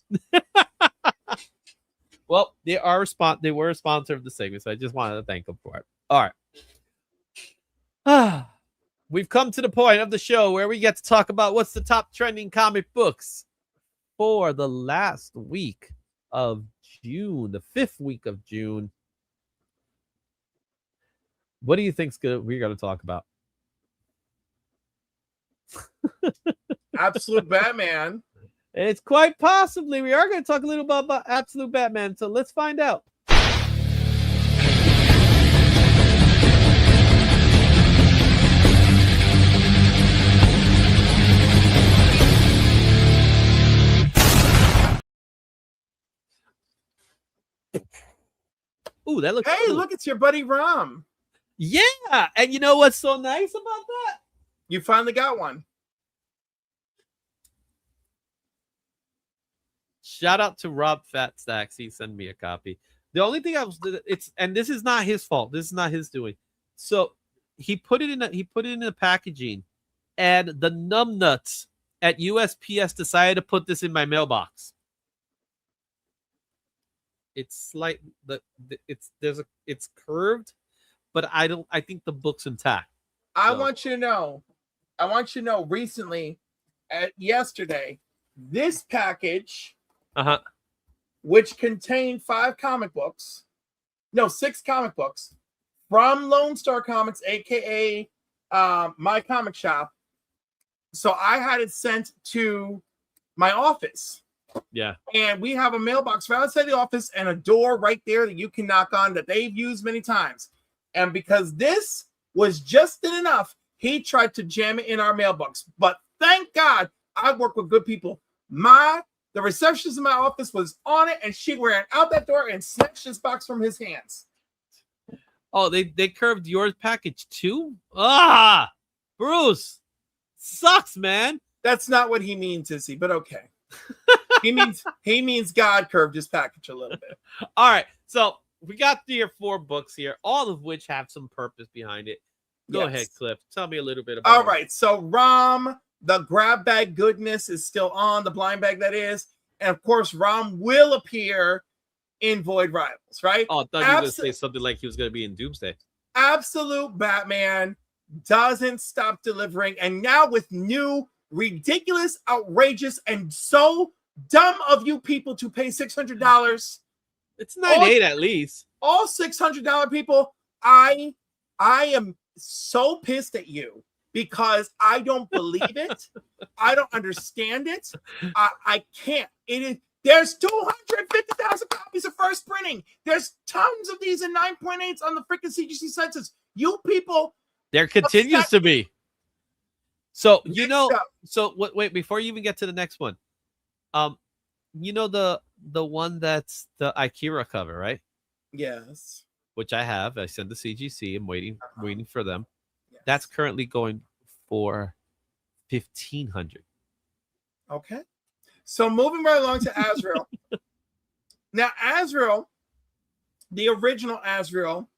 Well, they were a sponsor of the segment, so I just wanted to thank them for it. All right. We've come to the point of the show where we get to talk about what's the top trending comic books for the last week of June, the 5th week of June. What do you think's good? We're going to talk about Absolute Batman. It's quite possibly we are going to talk a little bit about Absolute Batman. So let's find out. Ooh, that looks Hey, cool. look, it's your buddy Rom. Yeah, and you know what's so nice about that? You finally got one. Shout out to Rob Fatstacks. He sent me a copy. The only thing and this is not his fault. This is not his doing. So he put it in the packaging, and the numbnuts at USPS decided to put this in my mailbox. It's it's curved, but I think the book's intact. I want you to know recently, yesterday, this package, which contained 6 comic books from Lone Star Comics, aka my comic shop. So I had it sent to my office. Yeah. And we have a mailbox right outside the office and a door right there that you can knock on that they've used many times. And because this was just thin enough, he tried to jam it in our mailbox. But thank God I work with good people. The receptionist in my office was on it, and she ran out that door and snatched this box from his hands. Oh, they curved your package too? Bruce. Sucks, man. That's not what he means, Izzy, but okay. He means God curved his package a little bit. All right. So we got 3 or 4 books here, all of which have some purpose behind it. Go ahead, Cliff. Tell me a little bit about it. All right. So Rom, the grab bag goodness is still on, the blind bag that is. And of course, Rom will appear in Void Rivals, right? Oh, I thought you were going to say something like he was going to be in Doomsday. Absolute Batman doesn't stop delivering. And now with new, ridiculous, outrageous, and so dumb of you people to pay $600. It's $98 at least. All $600 people, I am so pissed at you because I don't believe it. I don't understand it. I can't. There's 250,000 copies of first printing. There's tons of these in 9.8s on the freaking CGC census. You people. There continues to be. So, wait, before you even get to the next one, the one that's the Akira cover, right? Yes. Which I have. I sent the CGC. I'm waiting for them. Yes. That's currently going for $1,500. Okay. So moving right along to Azrael. Now, Azrael, the original Azrael,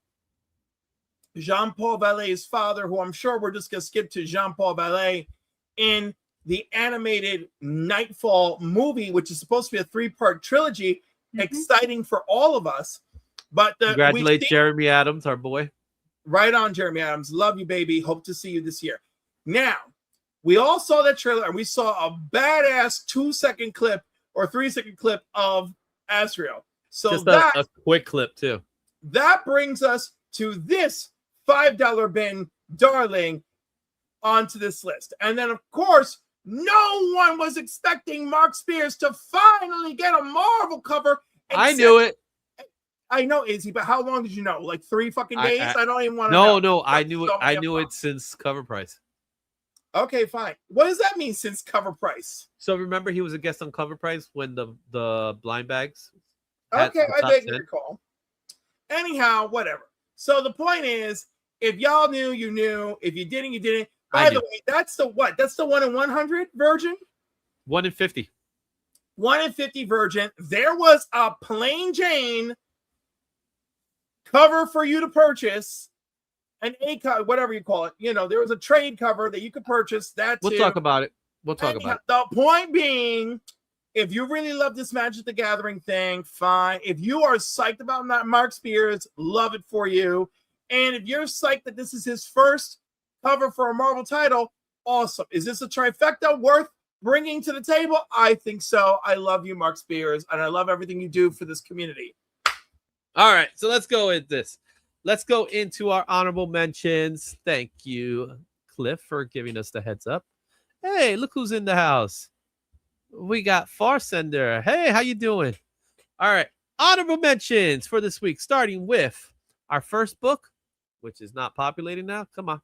Jean-Paul Vallée's father, who I'm sure we're just going to skip to Jean-Paul Vallée in the animated Nightfall movie, which is supposed to be a 3-part trilogy, exciting for all of us. But congratulate Jeremy Adams, our boy. Right on, Jeremy Adams. Love you, baby. Hope to see you this year. Now, we all saw that trailer, and we saw a badass 2-second clip or 3-second clip of Azrael. So just a quick clip, too. That brings us to this $5 bin darling onto this list. And then, of course, no one was expecting Mark Spears to finally get a Marvel cover. I knew it. I know, Izzy, but how long did you know? Like 3 fucking days? I don't even want to know. No, I knew it since cover price. Okay, fine. What does that mean since cover price? So remember, he was a guest on Cover Price when the blind bags. Okay, I beg your recall. Anyhow, whatever. So the point is, if y'all knew, you knew. If you didn't, you didn't. By the way, that's the what? That's the 1 in 100 virgin? 1 in 50. 1 in 50 virgin. There was a plain Jane cover for you to purchase. An A cover, whatever you call it. You know, there was a trade cover that you could purchase. That We'll talk about it. We'll talk about it. The point being, if you really love this Magic the Gathering thing, fine. If you are psyched about Mark Spears, love it for you. And if you're psyched that this is his first cover for a Marvel title, awesome. Is this a trifecta worth bringing to the table? I think so. I love you, Mark Spears, and I love everything you do for this community. All right, so let's go with this. Let's go into our honorable mentions. Thank you, Cliff, for giving us the heads up. Hey, look who's in the house. We got Farsender. Hey, how you doing? All right, honorable mentions for this week, starting with our first book, which is not populating now. Come on.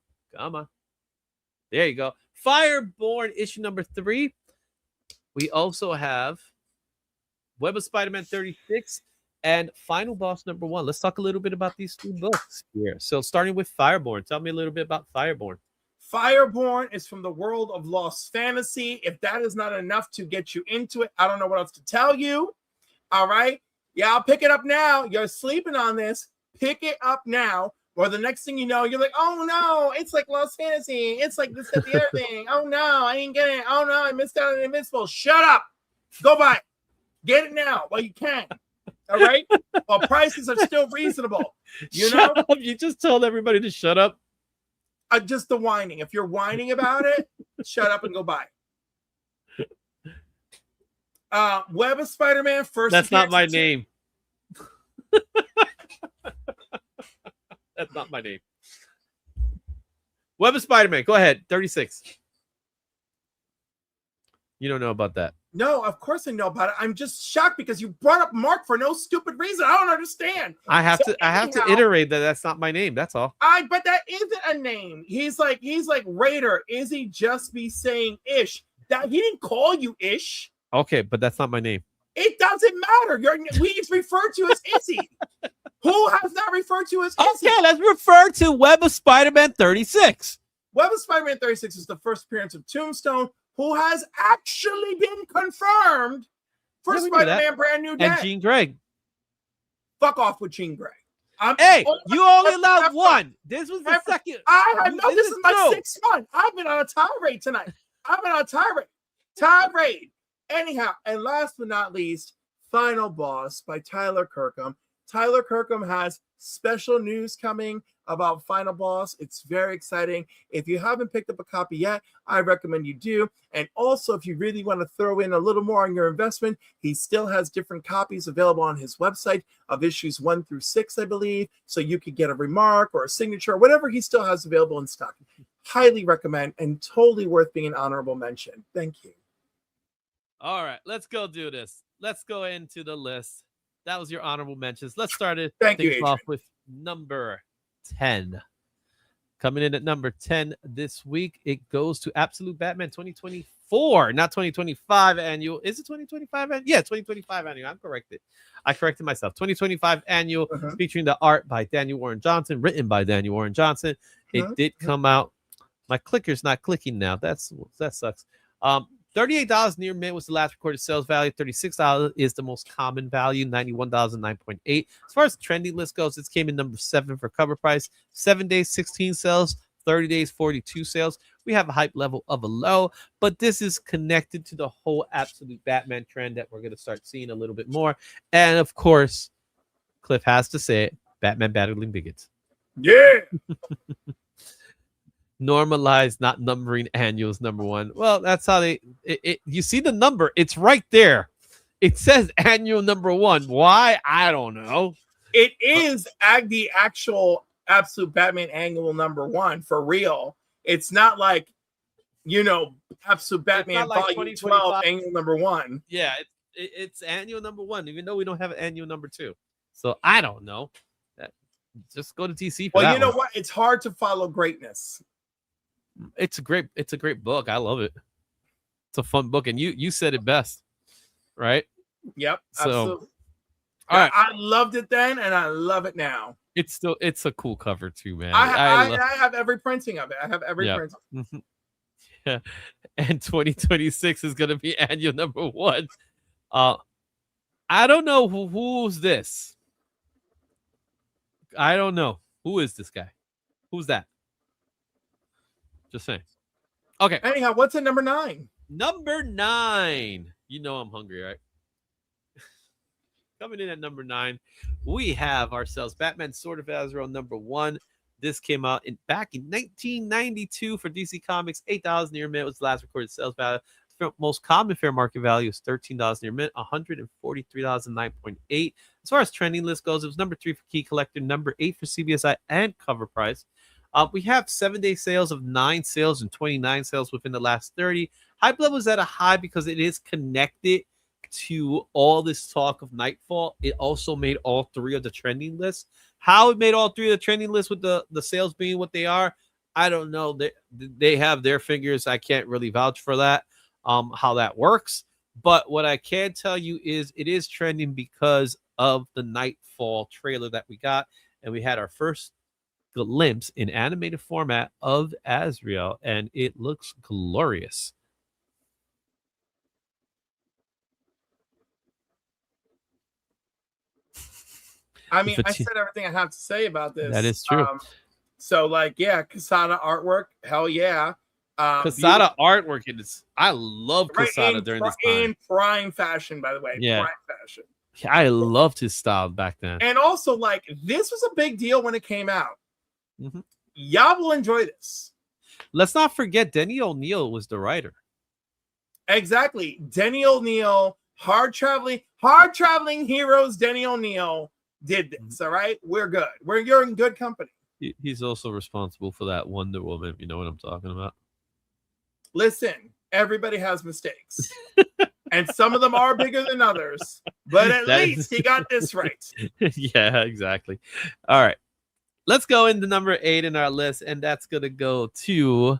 There you go. Fireborn issue number 3. We also have Web of Spider-Man 36 and Final Boss number 1. Let's talk a little bit about these 2 books here. So starting with Fireborn, tell me a little bit about Fireborn. Fireborn is from the world of Lost Fantasy. If that is not enough to get you into it, I don't know what else to tell you. All right. Yeah, I'll pick it up now. You're sleeping on this. Pick it up now. Or the next thing you know, you're like, oh no, it's like Lost Fantasy. It's like this, that, the other thing. Oh no, I didn't get it. Oh no, I missed out on Invincible. Shut up. Go buy it. Get it now while you can. All right? While prices are still reasonable. Shut up. You just told everybody to shut up. Just the whining. If you're whining about it, shut up and go buy it. Web of Spider-Man first. That's not my name. That's not my name. Web of Spider-Man. Go ahead. 36. You don't know about that. No, of course I know about it. I'm just shocked because you brought up Mark for no stupid reason. I don't understand. I have to iterate that that's not my name. That's all. But that isn't a name. He's like Raider. Izzy just be saying Ish. That he didn't call you Ish. Okay, but that's not my name. It doesn't matter. We refer to as Izzy. Who has not referred to as Izzy? Okay, let's refer to Web of Spider-Man 36. Web of Spider-Man 36 is the first appearance of Tombstone, who has actually been confirmed for Spider-Man Brand New Day. And Jean Grey. Fuck off with Jean Grey. Hey, you only allowed one. This was the second. This is my 6th one. I've been on a tirade tonight. Tirade. Anyhow, and last but not least, Final Boss by Tyler Kirkham. Tyler Kirkham has special news coming about Final Boss. It's very exciting. If you haven't picked up a copy yet, I recommend you do. And also, if you really want to throw in a little more on your investment, he still has different copies available on his website of issues 1 through 6, I believe. So you could get a remark or a signature, whatever he still has available in stock. Highly recommend and totally worth being an honorable mention. Thank you. All right, let's go do this. Let's go into the list. That was your honorable mentions. Let's start it. Thank you, off with number 10. Coming in at number 10 this week, it goes to Absolute Batman 2024, not 2025 annual. Is it 2025 annual? Yeah, 2025 annual. I'm corrected. I corrected myself. 2025 annual, featuring the art by Daniel Warren Johnson, written by Daniel Warren Johnson. It did come out. My clicker's not clicking now. That sucks. $38 near mint was the last recorded sales value. $36 is the most common value. $91.09.8. As far as the trending list goes, it came in number 7 for cover price. 7 days, 16 sales. 30 days, 42 sales. We have a hype level of a low, but this is connected to the whole Absolute Batman trend that we're going to start seeing a little bit more. And of course, Cliff has to say it, Batman battling bigots. Yeah. Normalize not numbering annuals, number 1. Well, that's how you see the number. It's right there. It says annual number 1. Why? I don't know. It is the actual Absolute Batman annual number 1 for real. It's not like, Absolute Batman like volume 12 annual number 1. Yeah, it's annual number 1, even though we don't have an annual number 2. So I don't know. Just go to DC. Well, you know what? It's hard to follow greatness. It's a great book. I love it. It's a fun book, and you said it best, right? Yep, So, absolutely. all right, I loved it then, and I love it now. it's a cool cover too, man. I have every printing of it. I have every Yeah. printing. Mhm. Yeah. And 2026 is gonna be annual number 1. I don't know who's this. I don't know. Who is this guy? Who's that? Just saying. Okay. Anyhow, what's at number 9? Number 9. You know I'm hungry, right? Coming in at number 9, we have ourselves Batman Sword of Azrael number 1. This came out back in 1992 for DC Comics. $8 near mint was the last recorded sales value. Most common fair market value is $13 near mint, $143.9.8. As far as trending list goes, it was number 3 for Key Collector, number 8 for CBSI and Cover Price. We have 7-day sales of 9 sales and 29 sales within the last 30. Hype level is at a high because it is connected to all this talk of Nightfall. It also made all 3 of the trending lists. How it made all 3 of the trending lists with the sales being what they are, I don't know. They have their figures. I can't really vouch for that, how that works. But what I can tell you is it is trending because of the Nightfall trailer that we got. And we had our first glimpse in animated format of Azrael, and it looks glorious. I mean, I said everything I have to say about this. That is true. So, like, yeah, Quesada artwork, hell yeah. Quesada artwork is. I love Quesada during this time. In prime fashion, by the way. Yeah. Prime fashion. I loved his style back then. And also, like, this was a big deal when it came out. Mm-hmm. Y'all will enjoy this. Let's not forget Denny O'Neil was the writer. Exactly. Denny O'Neil, hard traveling heroes. Denny O'Neil did this. All right, we're good. You're in good company. He's also responsible for that Wonder Woman, if you know what I'm talking about. Listen, everybody has mistakes, and some of them are bigger than others. But at least he got this right. Yeah, exactly. All right, let's go into number 8 in our list, and that's gonna go to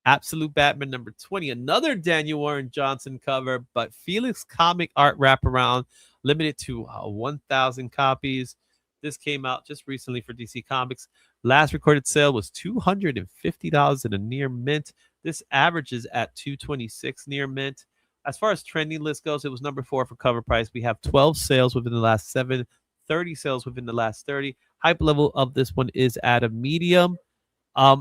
Absolute Batman number 20, another Daniel Warren Johnson cover, but Felix comic art wraparound, limited to 1,000 copies. This came out just recently for DC Comics. Last recorded sale was $250 in a near mint. This averages at $226 near mint. As far as trending list goes, it was number 4 for Cover Price. We have 12 sales within the last 7, 30 sales within the last 30. Hype level of this one is at a medium. I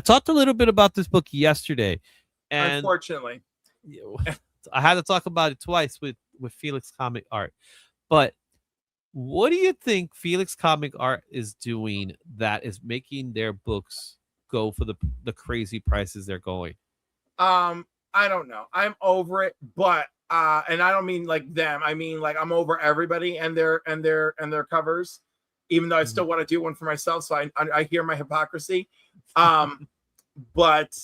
talked a little bit about this book yesterday, and unfortunately, I had to talk about it twice with Felix comic art. But what do you think Felix comic art is doing that is making their books go for the crazy prices they're going? I don't know. I'm over it, but and I don't mean like them. I mean like I'm over everybody and their covers. Even though I still want to do one for myself, so I hear my hypocrisy. But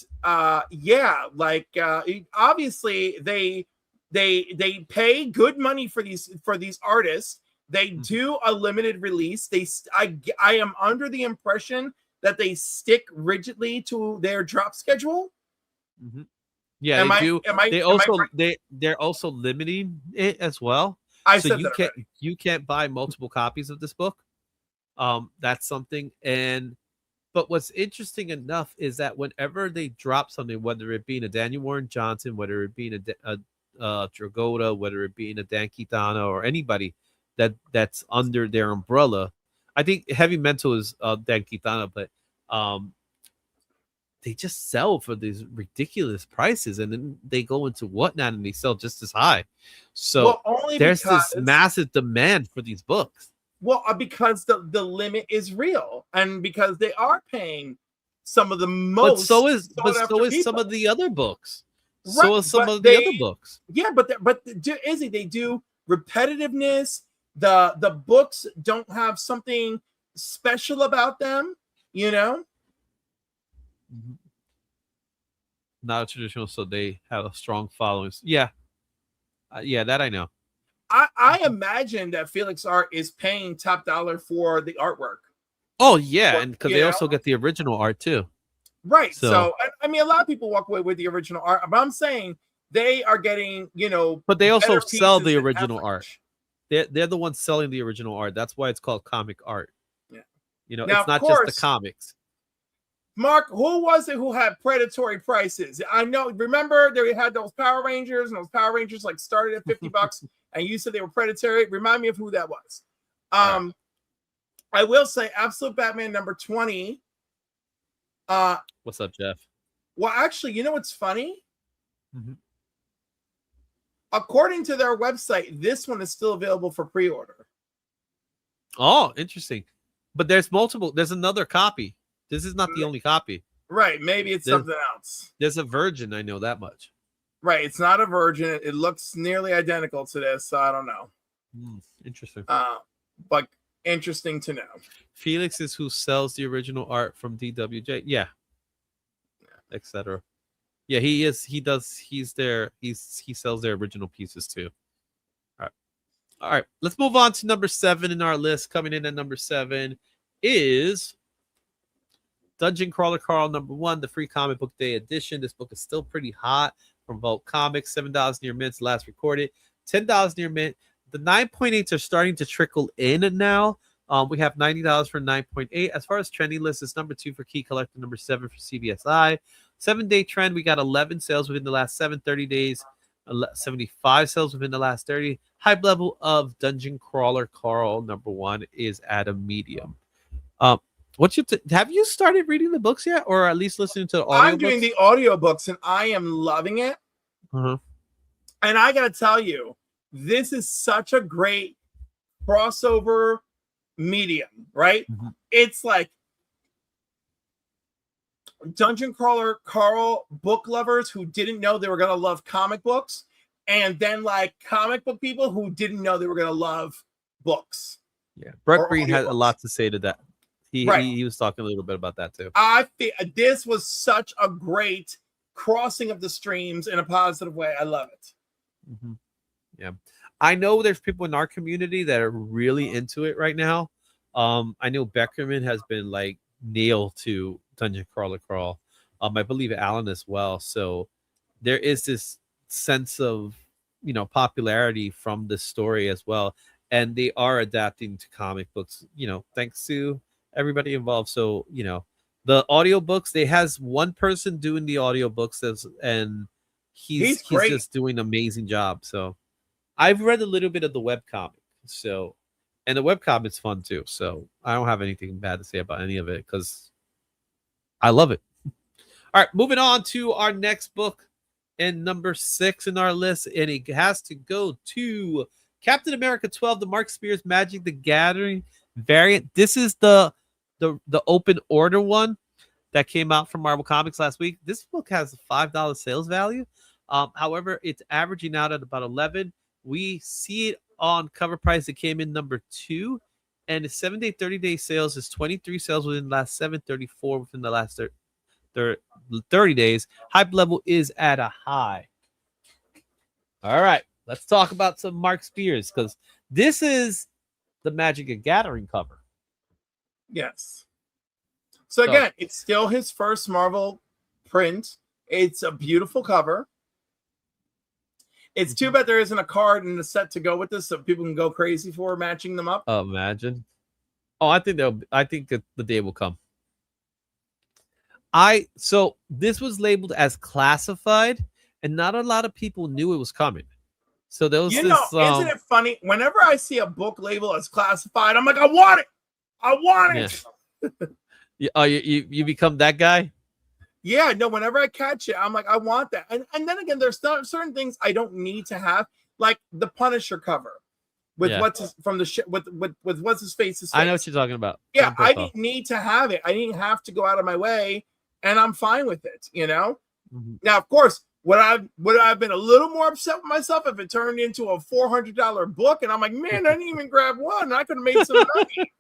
yeah, like obviously they pay good money for these artists. They do a limited release. I am under the impression that they stick rigidly to their drop schedule. Mm-hmm. Yeah, they're also limiting it as well. You can't buy multiple copies of this book. That's something. But what's interesting enough is that whenever they drop something, whether it being a Daniel Warren Johnson, whether it being a Dragotta, whether it being a Dan Quintana or anybody that's under their umbrella, I think Heavy Mental is Dan Quintana, but they just sell for these ridiculous prices, and then they go into Whatnot and they sell just as high. So there's this massive demand for these books. Well, because the limit is real, and because they are paying some of the most. But so is some of the other books. Right, so is some of the other books. Yeah, but Izzy, they do repetitiveness. The books don't have something special about them, you know. Not a traditional, so they have a strong following. Yeah, that I know. I imagine that Felix Art is paying top dollar for the artwork. Oh yeah, and because they also get the original art too. Right. So, So I mean, a lot of people walk away with the original art, but I'm saying they are getting, but they also better sell the pieces and original art. average. They're the ones selling the original art. That's why it's called comic art. Yeah. Now, It's of not just the course, comics. Mark, who was it who had predatory prices? I know. Remember, they had those Power Rangers, and those Power Rangers like started at $50, and you said they were predatory. Remind me of who that was. Right. I will say, Absolute Batman number 20. What's up, Jeff? Well, actually, you know what's funny? Mhm. According to their website, this one is still available for pre-order. Oh, interesting. But there's multiple. There's another copy. This is not the only copy. Right. Maybe it's something else. There's a Virgin. I know that much. Right. It's not a Virgin. It looks nearly identical to this. So I don't know. Interesting. But interesting to know. Felix is who sells the original art from DWJ. Yeah. Etc. Yeah, he is. He does. He's there. He sells their original pieces too. All right. Let's move on to number 7 in our list. Coming in at number 7 is Dungeon Crawler Carl #1, the free comic book day edition. This book is still pretty hot from Vault Comics. $7 near mint, last recorded. $10 near mint. The 9.8s are starting to trickle in now. We have $90 for 9.8. As far as trending list, it's number 2 for Key Collector, number 7 for CBSI. 7-day trend, we got 11 sales within the last 30 days. 75 sales within the last 30. Hype level of Dungeon Crawler Carl #1 is at a medium. Have you started reading the books yet, or at least listening to the audio? I'm doing the audiobooks, and I am loving it. Uh-huh. And I gotta tell you, this is such a great crossover medium, right? Mm-hmm. It's like Dungeon Crawler Carl book lovers who didn't know they were gonna love comic books, and then like comic book people who didn't know they were gonna love books. Yeah, Brett Or Green had a audiobooks. lot to say to that. Right. He was talking a little bit about that too. I feel this was such a great crossing of the streams in a positive way. I love it. Mm-hmm. Yeah, I know there's people in our community that are really into it right now. I know Beckerman has been like nailed to Dungeon Crawler Carl. I believe Alan as well. So there is this sense of popularity from this story as well, and they are adapting to comic books. Thanks to everybody involved. So the audiobooks, they has one person doing the audiobooks, and he's great. just doing an amazing job. So I've read a little bit of the webcomic, and the webcomic's fun too. So I don't have anything bad to say about any of it because I love it. All right, moving on to our next book and number 6 in our list, and it has to go to Captain America 12, the Mark Spears Magic the Gathering variant. This is the open order one that came out from Marvel Comics last week. This book has a $5 sales value. However, it's averaging out at about 11. We see it on cover price. It came in number 2, and the 7-day, 30-day sales is 23 sales within the last 7, 34 within the last 30 days. Hype level is at a high. All right, let's talk about some Mark Spears, because this is the Magic the Gathering cover. Yes. So again, it's still his first Marvel print. It's a beautiful cover. It's too bad there isn't a card in the set to go with this, so people can go crazy for matching them up. Imagine. I think that the day will come. So this was labeled as classified, and not a lot of people knew it was coming. So there was isn't it funny? Whenever I see a book labeled as classified, I'm like, I want it. I want it. Yeah. You become that guy? Yeah, no, whenever I catch it, I'm like, I want that. And then again, there's certain things I don't need to have, like the Punisher cover with what's his face. I know what you're talking about. Yeah, I didn't need to have it. I didn't have to go out of my way, and I'm fine with it, Mm-hmm. Now, of course, would I've been a little more upset with myself if it turned into a $400 book, and I'm like, man, I didn't even grab one. I could have made some money.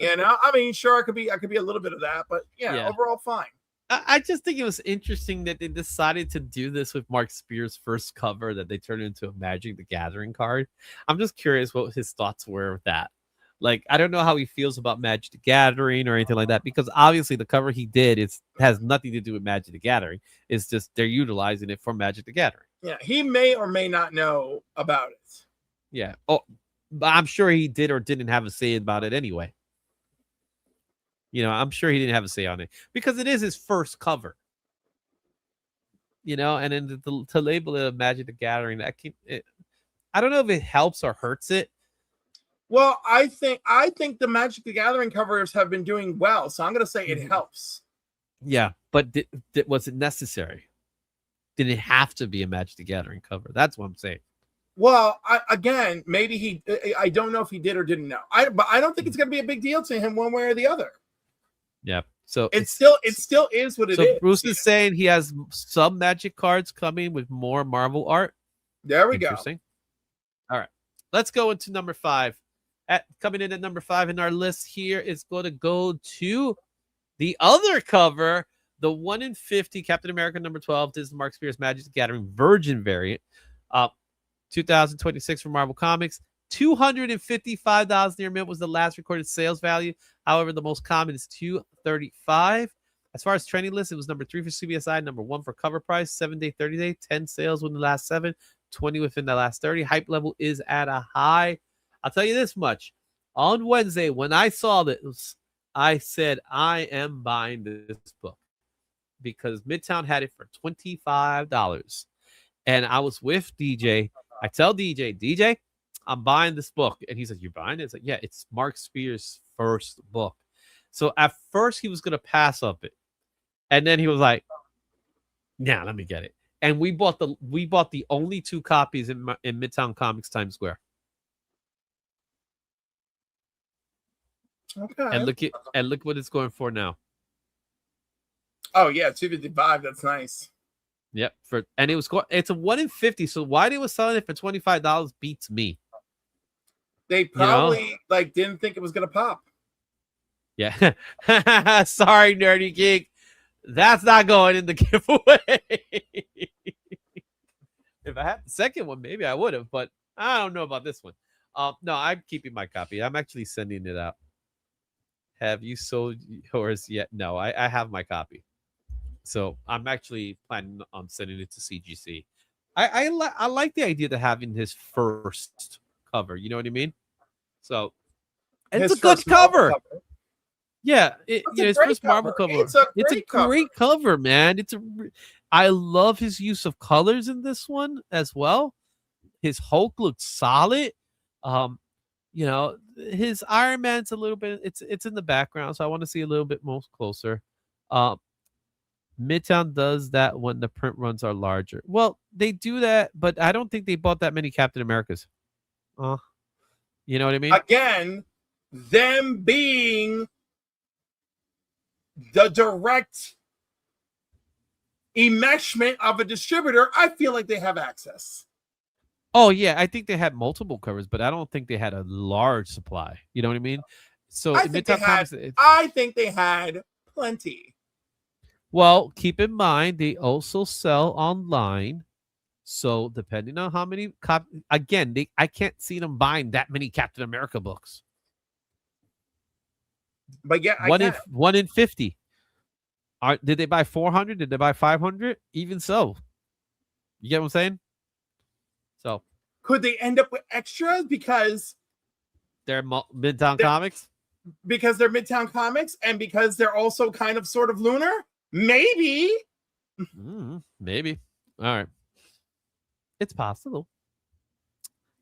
I mean, sure, I could be a little bit of that, but yeah. Overall fine. I just think it was interesting that they decided to do this with Mark Spears' first cover, that they turned into a Magic the Gathering card. I'm just curious what his thoughts were with that. Like, I don't know how he feels about Magic the Gathering or anything like that, because obviously the cover he did has nothing to do with Magic the Gathering. It's just they're utilizing it for Magic the Gathering. Yeah, he may or may not know about it. Yeah. Oh, but I'm sure he did or didn't have a say about it anyway. I'm sure he didn't have a say on it because it is his first cover. And then to label it a Magic the Gathering, I don't know if it helps or hurts it. Well, I think the Magic the Gathering covers have been doing well, so I'm going to say it helps. Yeah, but was it necessary? Did it have to be a Magic the Gathering cover? That's what I'm saying. Well, maybe I don't know if he did or didn't know. But I don't think it's going to be a big deal to him one way or the other. Yeah. So it still is what it is. So Bruce is saying he has some Magic cards coming with more Marvel art. There we go. Interesting. All right, let's go into number 5. Coming in at number 5 in our list here is going to go to the other cover, the 1 in 50 Captain America number 12. This is Mark Spears Magic the Gathering Virgin variant. 2026 from Marvel Comics. $255 near mint was the last recorded sales value. However, the most common is $235. As far as trending list, it was number 3 for CBSI, number 1 for cover price, 7-day, 30-day, 10 sales within the last 7, 20 within the last 30. Hype level is at a high. I'll tell you this much. On Wednesday, when I saw this, I said, I am buying this book because Midtown had it for $25. And I was with DJ. I tell DJ, I'm buying this book. And he said, you're buying it? It's like, yeah, it's Mark Spears' first book. So at first he was going to pass up it. And then he was like, yeah, let me get it. And we bought the only 2 copies in Midtown Comics Times Square. Okay. And look what it's going for now. Oh yeah, $255. That's nice. Yep. It's a 1 in 50. So why they were selling it for $25 beats me. They probably didn't think it was gonna pop. Yeah. Sorry, Nerdy Geek. That's not going in the giveaway. If I had the second one, maybe I would have, but I don't know about this one. No, I'm keeping my copy. I'm actually sending it out. Have you sold yours yet? No, I have my copy. So I'm actually planning on sending it to CGC. I like the idea of having his first cover. You know what I mean? So it's a good cover. Yeah, his first Marvel cover. It's a great cover, man. I love his use of colors in this one as well. His Hulk looks solid. His Iron Man's a little bit. It's in the background, so I want to see a little bit more closer. Midtown does that when the print runs are larger. Well, they do that, but I don't think they bought that many Captain Americas. You know what I mean? Again, them being the direct enmeshment of a distributor, I feel like they have access. Oh, yeah. I think they had multiple covers, but I don't think they had a large supply. You know what I mean? So I think they had plenty. Well, keep in mind, they also sell online. So depending on how many copies, again, I can't see them buying that many Captain America books. But yeah, 1 in 50. Did they buy 400? Did they buy 500? Even so, you get what I'm saying? So could they end up with extras because they're Midtown Comics? Because they're Midtown Comics, and because they're also kind of sort of lunar? Maybe. Maybe. All right. It's possible.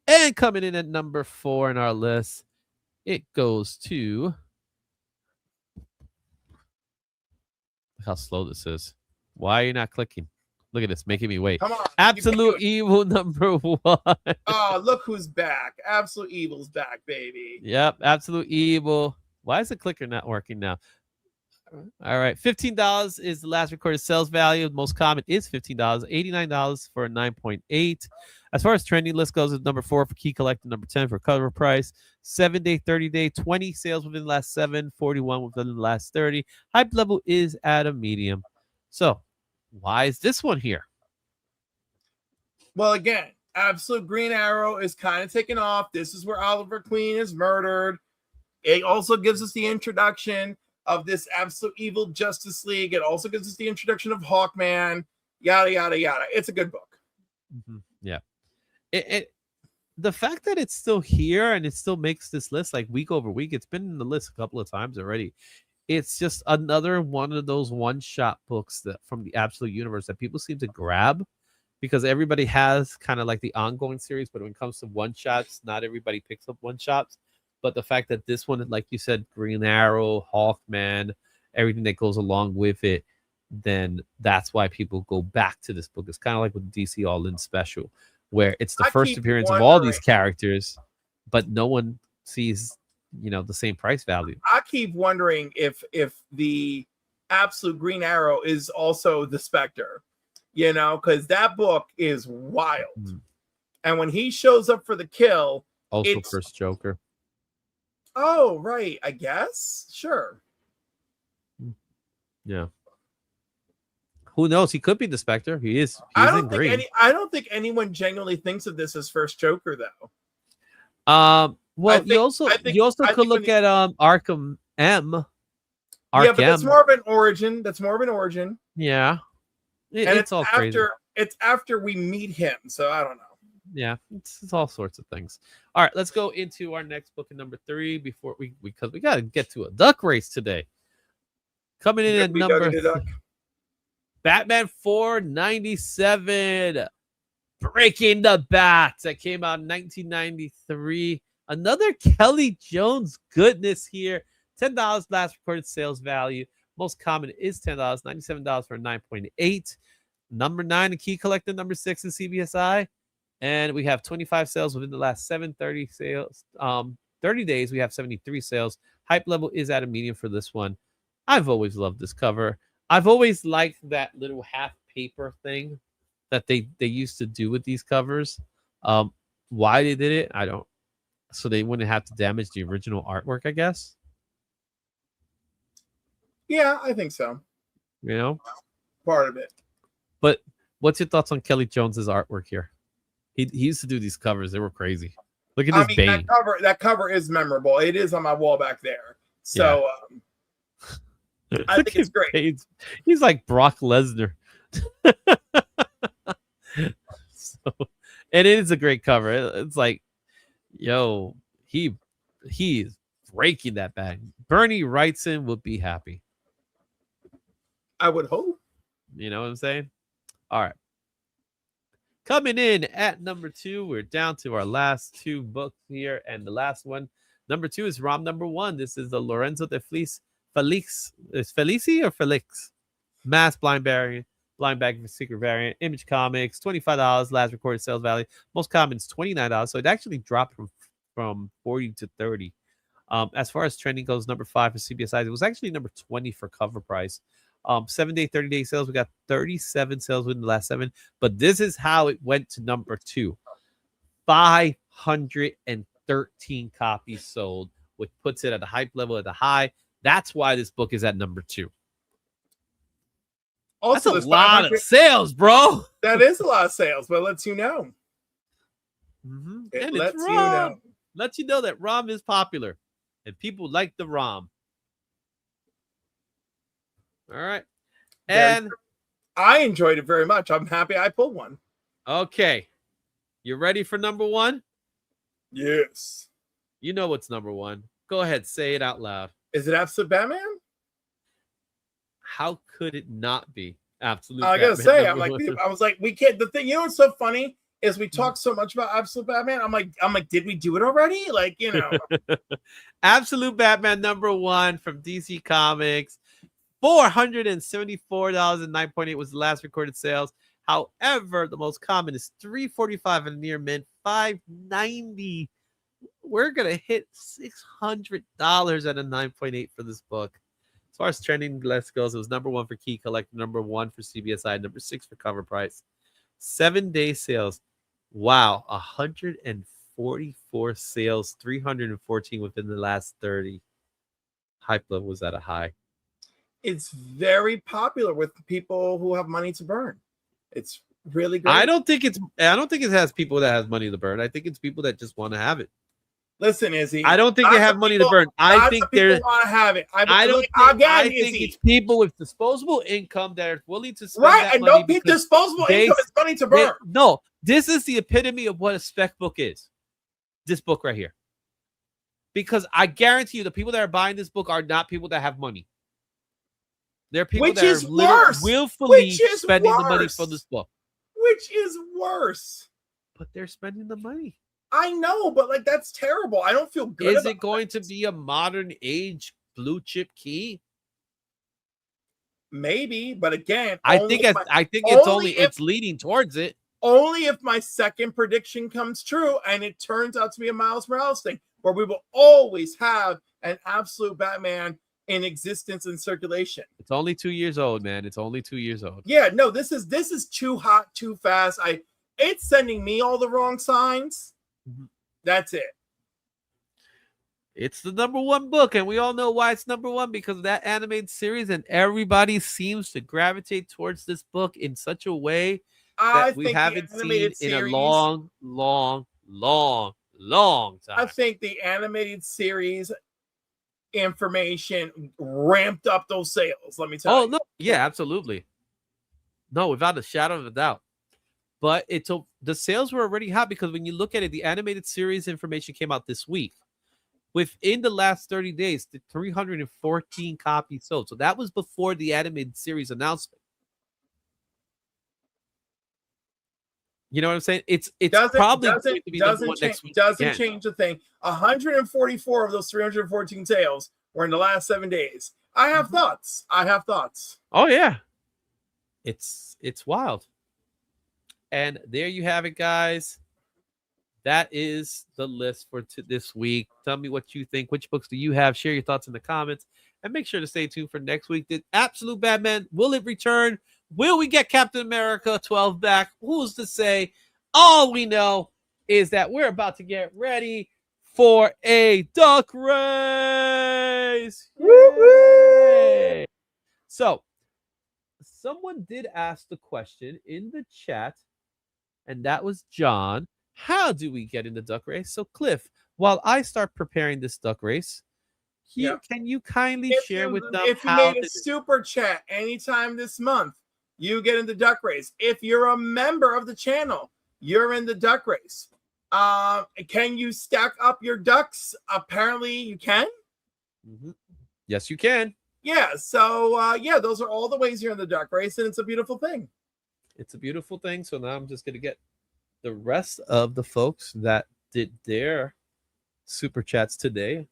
And coming in at number 4 in our list, it goes to. Look how slow this is. Why are you not clicking? Look at this, making me wait. Come on. Absolute Evil number 1. Oh, look who's back. Absolute Evil's back, baby. Yep, Absolute Evil. Why is the clicker not working now? All right, $15 is the last recorded sales value. The most common is $15. $89 for a 9.8. As far as trending list goes, it's number 4 for key collector, number 10 for cover price. 7-day, 30-day, 20 sales within the last 7, 41 within the last 30. Hype level is at a medium. So, why is this one here? Well, again, Absolute Green Arrow is kind of taking off. This is where Oliver Queen is murdered. It also gives us the introduction of this absolute evil Justice League. It also gives us the introduction of Hawkman. Yada yada yada. It's a good book. Yeah. The fact that it's still here and it still makes this list like week over week, it's been in the list a couple of times already. It's just another one of those one-shot books that from the Absolute Universe that people seem to grab because everybody has kind of like the ongoing series, but when it comes to one-shots, not everybody picks up one-shots. But the fact that this one, like you said, Green Arrow, Hawkman, everything that goes along with it, then that's why people go back to this book. It's kind of like with DC All-In Special, where it's the first appearance of all these characters, but no one sees the same price value. I keep wondering if the Absolute Green Arrow is also the Spectre, because that book is wild. And when he shows up for the kill, also first Joker. Oh, right. I guess. Sure. Yeah. Who knows? He could be the Spectre. He's I don't think anyone genuinely thinks of this as first Joker, though. Well, you also could look at Arkham M. Yeah, but that's more of an origin. Yeah. It's all after crazy. It's after we meet him, so I don't know. Yeah, it's all sorts of things. All right, let's go into our next book in number 3 before because we got to get to a duck race today. Coming in at number Batman 497, Breaking the Bats, that came out in 1993. Another Kelly Jones goodness here. $10 last recorded sales value. Most common is $10, $97 for a 9.8. Number 9, a key collector. Number 6 is CBSI. And we have 25 sales within the last 30 sales. 30 days, we have 73 sales. Hype level is at a medium for this one. I've always loved this cover. I've always liked that little half paper thing that they used to do with these covers. Why they did it, I don't. So they wouldn't have to damage the original artwork, I guess. Yeah, I think so. Part of it. But what's your thoughts on Kelly Jones's artwork here? He used to do these covers. They were crazy. Look at this Bane. That cover is memorable. It is on my wall back there. So I think it's great. Bane's, he's like Brock Lesnar. And it is a great cover. It's like, yo, he is breaking that bag. Bernie Wrightson would be happy. I would hope. You know what I'm saying? All right. Coming in at number 2, we're down to our last 2 books here. And the last one, number 2, is ROM number 1. This is the Lorenzo de Felix. Is Felici or Felix? Mass blind bag for secret variant. Image Comics, $25 last recorded sales value. Most common is $29. So it actually dropped from 40 to 30. As far as trending goes, number 5 for CBSI. It was actually number 20 for cover price. 7-day, 30-day sales. We got 37 sales within the last 7. But this is how it went to number 2. 513 copies sold, which puts it at a hype level at the high. That's why this book is at number 2. Also, that's a lot of sales, bro. That is a lot of sales, but it lets you know. It lets you know. Lets you know that ROM is popular and people like the ROM. All right. And I enjoyed it very much. I'm happy I pulled one. Okay. You ready for number 1? Yes. You know what's number 1. Go ahead. Say it out loud. Is it Absolute Batman? How could it not be Absolute I Batman? gotta say, I was like, we can't. The thing, what's so funny is we talk so much about Absolute Batman. I'm like, did we do it already? Like, Absolute Batman number 1 from DC Comics. $474 and 9.8 was the last recorded sales. However, the most common is $345 and near mint $590. We're gonna hit $600 at a 9.8 for this book. As far as trending list goes, it was number 1 for key collector, number 1 for CBSI, number 6 for cover price. 7-day sales. Wow, 144 sales, 314 within the last 30. Hype level was at a high. It's very popular with people who have money to burn. It's really good. I don't think it has people that has money to burn. I think it's people that just want to have it. Listen, Izzy. I don't think they have money to burn. I think people want to have it. I think it's people with disposable income that are willing to spend that and money. don't be disposable income is money to burn. No, this is the epitome of what a spec book is. This book right here. Because I guarantee you the people that are buying this book are not people that have money. They're people that are willfully spending the money for this book. Which is worse. But they're spending the money. I know, but like that's terrible. I don't feel good. Is it going to be a modern age blue chip key? Maybe, but again, I think it's leading towards it. Only if my second prediction comes true and it turns out to be a Miles Morales thing, where we will always have an absolute Batman in existence and circulation. It's only 2 years old, man. It's only 2 years old. Yeah, no, this is too hot, too fast. It's sending me all the wrong signs. That's it. It's the #1 book, and we all know why it's #1 because of that animated series, and everybody seems to gravitate towards this book in such a way that we haven't seen in a long, long, long, long time. I think the animated series information ramped up those sales. Let me tell you. Oh, no. Yeah, absolutely. No, without a shadow of a doubt. But the sales were already hot because when you look at it, the animated series information came out this week. Within the last 30 days, the 314 copies sold. So that was before the animated series announcement. You know what I'm saying? It's probably going to be #1 next week. Doesn't change the thing. 144 of those 314 sales were in the last 7 days. I have thoughts. Oh yeah, it's wild. And there you have it, guys. That is the list for this week. Tell me what you think. Which books do you have? Share your thoughts in the comments. And make sure to stay tuned for next week. The Absolute Batman, will it return? Will we get Captain America 12 back? Who's to say? All we know is that we're about to get ready for a duck race. Yay! So, someone did ask the question in the chat, and that was John. How do we get in the duck race? So, Cliff, while I start preparing this duck race, can you kindly share with them if you made a super chat anytime this month, you get in the duck race. If you're a member of the channel, you're in the duck race. Can you stack up your ducks? Apparently you can. Yes, you can. Yeah. So, those are all the ways you're in the duck race, and it's a beautiful thing. It's a beautiful thing. So now I'm just going to get the rest of the folks that did their super chats today.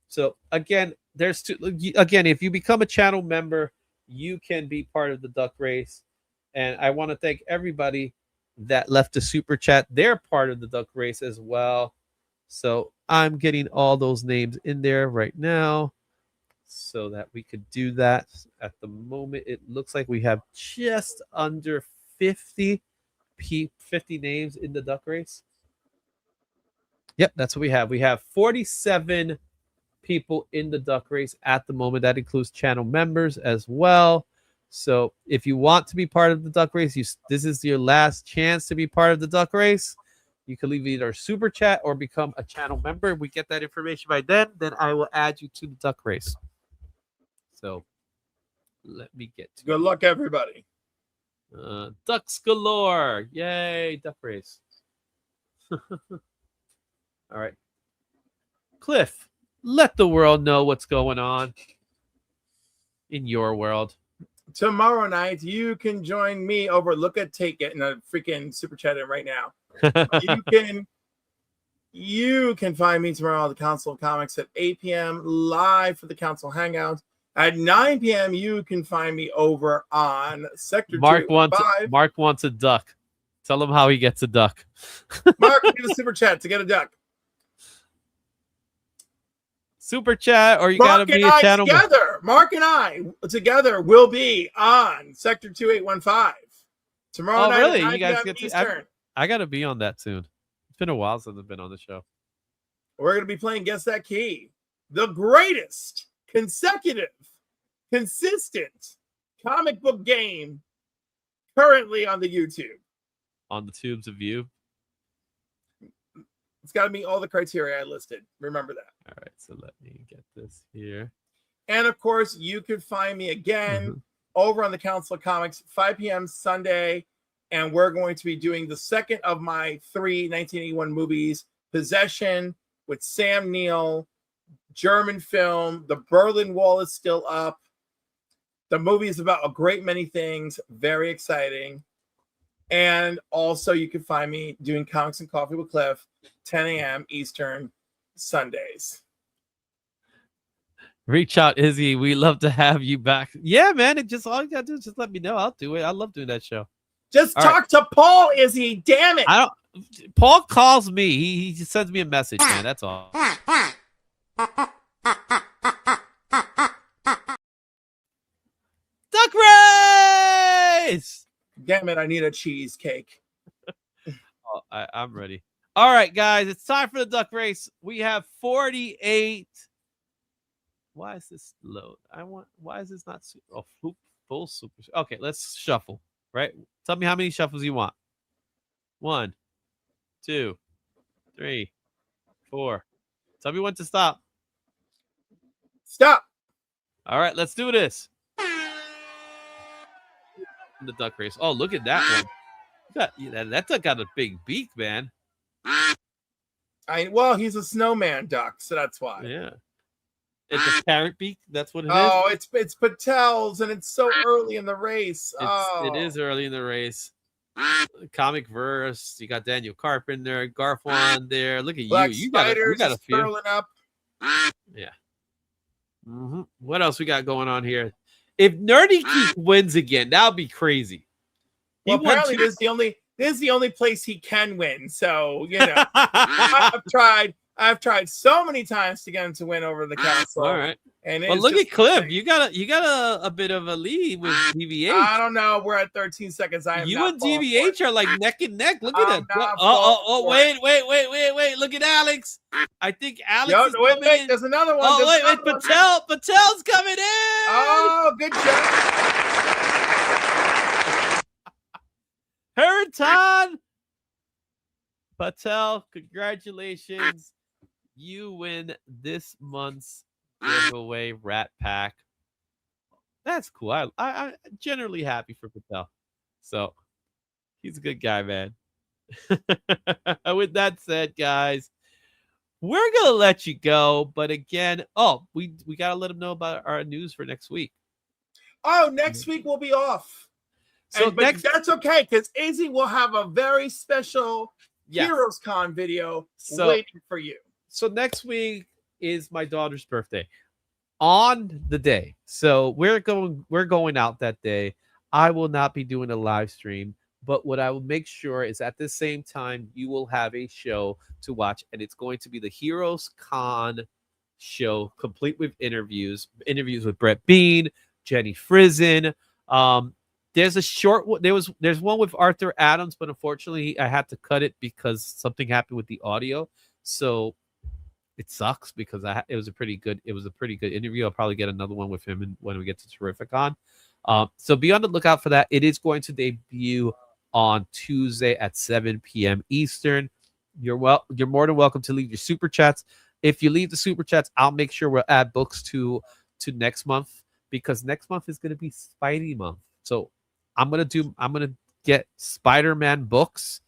So again, if you become a channel member, you can be part of the duck race. And I want to thank everybody that left a super chat. They're part of the duck race as well. So I'm getting all those names in there right now so that we could do that. At the moment, it looks like we have just under 50 names in the duck race. Yep, that's what we have. We have 47 people in the duck race at the moment. That includes channel members as well. So if you want to be part of the duck race, this is your last chance to be part of the duck race. You can leave either a super chat or become a channel member. If we get that information by then I will add you to the duck race. So let me get to good luck, everybody. Ducks galore. Yay, duck race. All right. Cliff, let the world know what's going on in your world. Tomorrow night, you can join me over Look at Take It, and I'm freaking super chatting right now. You can find me tomorrow at the Council of Comics at 8 p.m. live for the Council Hangout. At 9 p.m., you can find me over on Sector 285. Mark wants a duck. Tell him how he gets a duck. Mark, get a super chat to get a duck. Super chat, or you gotta be a channel together. Mark and I together will be on Sector 2815 tomorrow night. Really? You guys get to? I gotta be on that soon. It's been a while since I've been on the show. We're gonna be playing Guess That Key, the greatest consecutive, consistent comic book game currently on the YouTube. On the tubes of you. It's got to meet all the criteria I listed. Remember that. All right, so let me get this here. And of course, you can find me again over on the Council of Comics, 5 p.m. Sunday. And we're going to be doing the second of my 3 1981 movies, Possession with Sam Neill, German film. The Berlin Wall is still up. The movie is about a great many things. Very exciting. And also, you can find me doing Comics and Coffee with Cliff, 10 a.m. Eastern, Sundays. Reach out, Izzy. We love to have you back. Yeah, man. It just all you gotta do is just let me know. I'll do it. I love doing that show. Just talk to Paul, Izzy. Damn it. I don't. Paul calls me. He just sends me a message, man. That's all. Duck race. Damn it. I need a cheesecake. Oh, I'm ready. All right, guys. It's time for the duck race. We have 48. Why is this load? Why is this not full super? Okay, let's shuffle. Right? Tell me how many shuffles you want. 1, 2, 3, 4. Tell me when to stop. Stop. All right, let's do this. The duck race. Oh, look at that one. That duck got a big beak, man. Well, he's a snowman duck, so that's why. Yeah. It's a parrot beak. That's what it is. Oh, it's Patel's, and it's so early in the race. It is early in the race. Comic verse. You got Daniel Carpenter, Garfwan there. Look at Black you. You got a few. Curling up. Yeah. What else we got going on here? If Nerdy Geek wins again, that would be crazy. Well, apparently this is the only place he can win. So I've tried so many times to get him to win over the council. All right. And look at Cliff. You got a bit of a lead with DVH. I don't know. We're at 13 seconds. You and DVH are like neck and neck. Look at that. Oh, wait. Look at Alex. I think Alex is coming in. There's another one. Oh, wait. Patel's coming in. Oh, good job. Heriton Patel, congratulations. You win this month's giveaway Rat Pack. That's cool. I'm generally happy for Patel. So he's a good guy, man. With that said, guys, we're gonna let you go. But again, we gotta let them know about our news for next week. Oh, next week we'll be off. So but that's okay, because Izzy will have a very special Heroes Con video waiting for you. So next week is my daughter's birthday on the day. So we're going out that day. I will not be doing a live stream, but what I will make sure is at the same time you will have a show to watch, and it's going to be the Heroes Con show, complete with interviews with Brett Bean, Jenny Frizen. There's a short one. There's one with Arthur Adams, but unfortunately I had to cut it because something happened with the audio. So it sucks because it was a pretty good interview. I'll probably get another one with him when we get to Terrificon. So be on the lookout for that. It is going to debut on Tuesday at 7 p.m. Eastern. You're more than welcome to leave your super chats. If you leave the super chats, I'll make sure we'll add books to next month, because next month is going to be Spidey month. So I'm gonna get Spider-Man books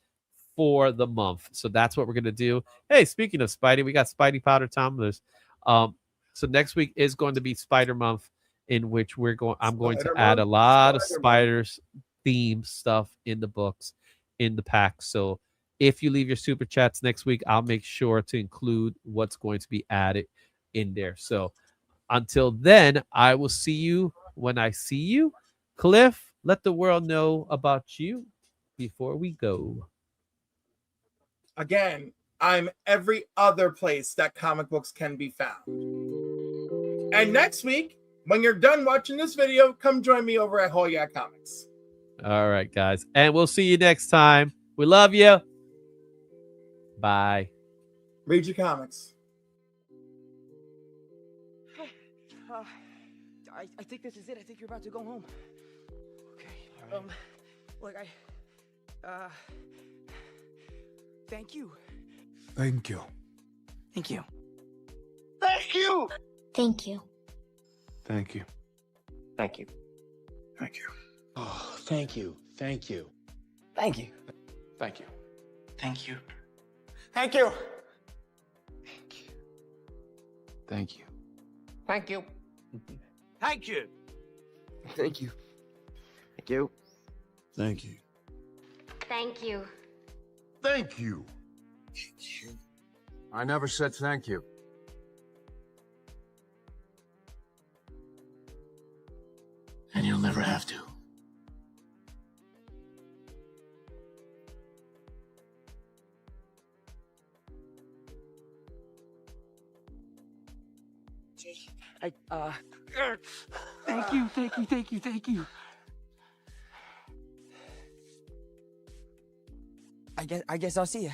for the month. So that's what we're gonna do. Hey, speaking of Spidey, we got Spidey powder tumblers. So next week is going to be Spider month, in which I'm going to add a lot of spiders theme stuff in the books, in the pack. So if you leave your super chats next week, I'll make sure to include what's going to be added in there. So until then, I will see you when I see you. Cliff, let the world know about you before we go. Again, I'm every other place that comic books can be found. And next week, when you're done watching this video, come join me over at Whole Yeah Comics. All right, guys. And we'll see you next time. We love you. Bye. Read your comics. I think this is it. I think you're about to go home. Okay. Look, thank you Thank you. Thank you. Thank you. Thank you. Thank you. Thank you. Thank you. Oh, thank you. Thank you. Thank you. Thank you. Thank you. Thank you. Thank you. Thank you. Thank you. Thank you. Thank you. Thank you. Thank you. Thank you. I never said thank you. And you'll never have to. Thank you, thank you, thank you, thank you. I guess I'll see you.